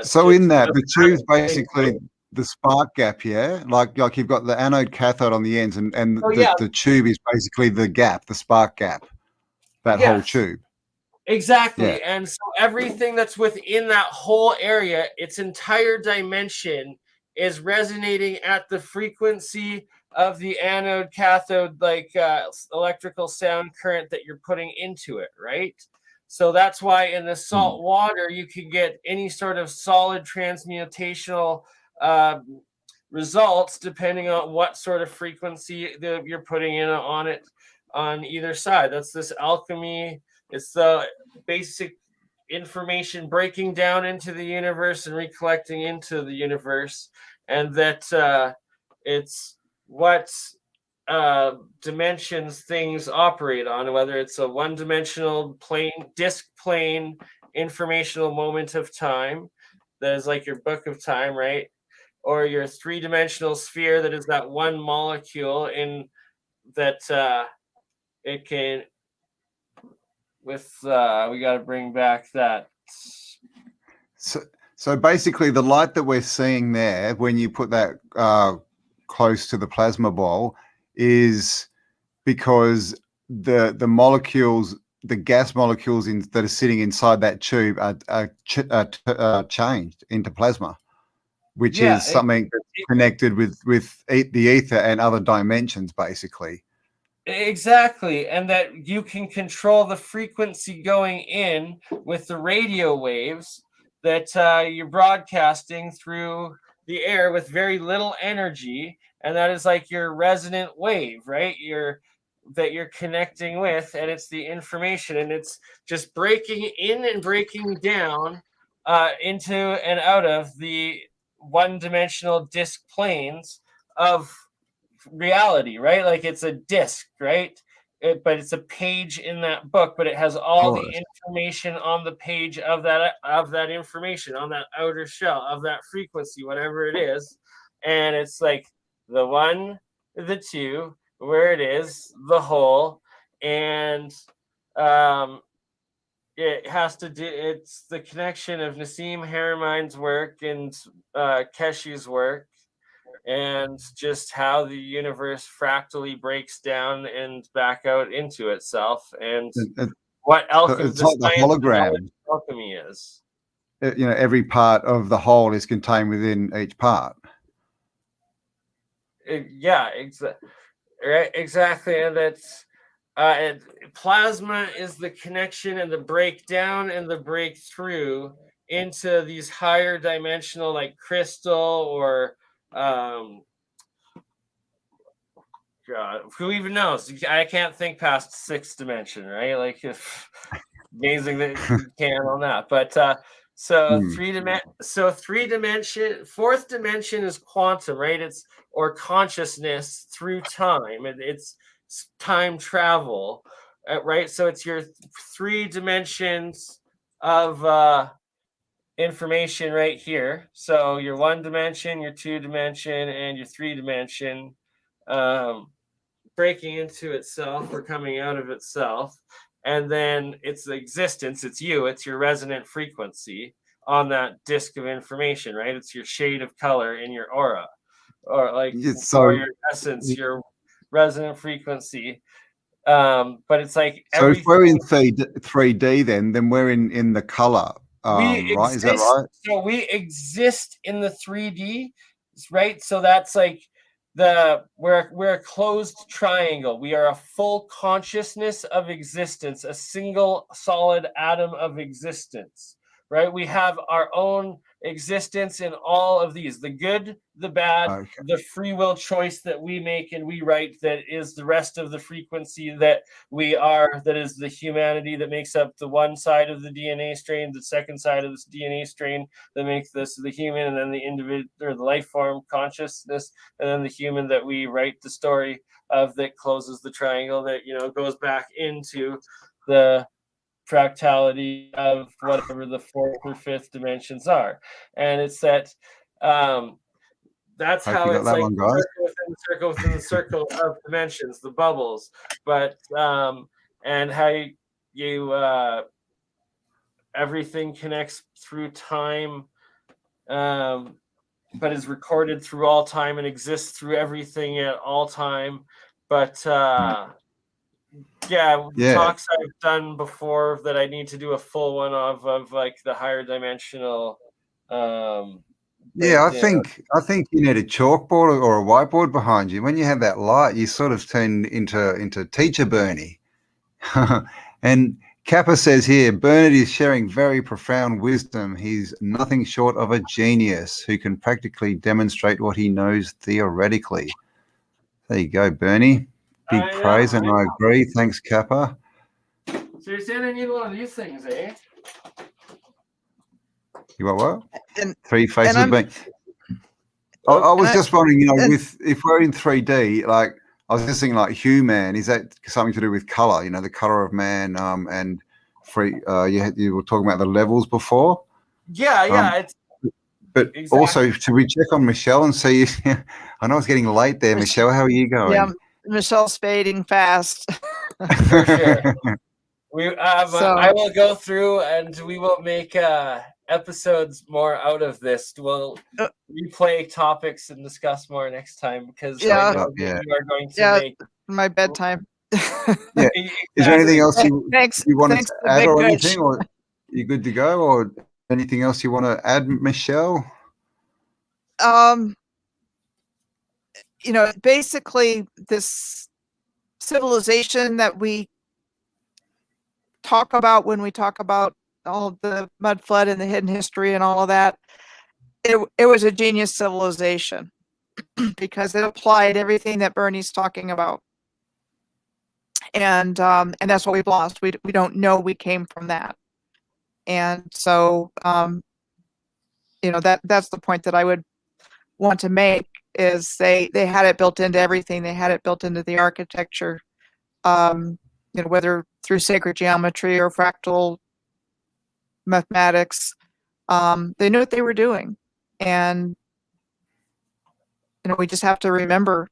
so in that the tube's basically the spark gap, like you've got the anode cathode on the ends, and the tube is basically the gap, the spark gap, whole tube. Exactly. Yeah. And so everything that's within that whole area, its entire dimension, is resonating at the frequency of the anode cathode, like electrical sound current that you're putting into it, right? So that's why in the salt water, you can get any sort of solid transmutational results depending on what sort of frequency that you're putting in on it on either side. That's this alchemy. It's the basic information breaking down into the universe and recollecting into the universe, and that it's what dimensions things operate on, whether it's a one-dimensional disk plane informational moment of time that is like your book of time, right? Or your three-dimensional sphere that is that one molecule in that it can with we got to bring back that. So basically, the light that we're seeing there, when you put that close to the plasma ball, is because the molecules, the gas molecules that are sitting inside that tube are changed into plasma, which is something that's connected with the ether and other dimensions, basically. Exactly, and that you can control the frequency going in with the radio waves that you're broadcasting through the air with very little energy, and that is like your resonant wave, right? That you're connecting with, and it's the information, and it's just breaking in and breaking down into and out of the one-dimensional disk planes of reality, right? Like it's a disc, right? But it's a page in that book, but it has all the information on the page of that information on that outer shell of that frequency, whatever it is. And it's like the one, the two, where it is, the whole, and it has to do. It's the connection of Nassim Haramein's work and Keshe's work, and just how the universe fractally breaks down and back out into itself, and what it's like the hologram. Alchemy is. Every part of the whole is contained within each part. Exactly, and that's and plasma is the connection and the breakdown and the breakthrough into these higher dimensional, like crystal or God, who even knows? I can't think past 6th dimension, right? Like, amazing that you can on that. But so 3 dimension, 4th dimension is quantum, right? It's or consciousness through time, and it's time travel, right? So it's your 3 dimensions of information right here. So your 1 dimension, your 2 dimension, and your 3 dimension breaking into itself or coming out of itself. And then it's the existence, it's you, it's your resonant frequency on that disk of information, right? It's your shade of color in your aura, or like or your essence, your resonant frequency. But it's like so if we're in 3D, then we're in the color. Right? Is that right? So we exist in the 3D, right? So that's like we're a closed triangle. We are a full consciousness of existence, a single solid atom of existence, right? We have our own existence in all of these, the good, the bad, the free will choice that we make and we write, that is the rest of the frequency that we are, that is the humanity that makes up the one side of the DNA strain, the second side of this DNA strain that makes this the human, and then the individual or the life form consciousness, and then the human that we write the story of, that closes the triangle, that goes back into the fractality of whatever the 4th or 5th dimensions are. And it's that that's how it's like circle within the circle of dimensions, the bubbles. But and how you everything connects through time, but is recorded through all time and exists through everything at all time. But talks I've done before that I need to do a full one of like the higher dimensional. I think you need a chalkboard or a whiteboard behind you. When you have that light, you sort of turn into teacher Bernie. And Kappa says here, Bernard is sharing very profound wisdom. He's nothing short of a genius who can practically demonstrate what he knows theoretically. There you go, Bernie. Big praise, and I agree. Thanks, Kappa. So you're saying I need one of these things, eh? You what? And 3 faces of being. I was just wondering, if we're in 3D, like I was just thinking, like human, is that something to do with color? The color of man, and free. You were talking about the levels before. Yeah. But also, should we check on Michelle and see? I know it's getting late there, Michelle. How are you going? Yeah, Michelle's fading fast. For sure. I will go through and we will make episodes more out of this. We'll replay topics and discuss more next time because I know that you are going to make my bedtime. Yeah. Is there anything else you want thanks to add or anything, or you good to go, or anything else you want to add, Michelle? Basically this civilization that we talk about when we talk about all of the mud flood and the hidden history and all of that, it was a genius civilization because it applied everything that Bernie's talking about. And that's what we've lost. We don't know we came from that. And so, that's the point that I would want to make is they had it built into everything. They had it built into the architecture, whether through sacred geometry or fractal mathematics. They knew what they were doing. And, we just have to remember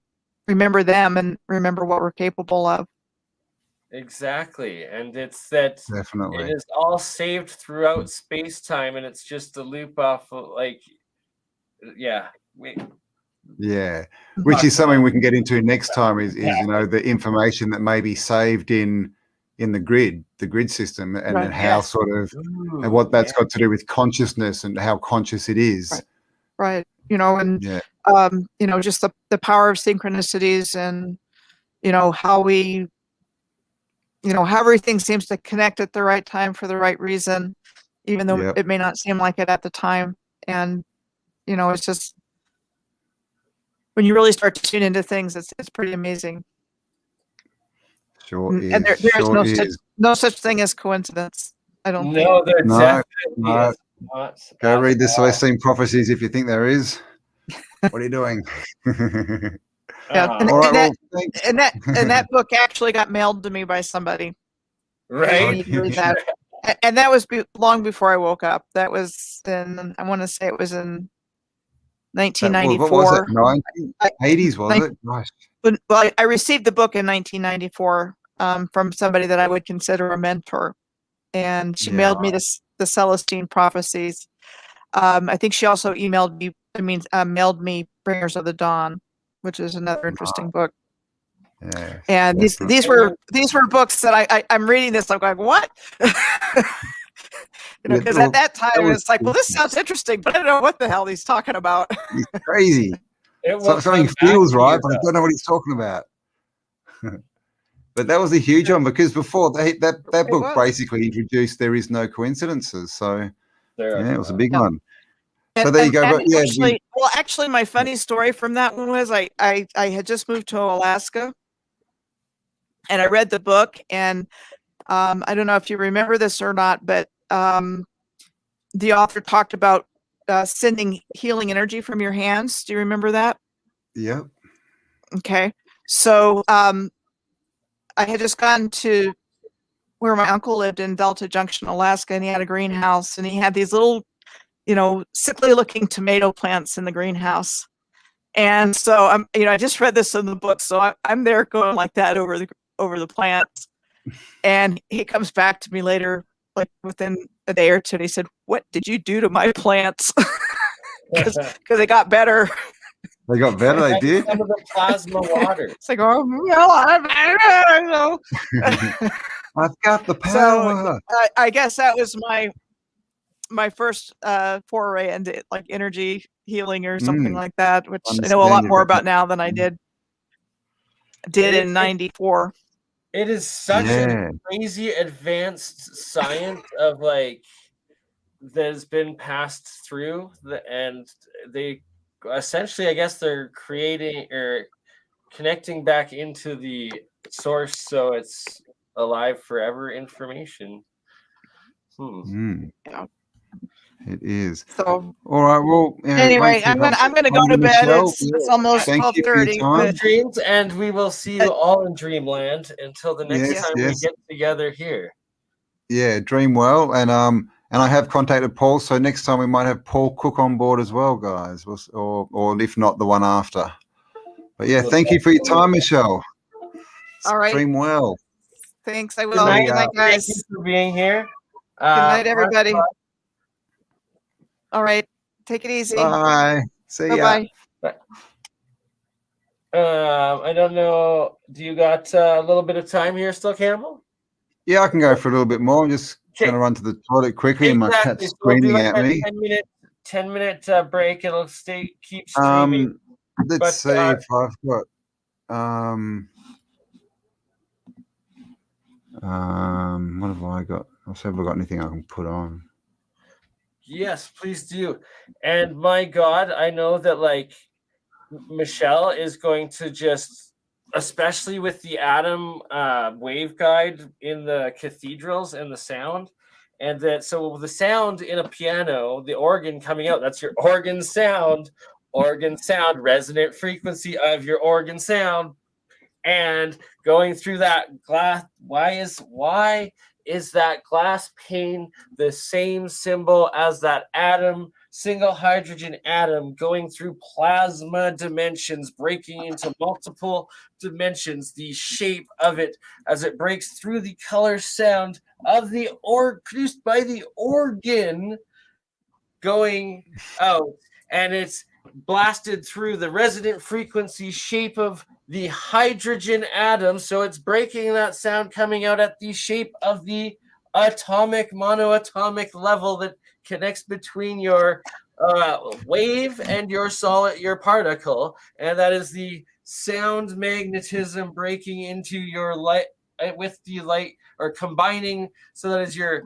them and remember what we're capable of. Exactly. And it's that Definitely. it is all saved throughout space-time, and it's just a loop off of which is something we can get into next time is the information that may be saved in the grid system, and then how sort of and what that's got to do with consciousness and how conscious it is. Right. Just the power of synchronicities and how we how everything seems to connect at the right time for the right reason, even though it may not seem like it at the time. And it's just when you really start to tune into things, it's pretty amazing. Sure is. And there's no such thing as coincidence. I don't think. No. Go read the Celestine prophecies if you think there is. What are you doing? And that book actually got mailed to me by somebody. Right. And that was long before I woke up. That was I want to say it was in 1994. What was it? 80s, was it? Nice. Well, I received the book in 1994 from somebody that I would consider a mentor. And she mailed me the Celestine prophecies. I think she also mailed me Bringers of the Dawn, which is another interesting book. Yeah, and these were books that I'm reading this. I'm going, what? Because at that time it's like, well, this sounds interesting, but I don't know what the hell he's talking about. He's crazy. Something feels right, but I don't know what he's talking about. But that was a huge one because before that book basically introduced there is no coincidences. So it was a big one. So there you go. Actually, my funny story from that one was I had just moved to Alaska, and I read the book, and I don't know if you remember this or not, but the author talked about sending healing energy from your hands. Do you remember that? Yep. Okay. So I had just gone to where my uncle lived in Delta Junction, Alaska, and he had a greenhouse, and he had these little sickly looking tomato plants in the greenhouse. And so I just read this in the book. So I'm there going like that over the plants. And he comes back to me later, like within a day or two, and he said, "What did you do to my plants?" Because they got better. They got better, they did. Some of the plasma water. It's like, oh, well, I know. I've got the power. So I guess that was my first foray into like energy healing or something like that, which I know a lot more about now than I did in 94. It is such a crazy advanced science of that has been passed through and they essentially, I guess they're creating or connecting back into the source so it's alive forever information. Yeah. It is. So all right. Well, anyway, I'm gonna go to bed. It's almost 12:30. Dreams, and we will see you all in Dreamland until the next time we get together here. Yeah, dream well, and I have contacted Paul, so next time we might have Paul Cook on board as well, guys, or if not, the one after. But yeah, thank you for your time, Michelle. All right. Dream well. Thanks. I will. Good night, Good night, Thank guys. you for being here. Good night, everybody. All right. Take it easy. Bye. See ya. Bye-bye. I don't know. Do you got a little bit of time here still, Campbell? Yeah, I can go for a little bit more. I'm just going to Okay. run to the toilet quickly, and my Exactly. cat's So we'll do screaming like at a me. 10-minute break. It'll keep streaming. Let's But, see if I've got what have I got? I'll see if I've got anything I can put on. Yes, please do. And my God, I know that like Michelle is going to just, especially with the atom waveguide in the cathedrals and the sound, and that so the sound in a piano, the organ coming out, that's your organ sound, resonant frequency of your organ sound, and going through that glass. Why is that glass pane the same symbol as that atom, single hydrogen atom, going through plasma dimensions, breaking into multiple dimensions, the shape of it as it breaks through the color sound of the produced by the organ going out, and it's blasted through the resonant frequency shape of the hydrogen atom, so it's breaking that sound coming out at the shape of the atomic monoatomic level that connects between your wave and your particle, and that is the sound magnetism breaking into your light with the light, or combining, so that is your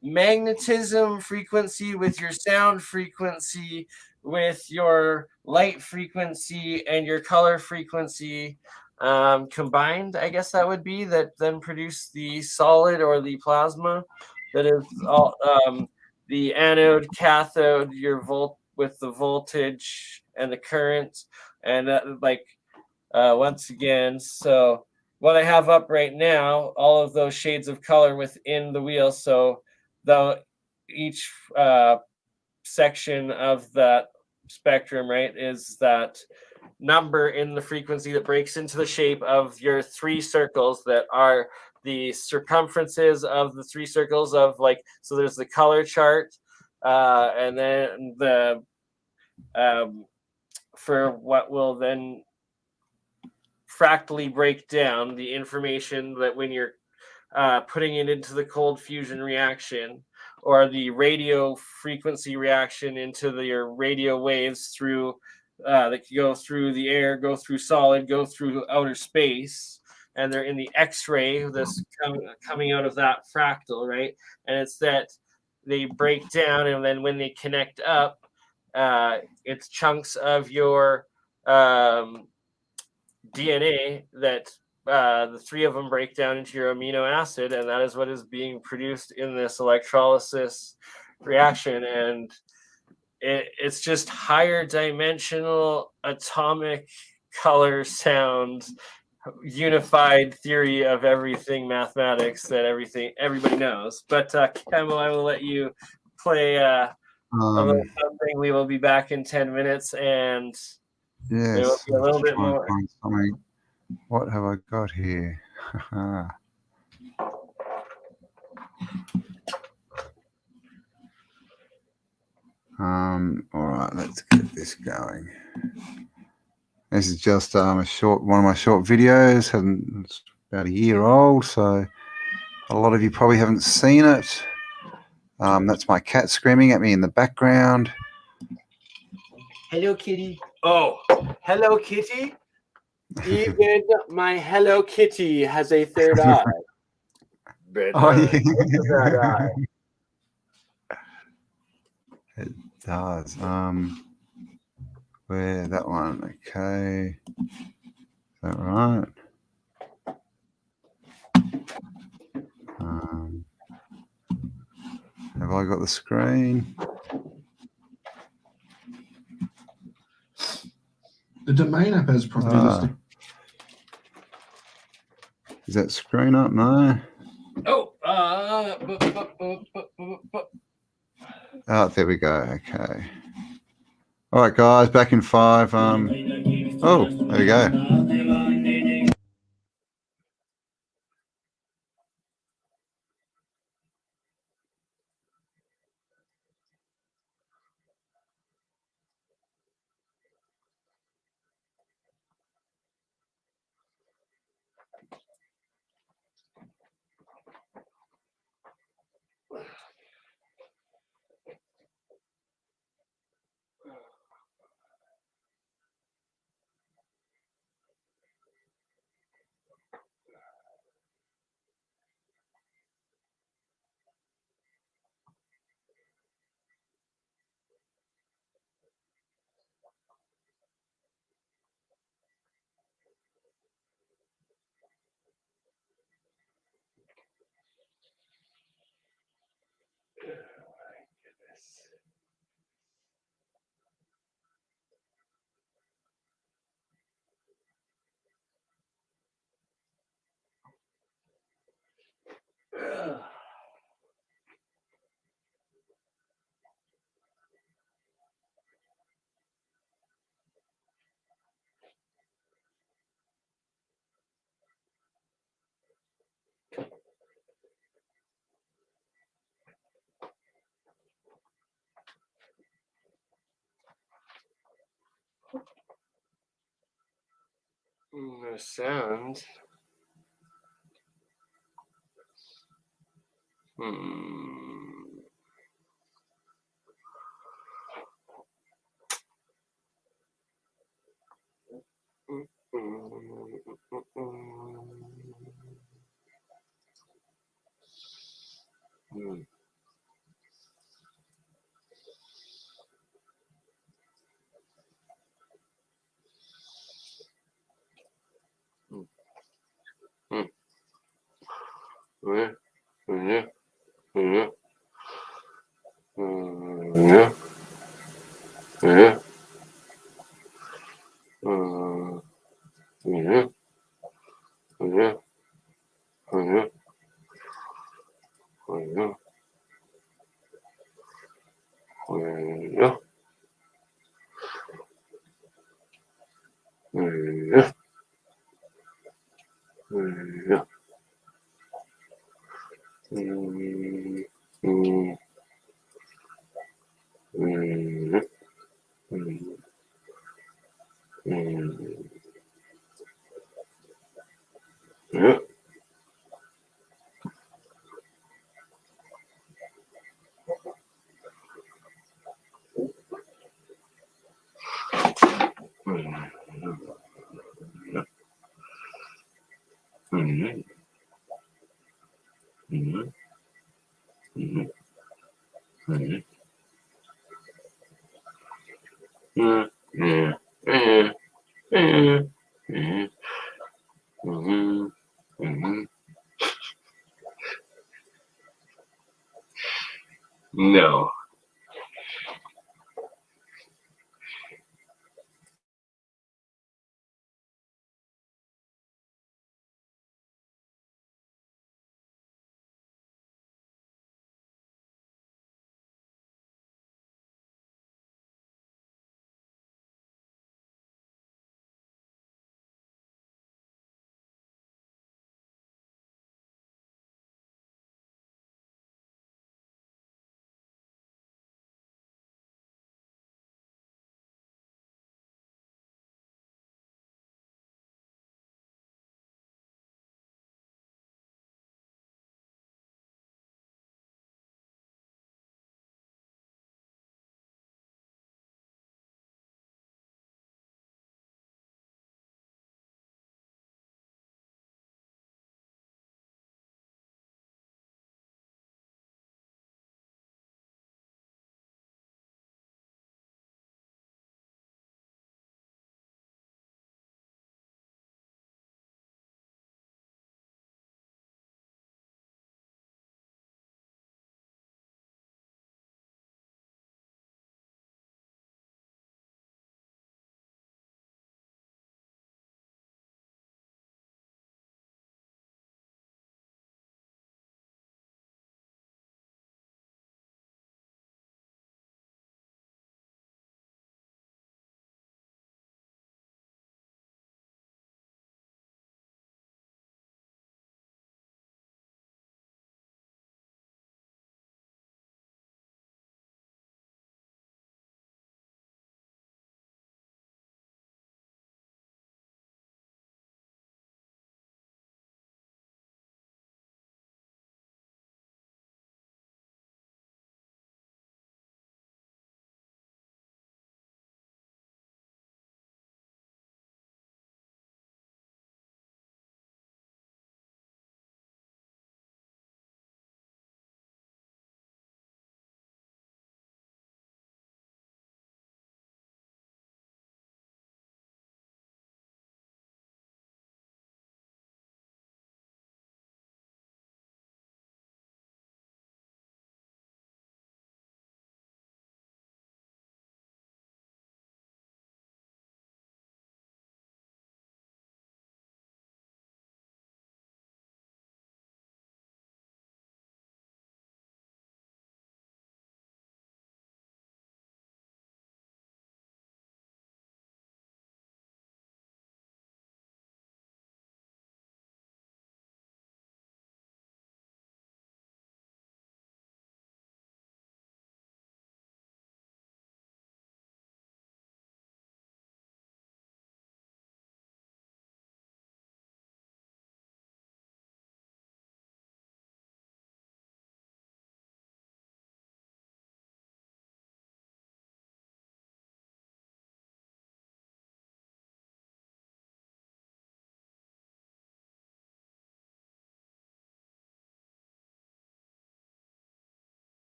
magnetism frequency with your sound frequency with your light frequency and your color frequency combined. I guess that would be that then produce the solid or the plasma that is all the anode, cathode, your volt with the voltage and the current, and once again, so what I have up right now, all of those shades of color within the wheel. So each section of that spectrum, right, is that number in the frequency that breaks into the shape of your three circles that are the circumferences of the three circles of so there's the color chart, and then the for what will then fractally break down the information that when you're putting it into the cold fusion reaction, or the radio frequency reaction into your radio waves through that go through the air, go through solid, go through outer space, and they're in the X-ray, this coming out of that fractal, right? And it's that they break down, and then when they connect up, it's chunks of your DNA that the three of them break down into your amino acid, and that is what is being produced in this electrolysis reaction. And it's just higher dimensional atomic color sound unified theory of everything mathematics that everybody knows. But Cambell, I will let you play a little something. We will be back in 10 minutes, and yes, there will be a little bit more. What have I got here? All right, let's get this going. This is just one of my short videos. It's about a year old, so a lot of you probably haven't seen it. That's my cat screaming at me in the background. Hello, kitty. Oh, hello, kitty. Even my Hello Kitty has a third eye. Oh, yeah. Third eye. It does. Where that one? Okay. Is that right? Have I got the screen? The domain app has property listing. Is that screen up? No. Oh, Oh, there we go. Okay. All right, guys, back in 5. Oh, there we go. No sound. No.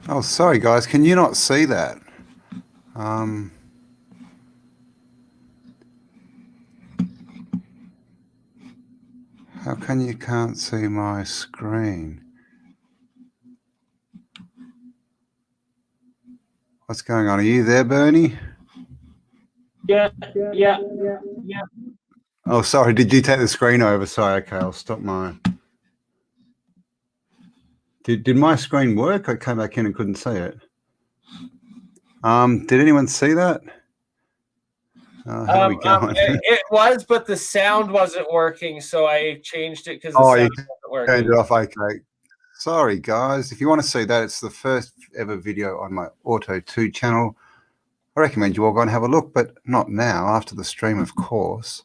Oh, sorry, guys. Can you not see that? How come you can't see my screen? What's going on? Are you there, Bernie? Yeah. Oh, sorry. Did you take the screen over? Sorry. Okay, I'll stop mine. Did my screen work? I came back in and couldn't see it. Did anyone see that? How are we going? It was, but the sound wasn't working, so I changed it because the Oh, sound you wasn't working. turned it off. Okay. Sorry, guys. If you want to see that, it's the first ever video on my Auto 2 channel. I recommend you all go and have a look, but not now, after the stream, of course.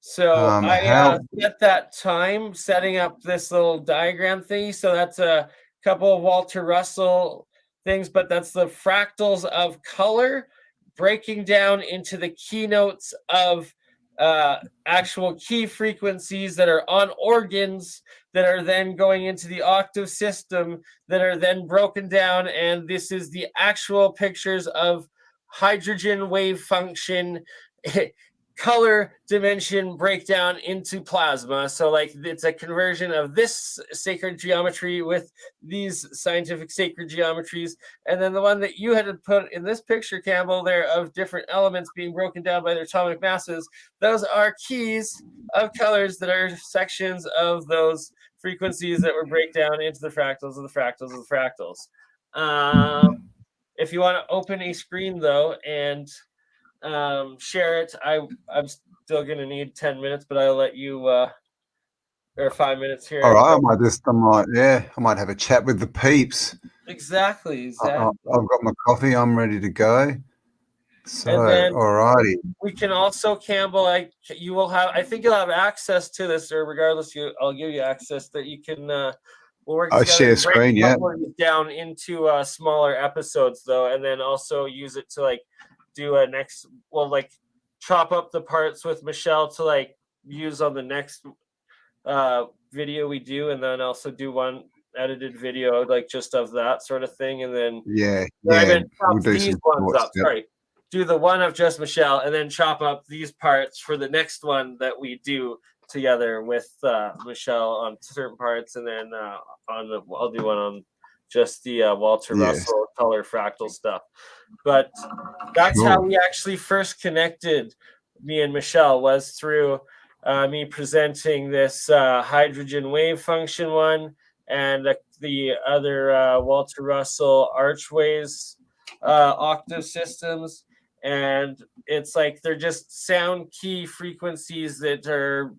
So I spent that time setting up this little diagram thing. So that's a couple of Walter Russell things, but that's the fractals of color breaking down into the keynotes of actual key frequencies that are on organs that are then going into the octave system that are then broken down. And this is the actual pictures of hydrogen wave function color dimension breakdown into plasma. So like it's a conversion of this sacred geometry with these scientific sacred geometries. And then the one that you had to put in this picture, Campbell, there of different elements being broken down by their atomic masses, those are keys of colors that are sections of those frequencies that were break down into the fractals of the fractals of the fractals. If you want to open a screen though and share it, I'm still gonna need 10 minutes, but I'll let you or 5 minutes here. All right, I might have a chat with the peeps. Exactly. I've got my coffee, I'm ready to go. So all righty. We can also, Campbell, I think you'll have access to this, or regardless, I'll give you access that you can we'll work together share screen, yeah. Down into smaller episodes though, and then also use it to like do a next, like chop up the parts with Michelle to like use on the next video we do, and then also do one edited video like just of that sort of thing, and then we'll do these ones up. Yep. Sorry, do the one of just Michelle, and then chop up these parts for the next one that we do together with Michelle on certain parts, and then I'll do one on just the Walter Russell color fractal stuff. But that's how we actually first connected, me and Michelle, was through me presenting this hydrogen wave function one and the other Walter Russell archways octave systems. And it's like they're just sound key frequencies that are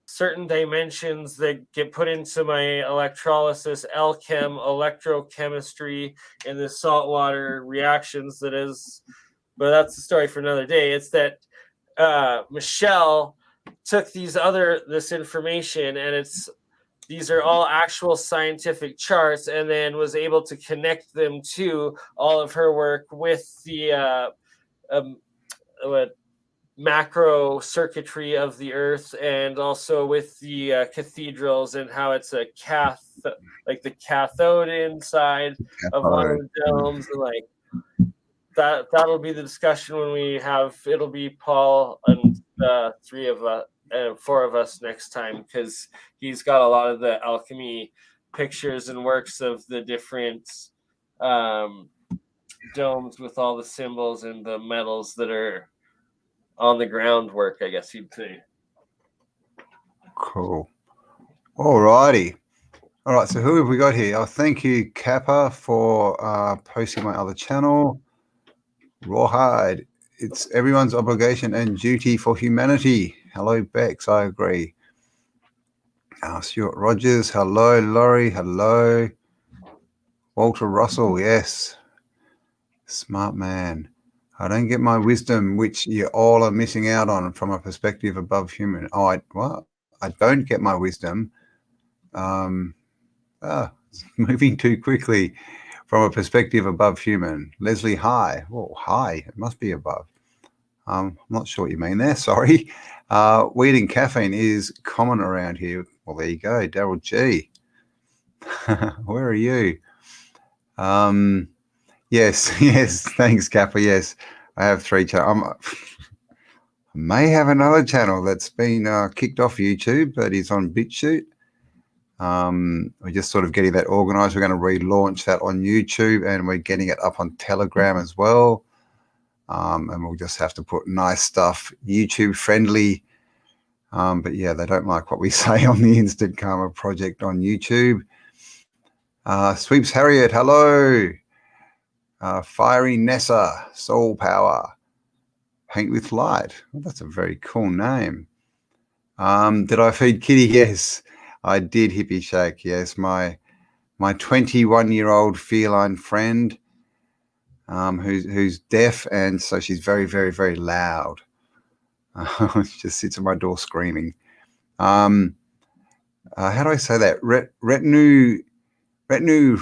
certain dimensions that get put into my electrolysis, alchem, electrochemistry, in the saltwater reactions that is, but that's the story for another day. It's that Michelle took this information, and these are all actual scientific charts, and then was able to connect them to all of her work with the macro circuitry of the earth, and also with the cathedrals and how it's a like the cathode inside of one of the domes, and like that'll be the discussion when it'll be Paul and three of us and four of us next time, because he's got a lot of the alchemy pictures and works of the different domes with all the symbols and the metals that are on the groundwork, I guess you'd say. Cool. All righty. All right, so who have we got here? Oh, thank you, Kappa, for posting my other channel. Rawhide. It's everyone's obligation and duty for humanity. Hello, Bex. I agree. Stuart Rogers. Hello, Laurie. Hello. Walter Russell. Yes. Smart man. I don't get my wisdom, which you all are missing out on from a perspective above human. Oh, I don't get my wisdom. Moving too quickly from a perspective above human. Leslie, hi. Oh, hi. It must be above. I'm not sure what you mean there. Sorry. Weed and caffeine is common around here. Well, there you go. Daryl G. Where are you? Yes, yes. Thanks, Kappa. Yes, I have 3 channels. I may have another channel that's been kicked off YouTube, but is on BitChute. We're just sort of getting that organized. We're going to relaunch that on YouTube, and we're getting it up on Telegram as well. And we'll just have to put nice stuff, YouTube friendly. But yeah, they don't like what we say on the Instant Karma project on YouTube. Sweeps Harriet, hello. Fiery Nessa, Soul Power. Paint with Light. Well, that's a very cool name. Did I feed Kitty? Yes, I did, Hippie Shake. Yes, my 21-year-old feline friend, who's deaf, and so she's very, very, very loud. She just sits at my door screaming. How do I say that? Retinue Retsno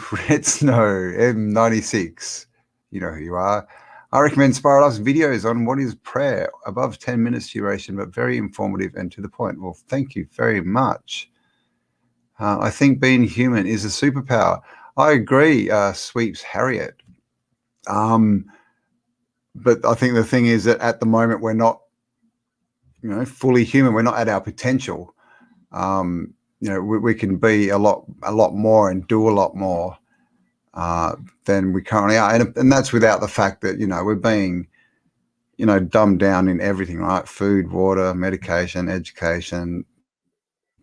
M96. You know who you are. I recommend Spiral Love's videos on what is prayer, above 10 minutes duration, but very informative and to the point. Well, thank you very much. I think being human is a superpower. I agree, Sweeps Harriet. But I think the thing is that at the moment we're not, fully human. We're not at our potential. We can be a lot more and do a lot more than we currently are, and that's without the fact that we're being dumbed down in everything, right? Food, water, medication, education,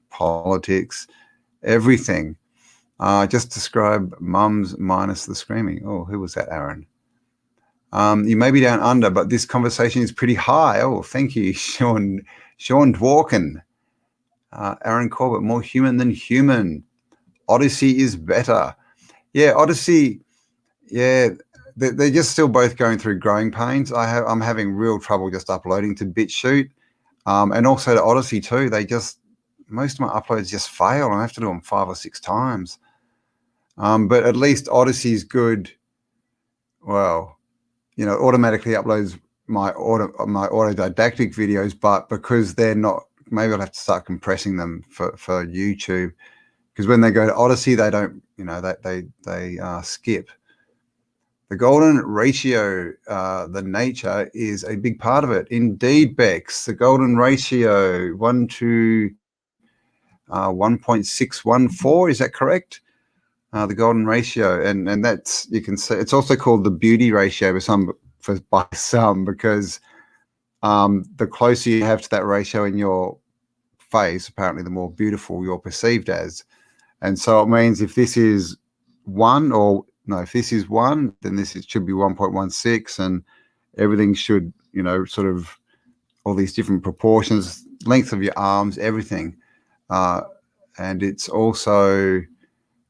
politics, everything. Just describe mums minus the screaming. Oh, who was that, Aaron? You may be down under, but this conversation is pretty high. Oh, thank you, Sean Dworkin. Aaron Corbett, more human than human. Odyssey is better. Yeah, Odyssey, yeah, they're just still both going through growing pains. I'm having real trouble just uploading to BitChute, and also to Odyssey too. Most of my uploads just fail. I have to do them 5 or 6 times. But at least Odyssey's good. Well, automatically uploads my autodidactic videos, but because they're not, maybe I'll have to start compressing them for YouTube, because when they go to Odyssey, they don't, they skip. The golden ratio, the nature is a big part of it. Indeed, Bex, the golden ratio, 1 to 1.614, is that correct? The golden ratio, and that's, you can see, it's also called the beauty ratio by some, because the closer you have to that ratio in your face, apparently the more beautiful you're perceived as. And so it means if this is 1, if this is 1, then should be 1.16, and everything should, sort of all these different proportions, length of your arms, everything. And it's also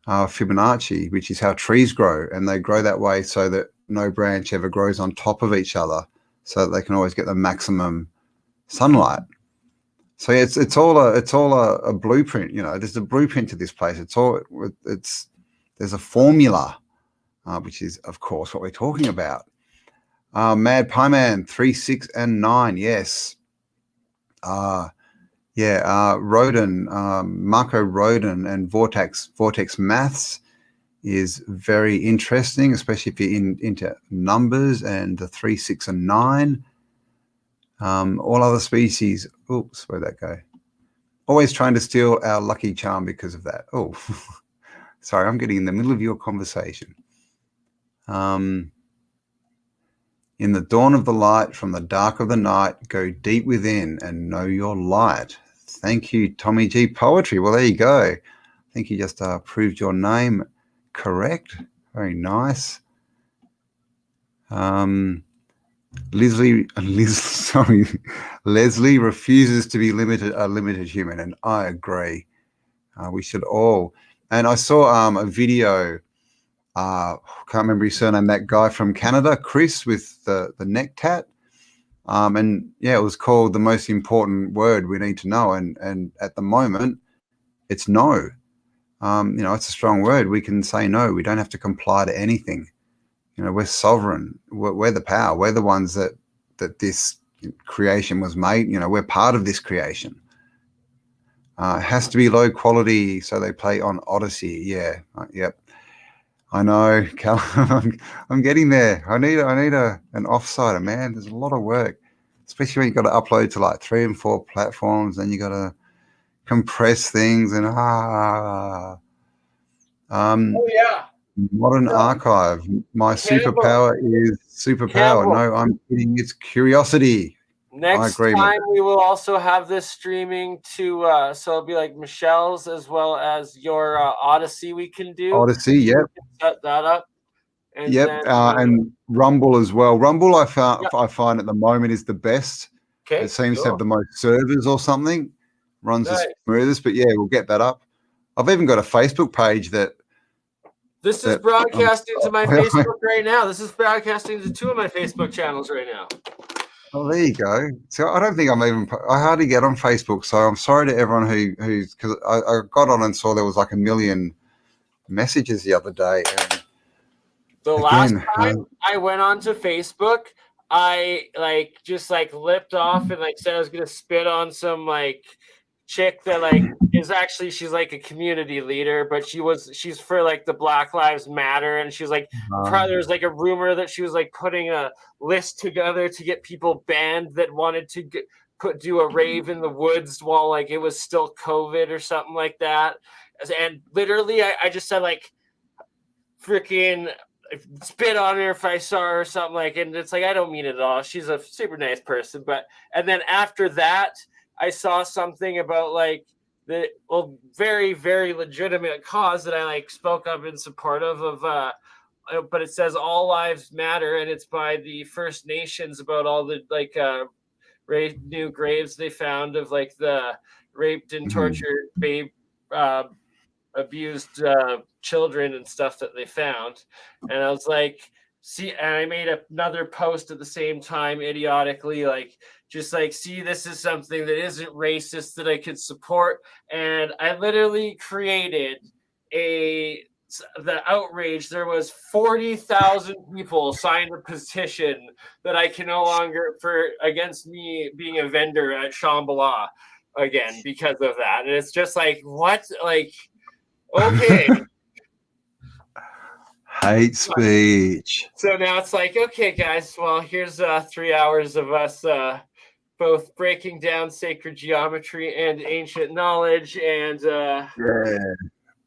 Fibonacci, which is how trees grow, and they grow that way so that no branch ever grows on top of each other, so that they can always get the maximum sunlight. So yeah, it's all a blueprint. There's a blueprint to this place. There's a formula, which is of course what we're talking about. Mad Pie Man 3, 6, and 9. Yes. Rodin, Marco Rodin, and Vortex Maths is very interesting, especially if you're into numbers and the 3, 6, and 9. All other species, oops, where'd that go? Always trying to steal our lucky charm because of that. Oh, sorry, I'm getting in the middle of your conversation. In the dawn of the light, from the dark of the night, go deep within and know your light. Thank you, Tommy G Poetry. Well, there you go. I think you just proved your name correct. Very nice. Leslie refuses to be a limited human, and I agree. We should all. And I saw a video. Can't remember his surname. That guy from Canada, Chris, with the neck tat. And yeah, it was called The Most Important Word We Need to Know. And at the moment, it's no. It's a strong word. We can say no. We don't have to comply to anything. We're sovereign. We're the power. We're the ones that this creation was made. We're part of this creation. It has to be low quality, so they play on Odyssey. Yeah, yep. I know, Cal. I'm getting there. I need an offsider, man. There's a lot of work, especially when you got to upload to like 3 and 4 platforms, and you got to compress things and Oh yeah. Modern archive. My superpower is superpower. Campbell. No, I'm kidding. It's curiosity. Next agree, time we will also have this streaming to so it'll be like Michelle's as well as your Odyssey we can do. Odyssey, yep. We can set that up. And Yep, then, and Rumble as well. Rumble, I find at the moment is the best. Okay, it seems to have the most servers or something. Runs the smoothest, but yeah, we'll get that up. I've even got a Facebook page that. This is broadcasting to my Facebook right now. This is broadcasting to 2 of my Facebook channels right now. Oh, there you go. So I don't think I hardly get on Facebook, so I'm sorry to everyone who's because I got on and saw there was like 1 million messages the other day. And last time I went onto Facebook, I just lipped off and said I was gonna spit on some chick that is actually she's a community leader, but she's for the Black Lives Matter, and she's probably there's a rumor that she was putting a list together to get people banned that wanted to do a rave in the woods while it was still COVID or something like that. And literally I just said freaking spit on her if I saw her or something and it's I don't mean it at all. She's a super nice person, and then after that I saw something about the very, very legitimate cause that I spoke up in support of but it says all lives matter, and it's by the First Nations about all the new graves they found of the raped and tortured abused children and stuff that they found. And I was see, and I made another post at the same time idiotically see, this is something that isn't racist that I could support. And I literally created the outrage. There was 40,000 people signed a petition that I can no longer against me being a vendor at Shambhala again because of that. And it's just what? Okay. Hate speech. So now it's okay, guys, well, here's 3 hours of us both breaking down sacred geometry and ancient knowledge and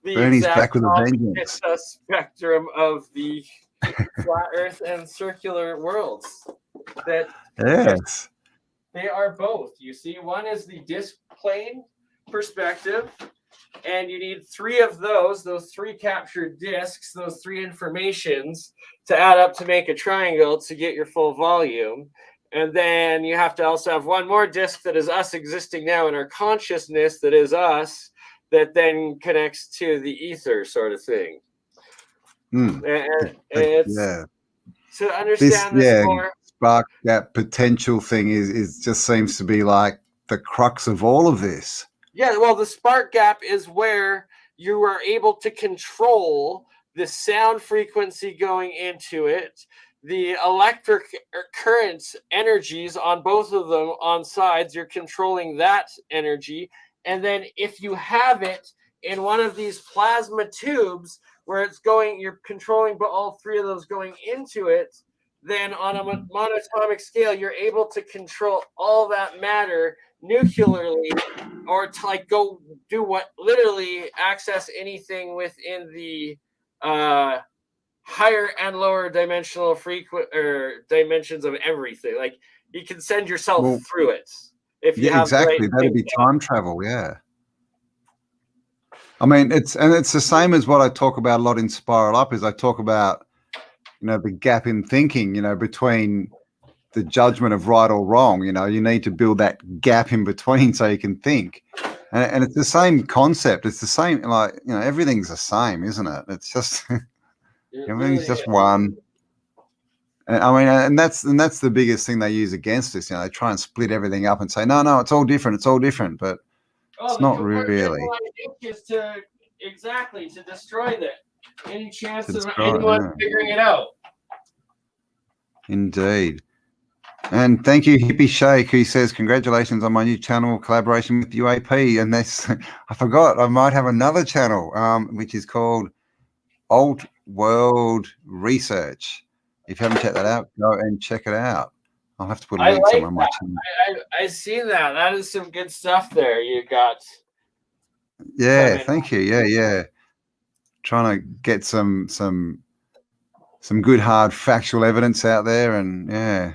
Bernie's back with a vengeance. Spectrum of the flat earth and circular worlds. That yes, they are both. You see, one is the disc plane perspective, and you need 3 of those 3 captured discs, those 3 informations to add up to make a triangle to get your full volume. And then you have to also have 1 more disc that is us existing now in our consciousness, that is us, that then connects to the ether sort of thing. And it's to understand this more. Spark gap potential thing is just seems to be the crux of all of this. Yeah, well, the spark gap is where you are able to control the sound frequency going into it, the electric current energies on both of them on sides. You're controlling that energy. And then if you have it in one of these plasma tubes where it's going, you're controlling but all 3 of those going into it, then on a monatomic scale, you're able to control all that matter nuclearly, or to go do what literally access anything within the higher and lower dimensional dimensions of everything. You can send yourself through it if you have exactly. That'd be time travel. Yeah. I mean, it's the same as what I talk about a lot in Spiral Up. Is I talk about the gap in thinking between the judgment of right or wrong. You need to build that gap in between so you can think. And it's the same concept. It's the same, everything's the same, isn't it? It's just everything's just one. And I mean, and that's the biggest thing they use against us. They try and split everything up and say, no, it's all different. It's all different, but it's not really. Is to destroy that. Any chance of anyone figuring it out? Indeed. And thank you, Hippie Shake, who says, congratulations on my new channel collaboration with UAP. And that's, I forgot, I might have another channel, which is called Alt World Research. If you haven't checked that out, go and check it out. I'll have to put a link somewhere on my channel. I see that. That is some good stuff there. You got. Yeah, thank you. Yeah. Trying to get some good hard factual evidence out there, and yeah,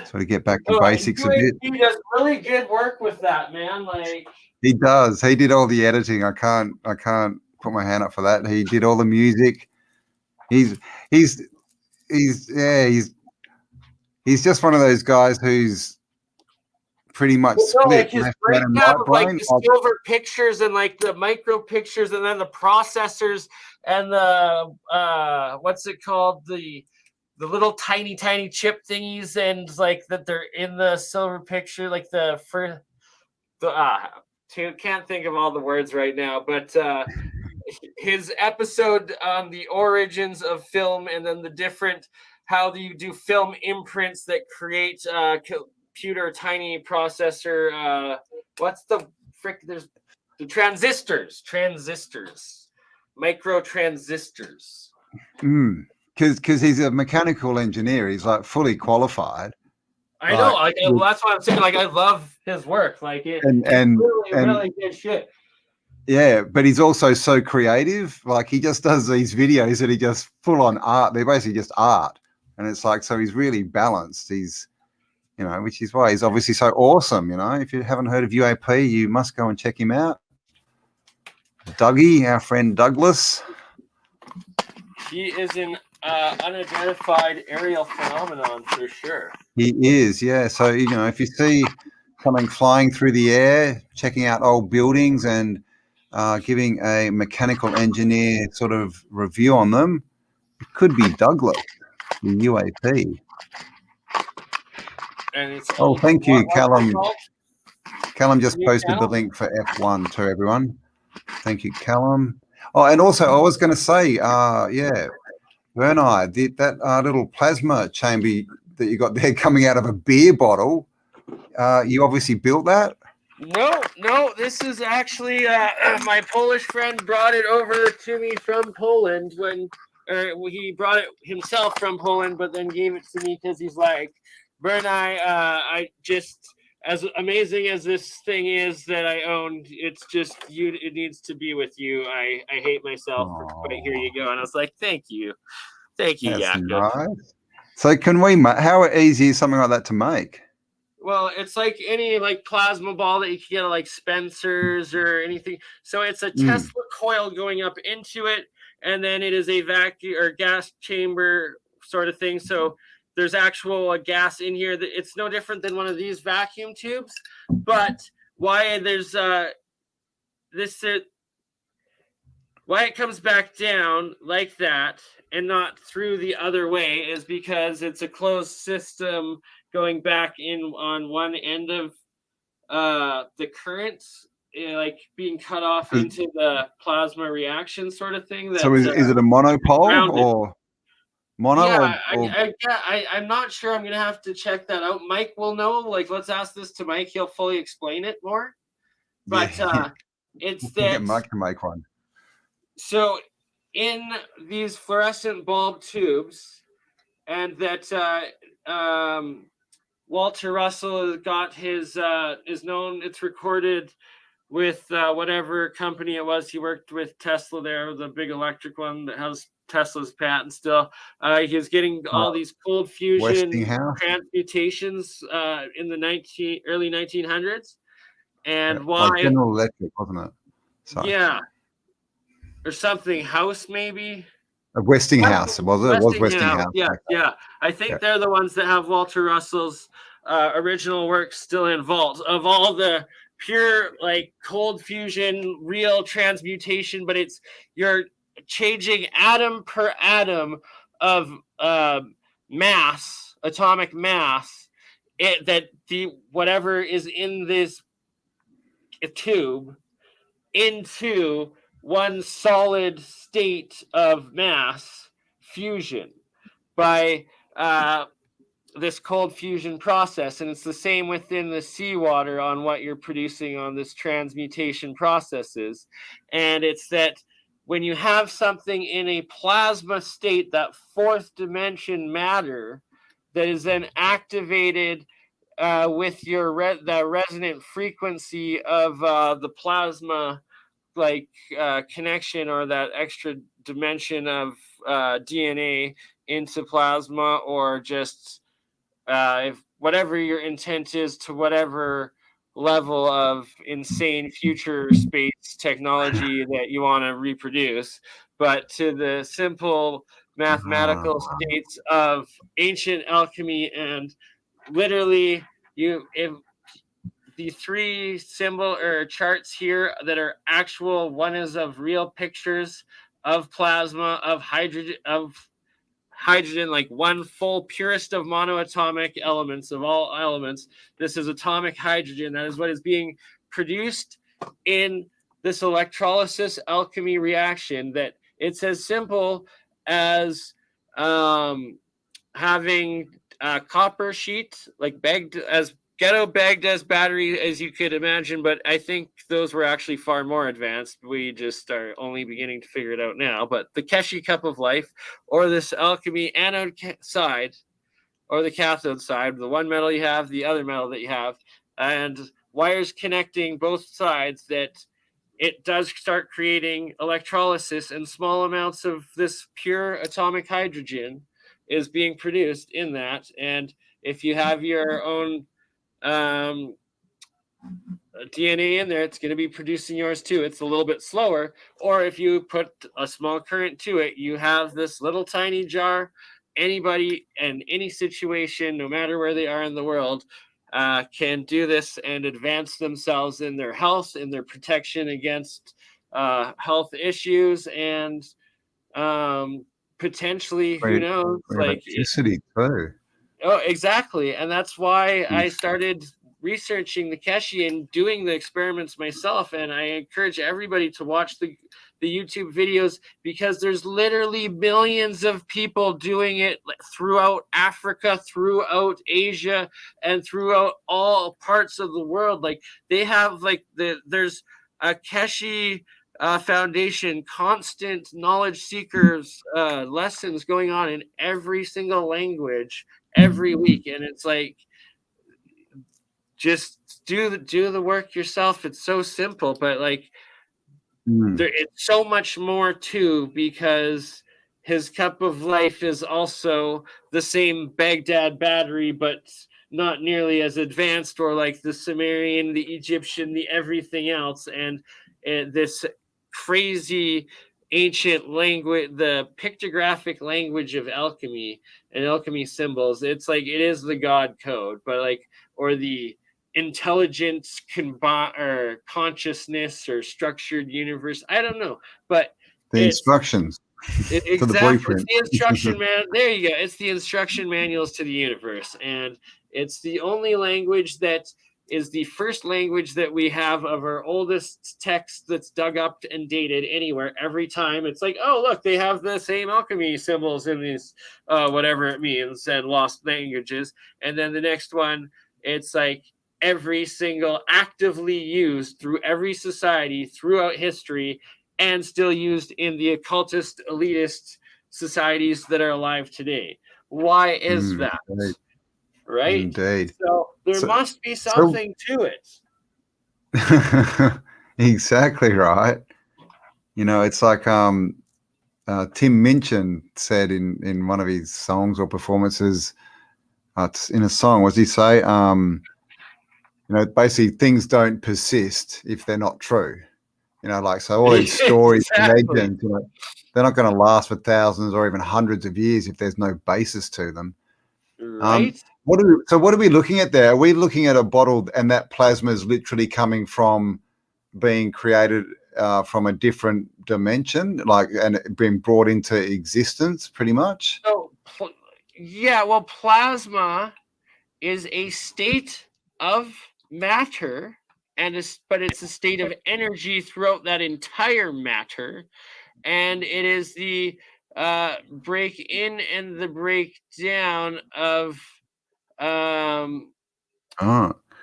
sort of get back to basics a bit. He does really good work with that, man. Like he does. He did all the editing. I can't put my hand up for that. He did all the music. He's just one of those guys who's pretty much split. Like his breakdown of like the silver pictures and like the micro pictures, and then the processors and the what's it called, the little tiny chip thingies, and like that they're in the silver picture, like can't think of all the words right now, but his episode on the origins of film, and then the different how do you do film imprints that create computer tiny processor, what's the frick, there's the transistors, micro transistors. Because he's a mechanical engineer. He's like fully qualified. I know. Like, that's what I'm saying. Like, I love his work. Like, really good shit. Yeah, but he's also so creative. Like, he just does these videos that he just full on art. They're basically just art, and it's like, so he's really balanced. He's, you know, which is why he's obviously so awesome. You know, if you haven't heard of UAP, you must go and check him out. Dougie, our friend Douglas. He is an unidentified aerial phenomenon for sure. He is, yeah. So, you know, if you see something flying through the air, checking out old buildings and giving a mechanical engineer sort of review on them, it could be Douglas, the UAP. And it's thank you, Callum. Callum just posted the link for F1 to everyone. Thank you, Callum. Oh, and also I was going to say, Verni, that little plasma chamber that you got there coming out of a beer bottle, you obviously built that? No, this is actually my Polish friend brought it over to me from Poland when he brought it himself from Poland, but then gave it to me because he's like, Verni, I just, as amazing as this thing is that I owned, it's just you. It needs to be with you. I hate myself. But here you go. And I was like, thank you, Jakob. Nice. So how easy is something like that to make? Well, it's like any like plasma ball that you can get at like Spencer's or anything. So it's a Tesla coil going up into it, and then it is a vacuum or gas chamber sort of thing. So there's actual gas in here. It's no different than one of these vacuum tubes, but why there's why it comes back down like that and not through the other way is because it's a closed system going back in on one end of the current, like being cut off into the plasma reaction sort of thing. So is it a monopole grounded. or mono? Yeah, I'm not sure. I'm gonna have to check that out. Mike will know. Like, let's ask this to Mike. He'll fully explain it more. But it's that get Mike to make one. So in these fluorescent bulb tubes, and that Walter Russell got his is known. It's recorded with whatever company it was. He worked with Tesla there, the big electric one that has Tesla's patent still. He was getting all these cold fusion transmutations in the early 1900s. And why? Like General Electric, wasn't it? Sorry. Yeah. Or something House, maybe. Westinghouse, was it? It was Westinghouse. Yeah. I think they're the ones that have Walter Russell's original work still in vault of all the pure like cold fusion, real transmutation, but you're changing atom per atom of mass, atomic mass, whatever is in this tube into one solid state of mass fusion by this cold fusion process, and it's the same within the seawater on what you're producing on this transmutation processes. And it's that when you have something in a plasma state, that fourth dimension matter, that is then activated with your the resonant frequency of the plasma connection, or that extra dimension of DNA into plasma, or just if whatever your intent is, to whatever level of insane future space technology that you want to reproduce, but to the simple mathematical states of ancient alchemy. And literally, if the three symbol or charts here that are actual, one is of real pictures of plasma, of hydrogen, like one full purest of monoatomic elements, of all elements. This is atomic hydrogen. That is what is being produced in this electrolysis alchemy reaction. That it's as simple as having a copper sheet, like ghetto bagged as battery as you could imagine, but I think those were actually far more advanced. We just are only beginning to figure it out now. But the Keshi cup of life, or this alchemy anode side, or the cathode side, the one metal you have, the other metal that you have, and wires connecting both sides, that it does start creating electrolysis, and small amounts of this pure atomic hydrogen is being produced in that. And if you have your own DNA in there, it's going to be producing yours too. It's a little bit slower. Or if you put a small current to it, you have this little tiny jar. Anybody and any situation, no matter where they are in the world, can do this and advance themselves in their health, in their protection against health issues, and potentially, who knows, like electricity too. Oh, exactly. And that's why I started researching the Keshi and doing the experiments myself. And I encourage everybody to watch the YouTube videos, because there's literally millions of people doing it throughout Africa, throughout Asia, and throughout all parts of the world. Like they have there's a Keshi foundation, constant knowledge seekers lessons going on in every single language every week. And it's like, just do the work yourself. It's so simple, but like it's so much more too, because his cup of life is also the same Baghdad battery, but not nearly as advanced, or like the Sumerian, the Egyptian, the everything else. And this crazy ancient language, the pictographic language of alchemy and alchemy symbols. It's like, it is the God code, but like, or the intelligence or consciousness or structured universe. I don't know, but the instructions exactly, to the blueprint. it's the instruction man. There you go. It's the instruction manuals to the universe, and it's the only language that is the first language that we have of our oldest text that's dug up and dated anywhere. Every time it's like, oh, look, they have the same alchemy symbols in these, whatever it means, and lost languages. And then the next one, it's like every single actively used through every society throughout history, and still used in the occultist elitist societies that are alive today. Why is that? Right? Indeed. So there must be something to it. Exactly right. You know, it's like Tim Minchin said in one of his songs or performances, in a song, what does he say? You know, basically things don't persist if they're not true. You know, like, so all these stories and legends, you know, they're not going to last for thousands or even hundreds of years if there's no basis to them. Right. What are we looking at there? Are we looking at a bottle, and that plasma is literally coming from being created from a different dimension, like, and being brought into existence, pretty much? So, yeah, well, plasma is a state of matter, but it's a state of energy throughout that entire matter, and it is the break in and the breakdown of Oh,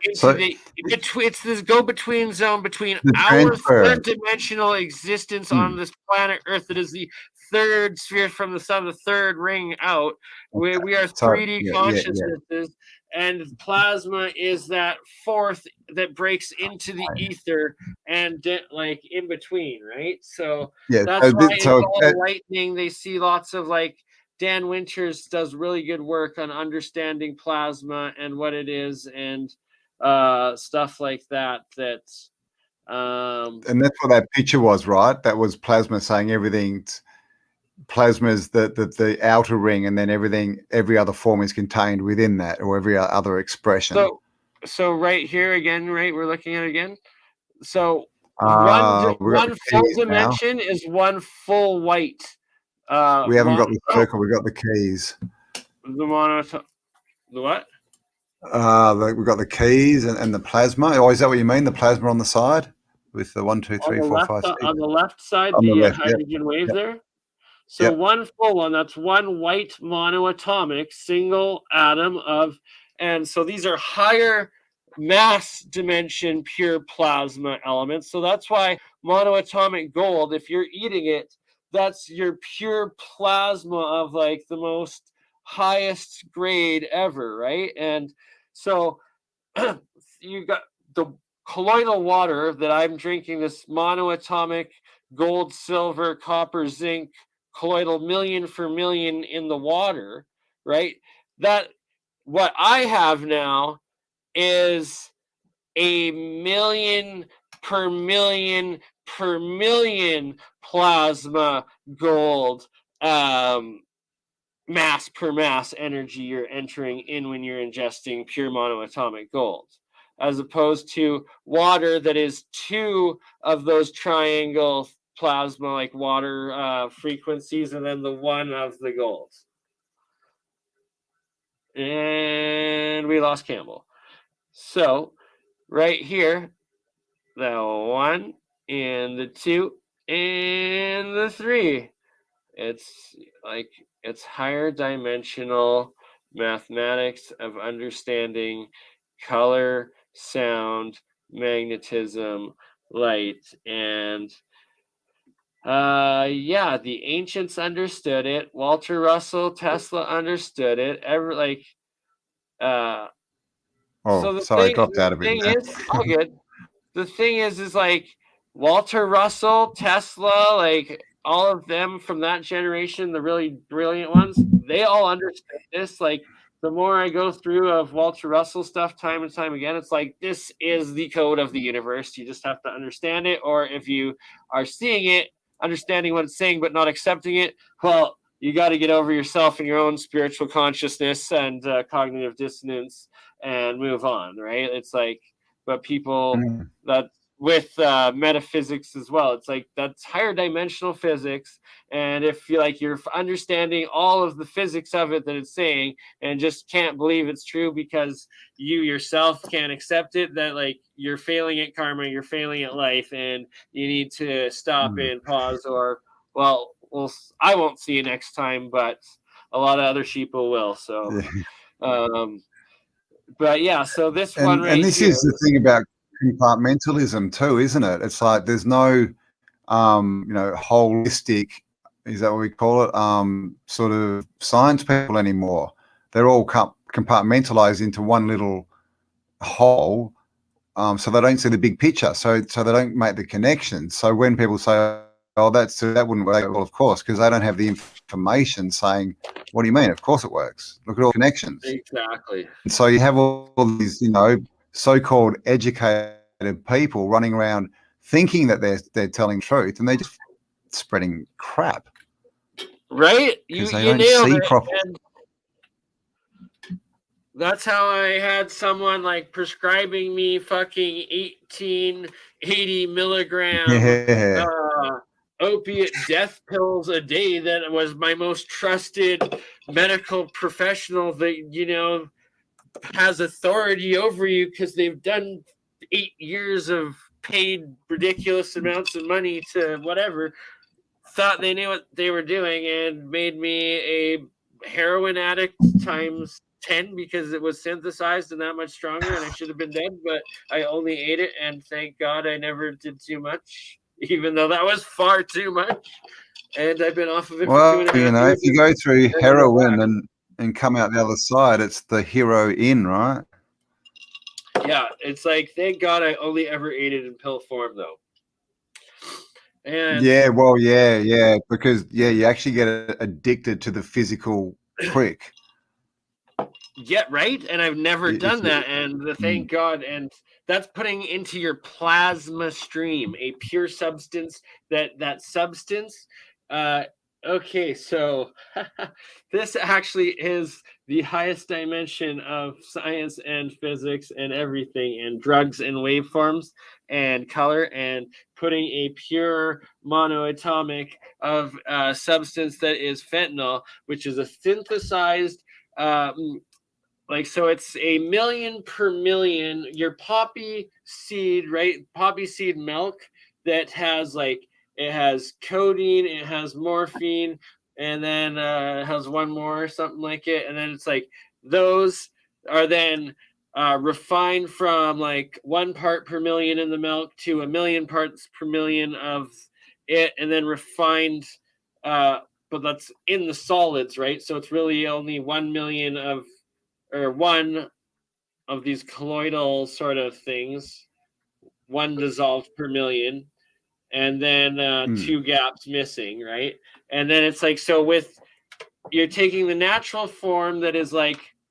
into so it's this go-between zone between the our transfer. third-dimensional existence on this planet Earth that is the third sphere from the sun, the third ring out, where we are 3D consciousnesses, and plasma is that fourth that breaks into the ether and like in between, right? So that's why in all lightning they see lots of like Dan Winters does really good work on understanding plasma and what it is and stuff like that. And that's what that picture was, right? That was plasma saying everything's plasma is the outer ring, and then every other form is contained within that, or every other expression. So right here again, right? We're looking at it again. So one full dimension is one full white. We haven't got the circle. We got the keys. The what? We've got the keys and the plasma. Oh, is that what you mean? The plasma on the side with the 1, 2, 3, 4, 5, 6. On the left side, the hydrogen wave there. So one full one, that's one white monoatomic single atom of, and so these are higher mass dimension pure plasma elements. So that's why monoatomic gold, if you're eating it, that's your pure plasma of like the most highest grade ever, right? And so you got the colloidal water that I'm drinking, this monoatomic gold, silver, copper, zinc, colloidal million for million in the water, right? That what I have now is a million per million per million plasma gold mass per mass energy you're entering in when you're ingesting pure monoatomic gold, as opposed to water that is 2 of those triangle plasma like water frequencies and then the 1 of the gold. And we lost Campbell. So right here, the 1 and the 2 and the 3. It's like it's higher dimensional mathematics of understanding color, sound, magnetism, light, and the ancients understood it. Walter Russell, Tesla understood it. Sorry, dropped out of it. All good. The thing is like Walter Russell, Tesla, like all of them from that generation, the really brilliant ones, they all understood this. Like the more I go through of Walter Russell stuff time and time again, it's like this is the code of the universe. You just have to understand it, or if you are seeing it, understanding what it's saying but not accepting it, well, you got to get over yourself and your own spiritual consciousness and cognitive dissonance and move on, right? It's like, but people that with metaphysics as well, it's like that's higher dimensional physics, and if you're understanding all of the physics of it that it's saying and just can't believe it's true because you yourself can't accept it, that like you're failing at karma, you're failing at life, and you need to stop and pause, or I won't see you next time, but a lot of other sheeple will. So but yeah, so this one right and this here, is the thing about compartmentalism too, isn't it? It's like there's no holistic, is that what we call it, sort of science people anymore. They're all compartmentalized into one little whole, so they don't see the big picture, so they don't make the connections. So when people say, oh, that wouldn't work, well, of course, because they don't have the information saying, what do you mean? Of course it works. Look at all the connections. Exactly. And so you have all these, so-called educated people running around thinking that they're telling truth, and they're just spreading crap. Right? You don't nailed see it. properly. That's how I had someone like prescribing me fucking 1880 milligram opiate death pills a day. That was my most trusted medical professional that, has authority over you because they've done 8 years of paid ridiculous amounts of money to whatever, thought they knew what they were doing and made me a heroin addict times 10 because it was synthesized and that much stronger, and I should have been dead, but I only ate it, and thank God I never did too much, even though that was far too much. And I've been off of it for 2.5 years. If you go through heroin and come out the other side, it's the hero in, right? Yeah, it's like, thank God I only ever ate it in pill form, though. And yeah, because you actually get addicted to the physical prick. Yeah, right. And I've never done that, and thank God. And that's putting into your plasma stream a pure substance. That substance. Okay, so this actually is the highest dimension of science and physics and everything, and drugs and waveforms and color, and putting a pure monoatomic of substance that is fentanyl, which is a synthesized so it's a million per million. Your poppy seed, right? Poppy seed milk that has it has codeine, it has morphine, and then it has one more or something like it. And then it's like those are then refined from 1 part per million in the milk to 1 million parts per million of it, and then refined. But that's in the solids, right? So it's really only 1 million or one of these colloidal sort of things, one dissolved per million, and then 2 gaps missing, right? And then it's you're taking the natural form that is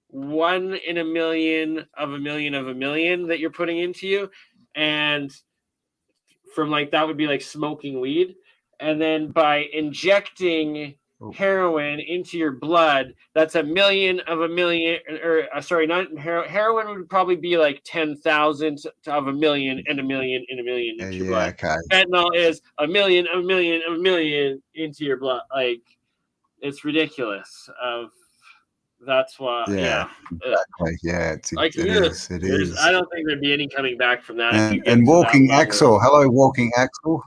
1 in a million of a million of a million that you're putting into you, and from that would be smoking weed, and then by injecting heroin into your blood, that's 1 million of a million, or sorry, not heroin would probably be 10,000 of a million and a million and a million into your blood. Okay. Fentanyl is 1 million, 1 million, 1 million into your blood. It's ridiculous. That's why. Yeah. Exactly. Yeah. It is. I don't think there'd be any coming back from that. And Walking Axel. Hello, Walking Axel.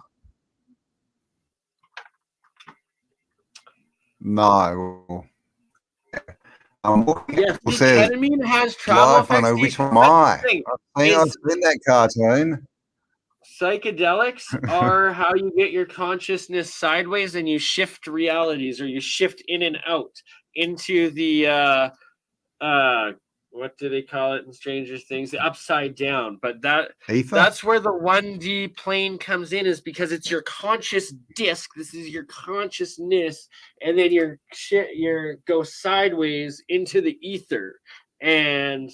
No. Yes, ketamine has travel effects. I know which one am I? I've seen that cartoon. Psychedelics are how you get your consciousness sideways, and you shift realities, or you shift in and out into the what do they call it in Stranger Things? The upside down. But that's where the 1D plane comes in, is because it's your conscious disc. This is your consciousness, and then your go sideways into the ether, and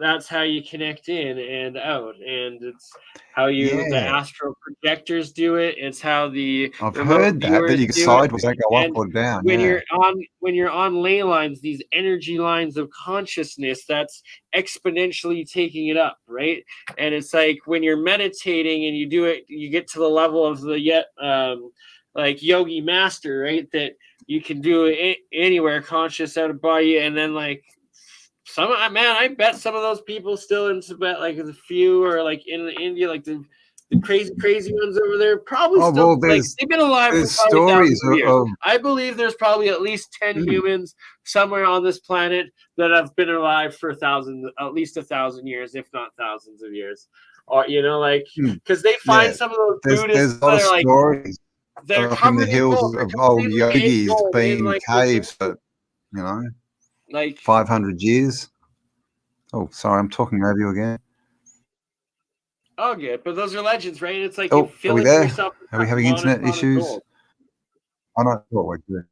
that's how you connect in and out. And it's how the astral projectors do it. It's how I've heard that you can sideways, don't go up or down. When you're on ley lines, these energy lines of consciousness, that's exponentially taking it up, right? And it's when you're meditating and you do it, you get to the level of the yogi master, right? That you can do it anywhere, conscious, out of body, and then I bet some of those people still in Tibet, the few, or in India, the crazy ones over there, probably still they've been alive for stories of years. I believe there's probably at least 10 humans somewhere on this planet that have been alive for at least 1,000 years, if not thousands of years, or because they find some of those Buddhists that are stories. They're in the hills of old yogis being in caves for 500 years. Oh, sorry, I'm talking over you again. Oh, good, but those are legends, right? It's you are we there? Are we having internet issues? I don't know what we're doing.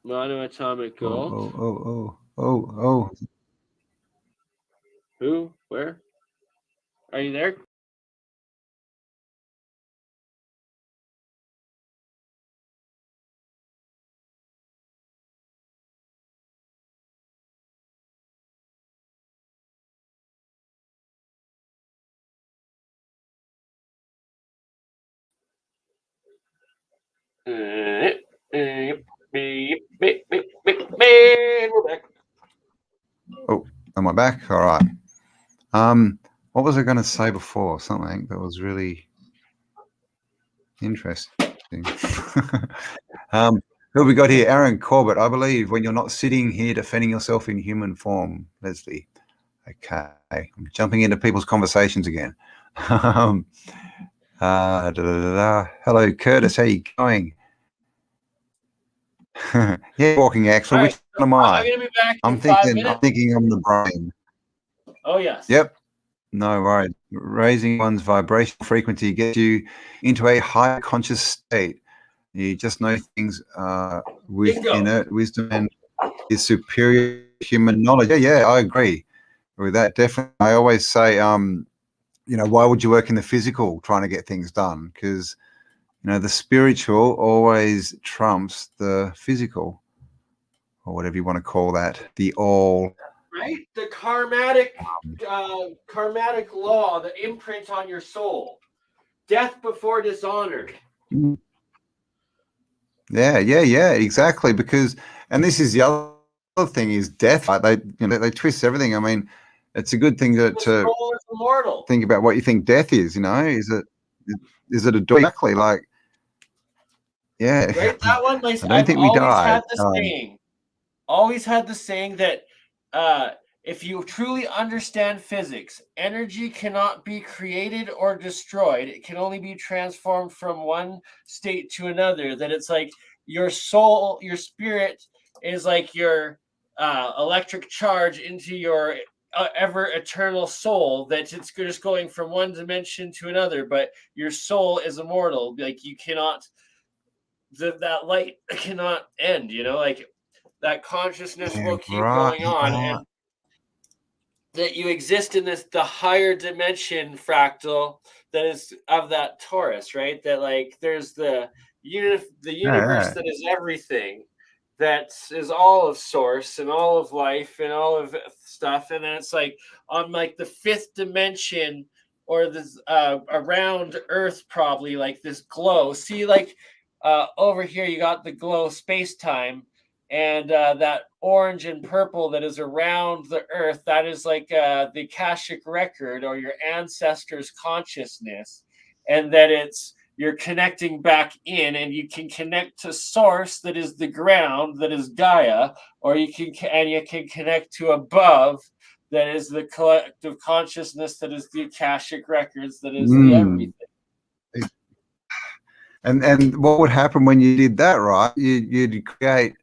Monoatomic gold. Oh. Who? Where? Are you there? We're back. Oh, am I back? All right. What was I going to say before? Something that was really interesting. Who have we got here? Aaron Corbett, I believe, when you're not sitting here defending yourself in human form. Leslie. Okay. I'm jumping into people's conversations again. Hello, Curtis. How you going? Yeah, walking Axel. All Which right, one am I'm I? gonna be back in I'm 5 thinking minutes. I'm the brain. Oh yes. Yep. No worries. Raising one's vibrational frequency gets you into a higher conscious state. You just know things with Bingo. inert wisdom and is superior human knowledge. Yeah, I agree with that. Definitely. I always say, why would you work in the physical trying to get things done? Because, the spiritual always trumps the physical, or whatever you want to call that. The all. Right? The karmatic law, the imprint on your soul. Death before dishonor. Yeah, exactly. Because, and this is the other thing, is death. Like they twist everything. I mean, it's a good thing to soul is immortal. Think about what you think death is. Is it a exactly like? Yeah, right. That one. I don't think we died. Always had the saying that if you truly understand physics, energy cannot be created or destroyed. It can only be transformed from one state to another. That it's like your soul, your spirit is like your electric charge into your ever eternal soul, that it's just going from one dimension to another, but your soul is immortal. Like you cannot, that light cannot end, like that consciousness will keep going on, and that you exist in the higher dimension fractal that is of that torus, right? That like there's the universe that is everything, that is all of source and all of life and all of stuff, and then it's like on like the fifth dimension, or this around Earth, probably like this glow. See, like over here you got the glow space-time, and that orange and purple that is around the Earth, that is like the Akashic record, or your ancestors' consciousness, and that you're connecting back in, and you can connect to source, that is the ground, that is Gaia, or you can connect to above, that is the collective consciousness, that is the Akashic records, that is the everything. And what would happen when you did that, right? You'd create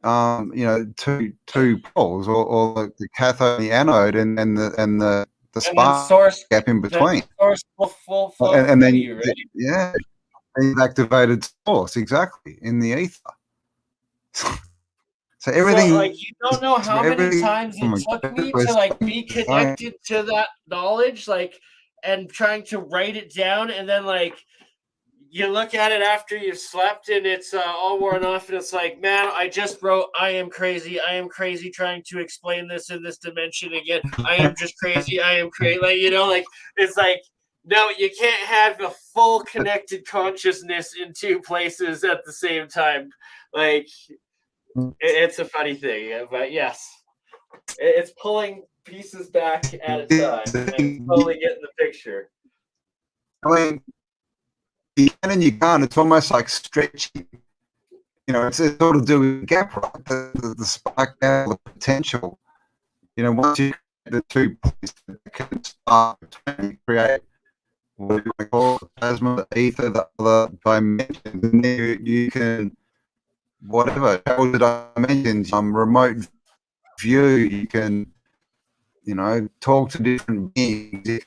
two poles, or the cathode and the anode, and the spark source gap in between. Source will flow and then you, right? Yeah, you've activated source exactly in the ether. So everything, so, like, you don't know how many times it took me to like be connected to that knowledge, like, and trying to write it down, and then like you look at it after you've slept and it's all worn off, and it's like, man, I just wrote, I am crazy trying to explain this in this dimension again. I am just crazy. I am crazy. Like, it's like, no, you can't have a full connected consciousness in two places at the same time. Like, it's a funny thing, but yes, it's pulling pieces back at a time and slowly getting the picture. I mean, you can and you can't. It's almost like stretching. It's sort of doing gap, right? The spark gap, the potential. Once you create the 2 points that can start, you create what you call the plasma, the ether, the other dimensions, and then you can, whatever, travel the dimensions, remote view, you can, talk to different beings.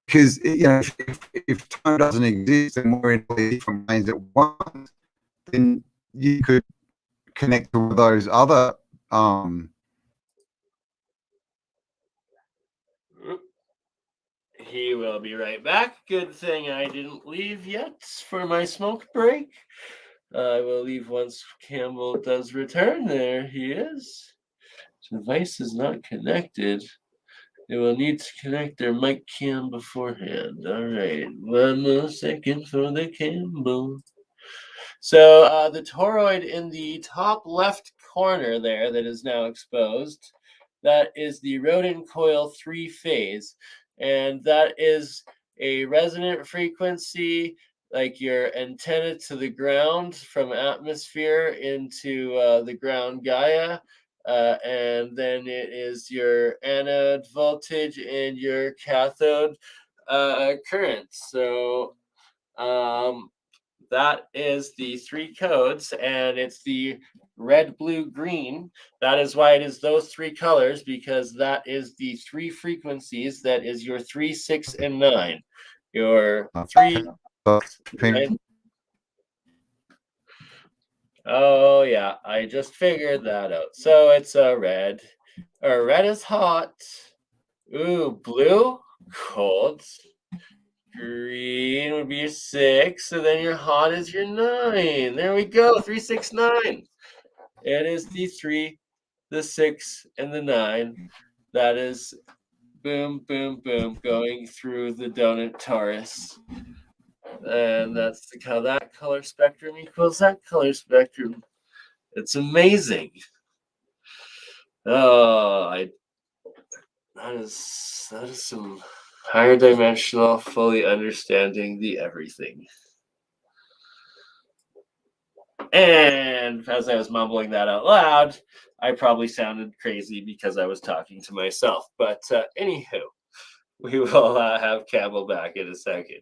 Because if time doesn't exist and we're in different planes at once, then you could connect to those other He will be right back. Good thing I didn't leave yet for my smoke break. I will leave once Campbell does return. There he is. Device is not connected. They will need to connect their mic cam beforehand. All right, 1 more second for the Campbell. So the toroid in the top left corner there that is now exposed, that is the rodent coil 3-phase, and that is a resonant frequency like your antenna to the ground from atmosphere into the ground Gaia. And then it is your anode voltage and your cathode current. So that is the 3 codes, and it's the red, blue, green. That is why it is those 3 colors, because that is the 3 frequencies. That is your 3, 6, and 9. Your 3, 9. Oh yeah, I just figured that out. So it's a red. Red is hot. Ooh, blue, cold. Green would be your 6, and then your hot is your 9. There we go. 3, 6, 9. It is the 3, the 6, and the 9. That is boom, boom, boom, going through the donut torus. And that's how that color spectrum equals that color spectrum. It's amazing. Oh, that is some higher dimensional, fully understanding the everything. And as I was mumbling that out loud, I probably sounded crazy because I was talking to myself. But anywho, we will have Cambell back in a second.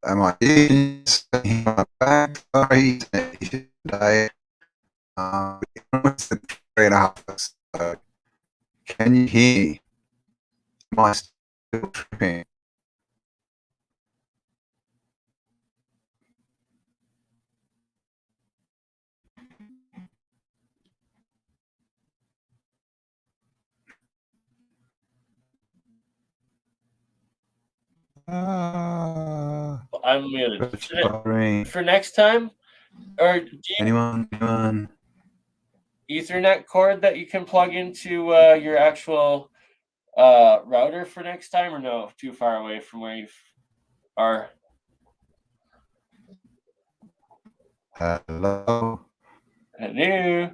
Am I back? Sorry, today. It's 3.5. So can you hear me? Am I still tripping? I'm muted. For next time, or do you anyone? Ethernet cord that you can plug into your actual router for next time, or no? Too far away from where you are. Hello. Hello.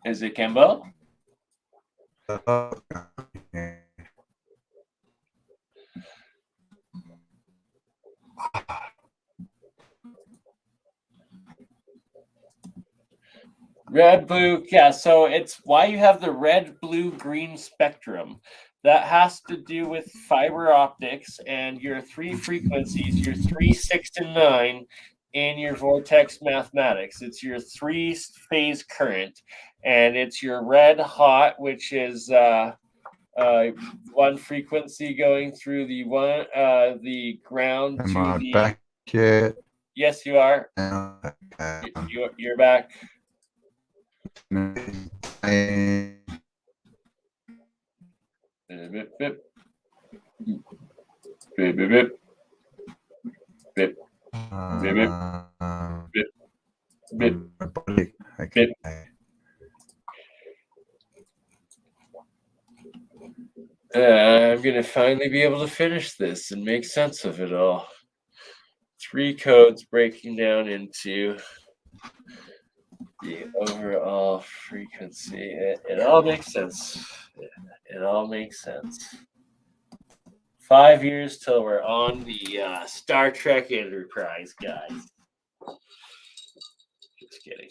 Is it Cambell? Hello. Red, blue, yeah. So it's why you have the red, blue, green spectrum. That has to do with fiber optics and your 3 frequencies, your 3, 6, and 9 in your vortex mathematics. It's your 3-phase current, and it's your red hot, which is 1 frequency going through the ground Am to I the. back yet? Yes, you are. Okay. You're back. Bip, bip. Bip, bip, bip. Bip. Bip, bip. Bip. Bip. Okay. I'm going to finally be able to finish this and make sense of it all. 3 codes breaking down into the overall frequency. It all makes sense. It all makes sense. 5 years till we're on the Star Trek Enterprise, guys. Just kidding.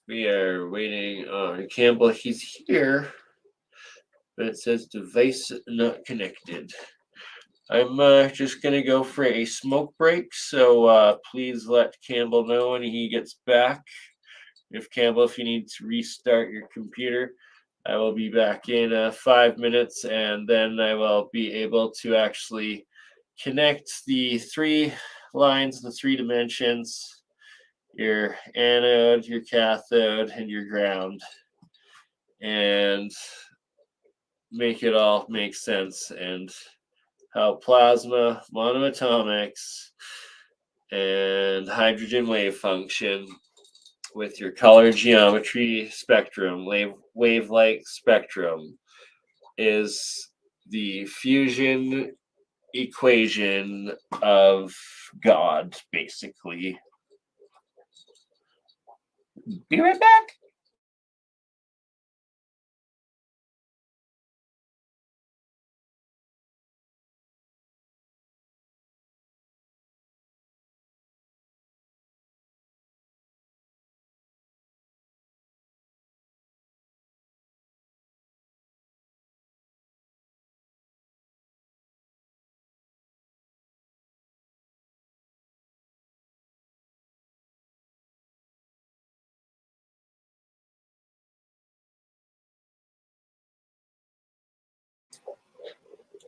We are waiting on Campbell. He's here, but it says device not connected. I'm just going to go for a smoke break, so please let Campbell know when he gets back. Campbell, if you need to restart your computer, I will be back in 5 minutes, and then I will be able to actually connect the 3 lines, the 3 dimensions, your anode, your cathode, and your ground, and make it all make sense, and how plasma, monoatomics, and hydrogen wave function with your color geometry spectrum, wave-like spectrum, is the fusion equation of God, basically. Be right back.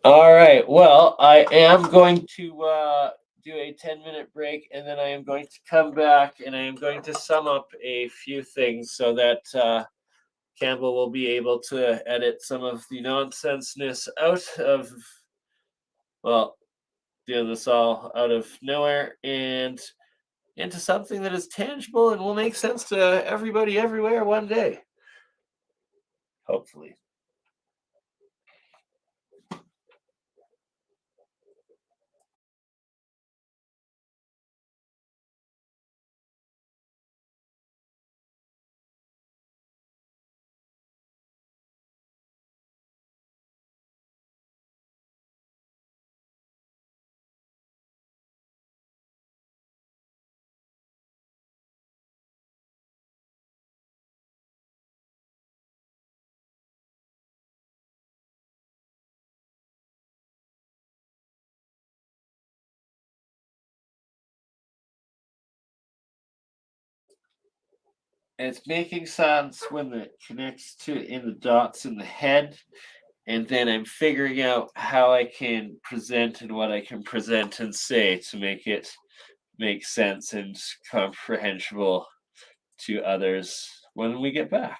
All right. Well, I am going to do a 10-minute break, and then I am going to come back, and I am going to sum up a few things so that Campbell will be able to edit some of the nonsenseness out of, well, this all out of nowhere and into something that is tangible and will make sense to everybody everywhere one day. Hopefully. It's making sense when it connects to in the dots in the head, and then I'm figuring out how I can present and what I can present and say to make it make sense and comprehensible to others when we get back.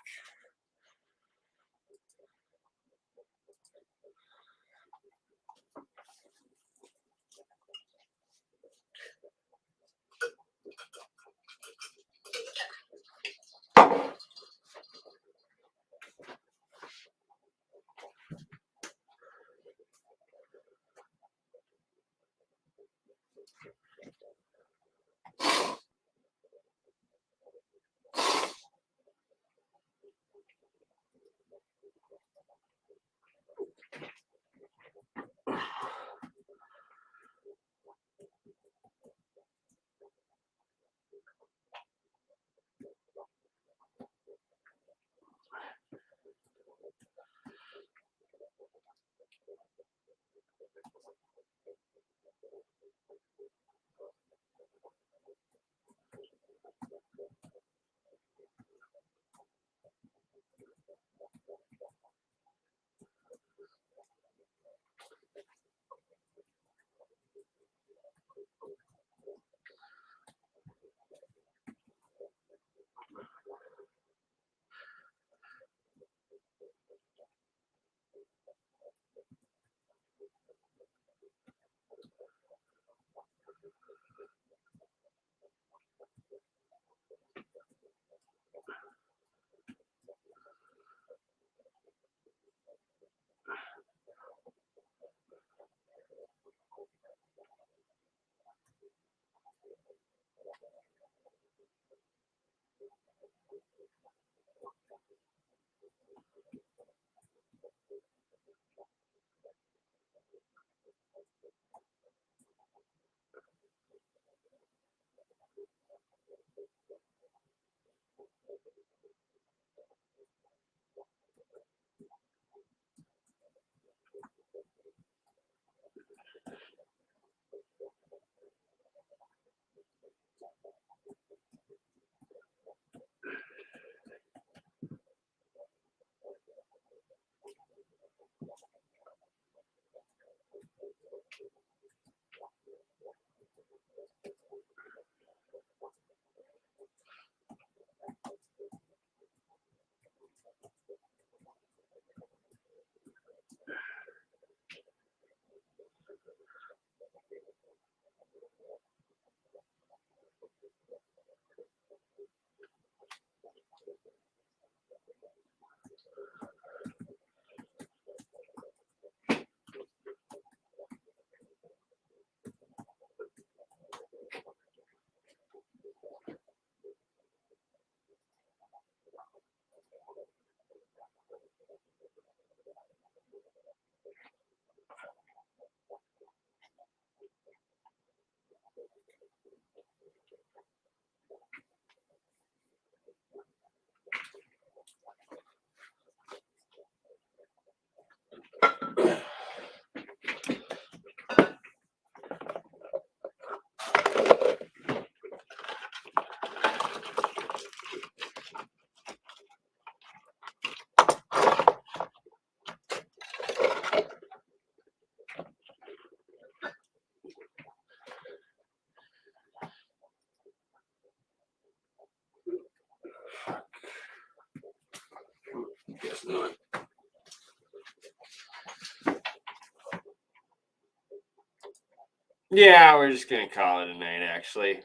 Yeah, we're just gonna call it a night, actually.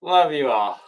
Love you all.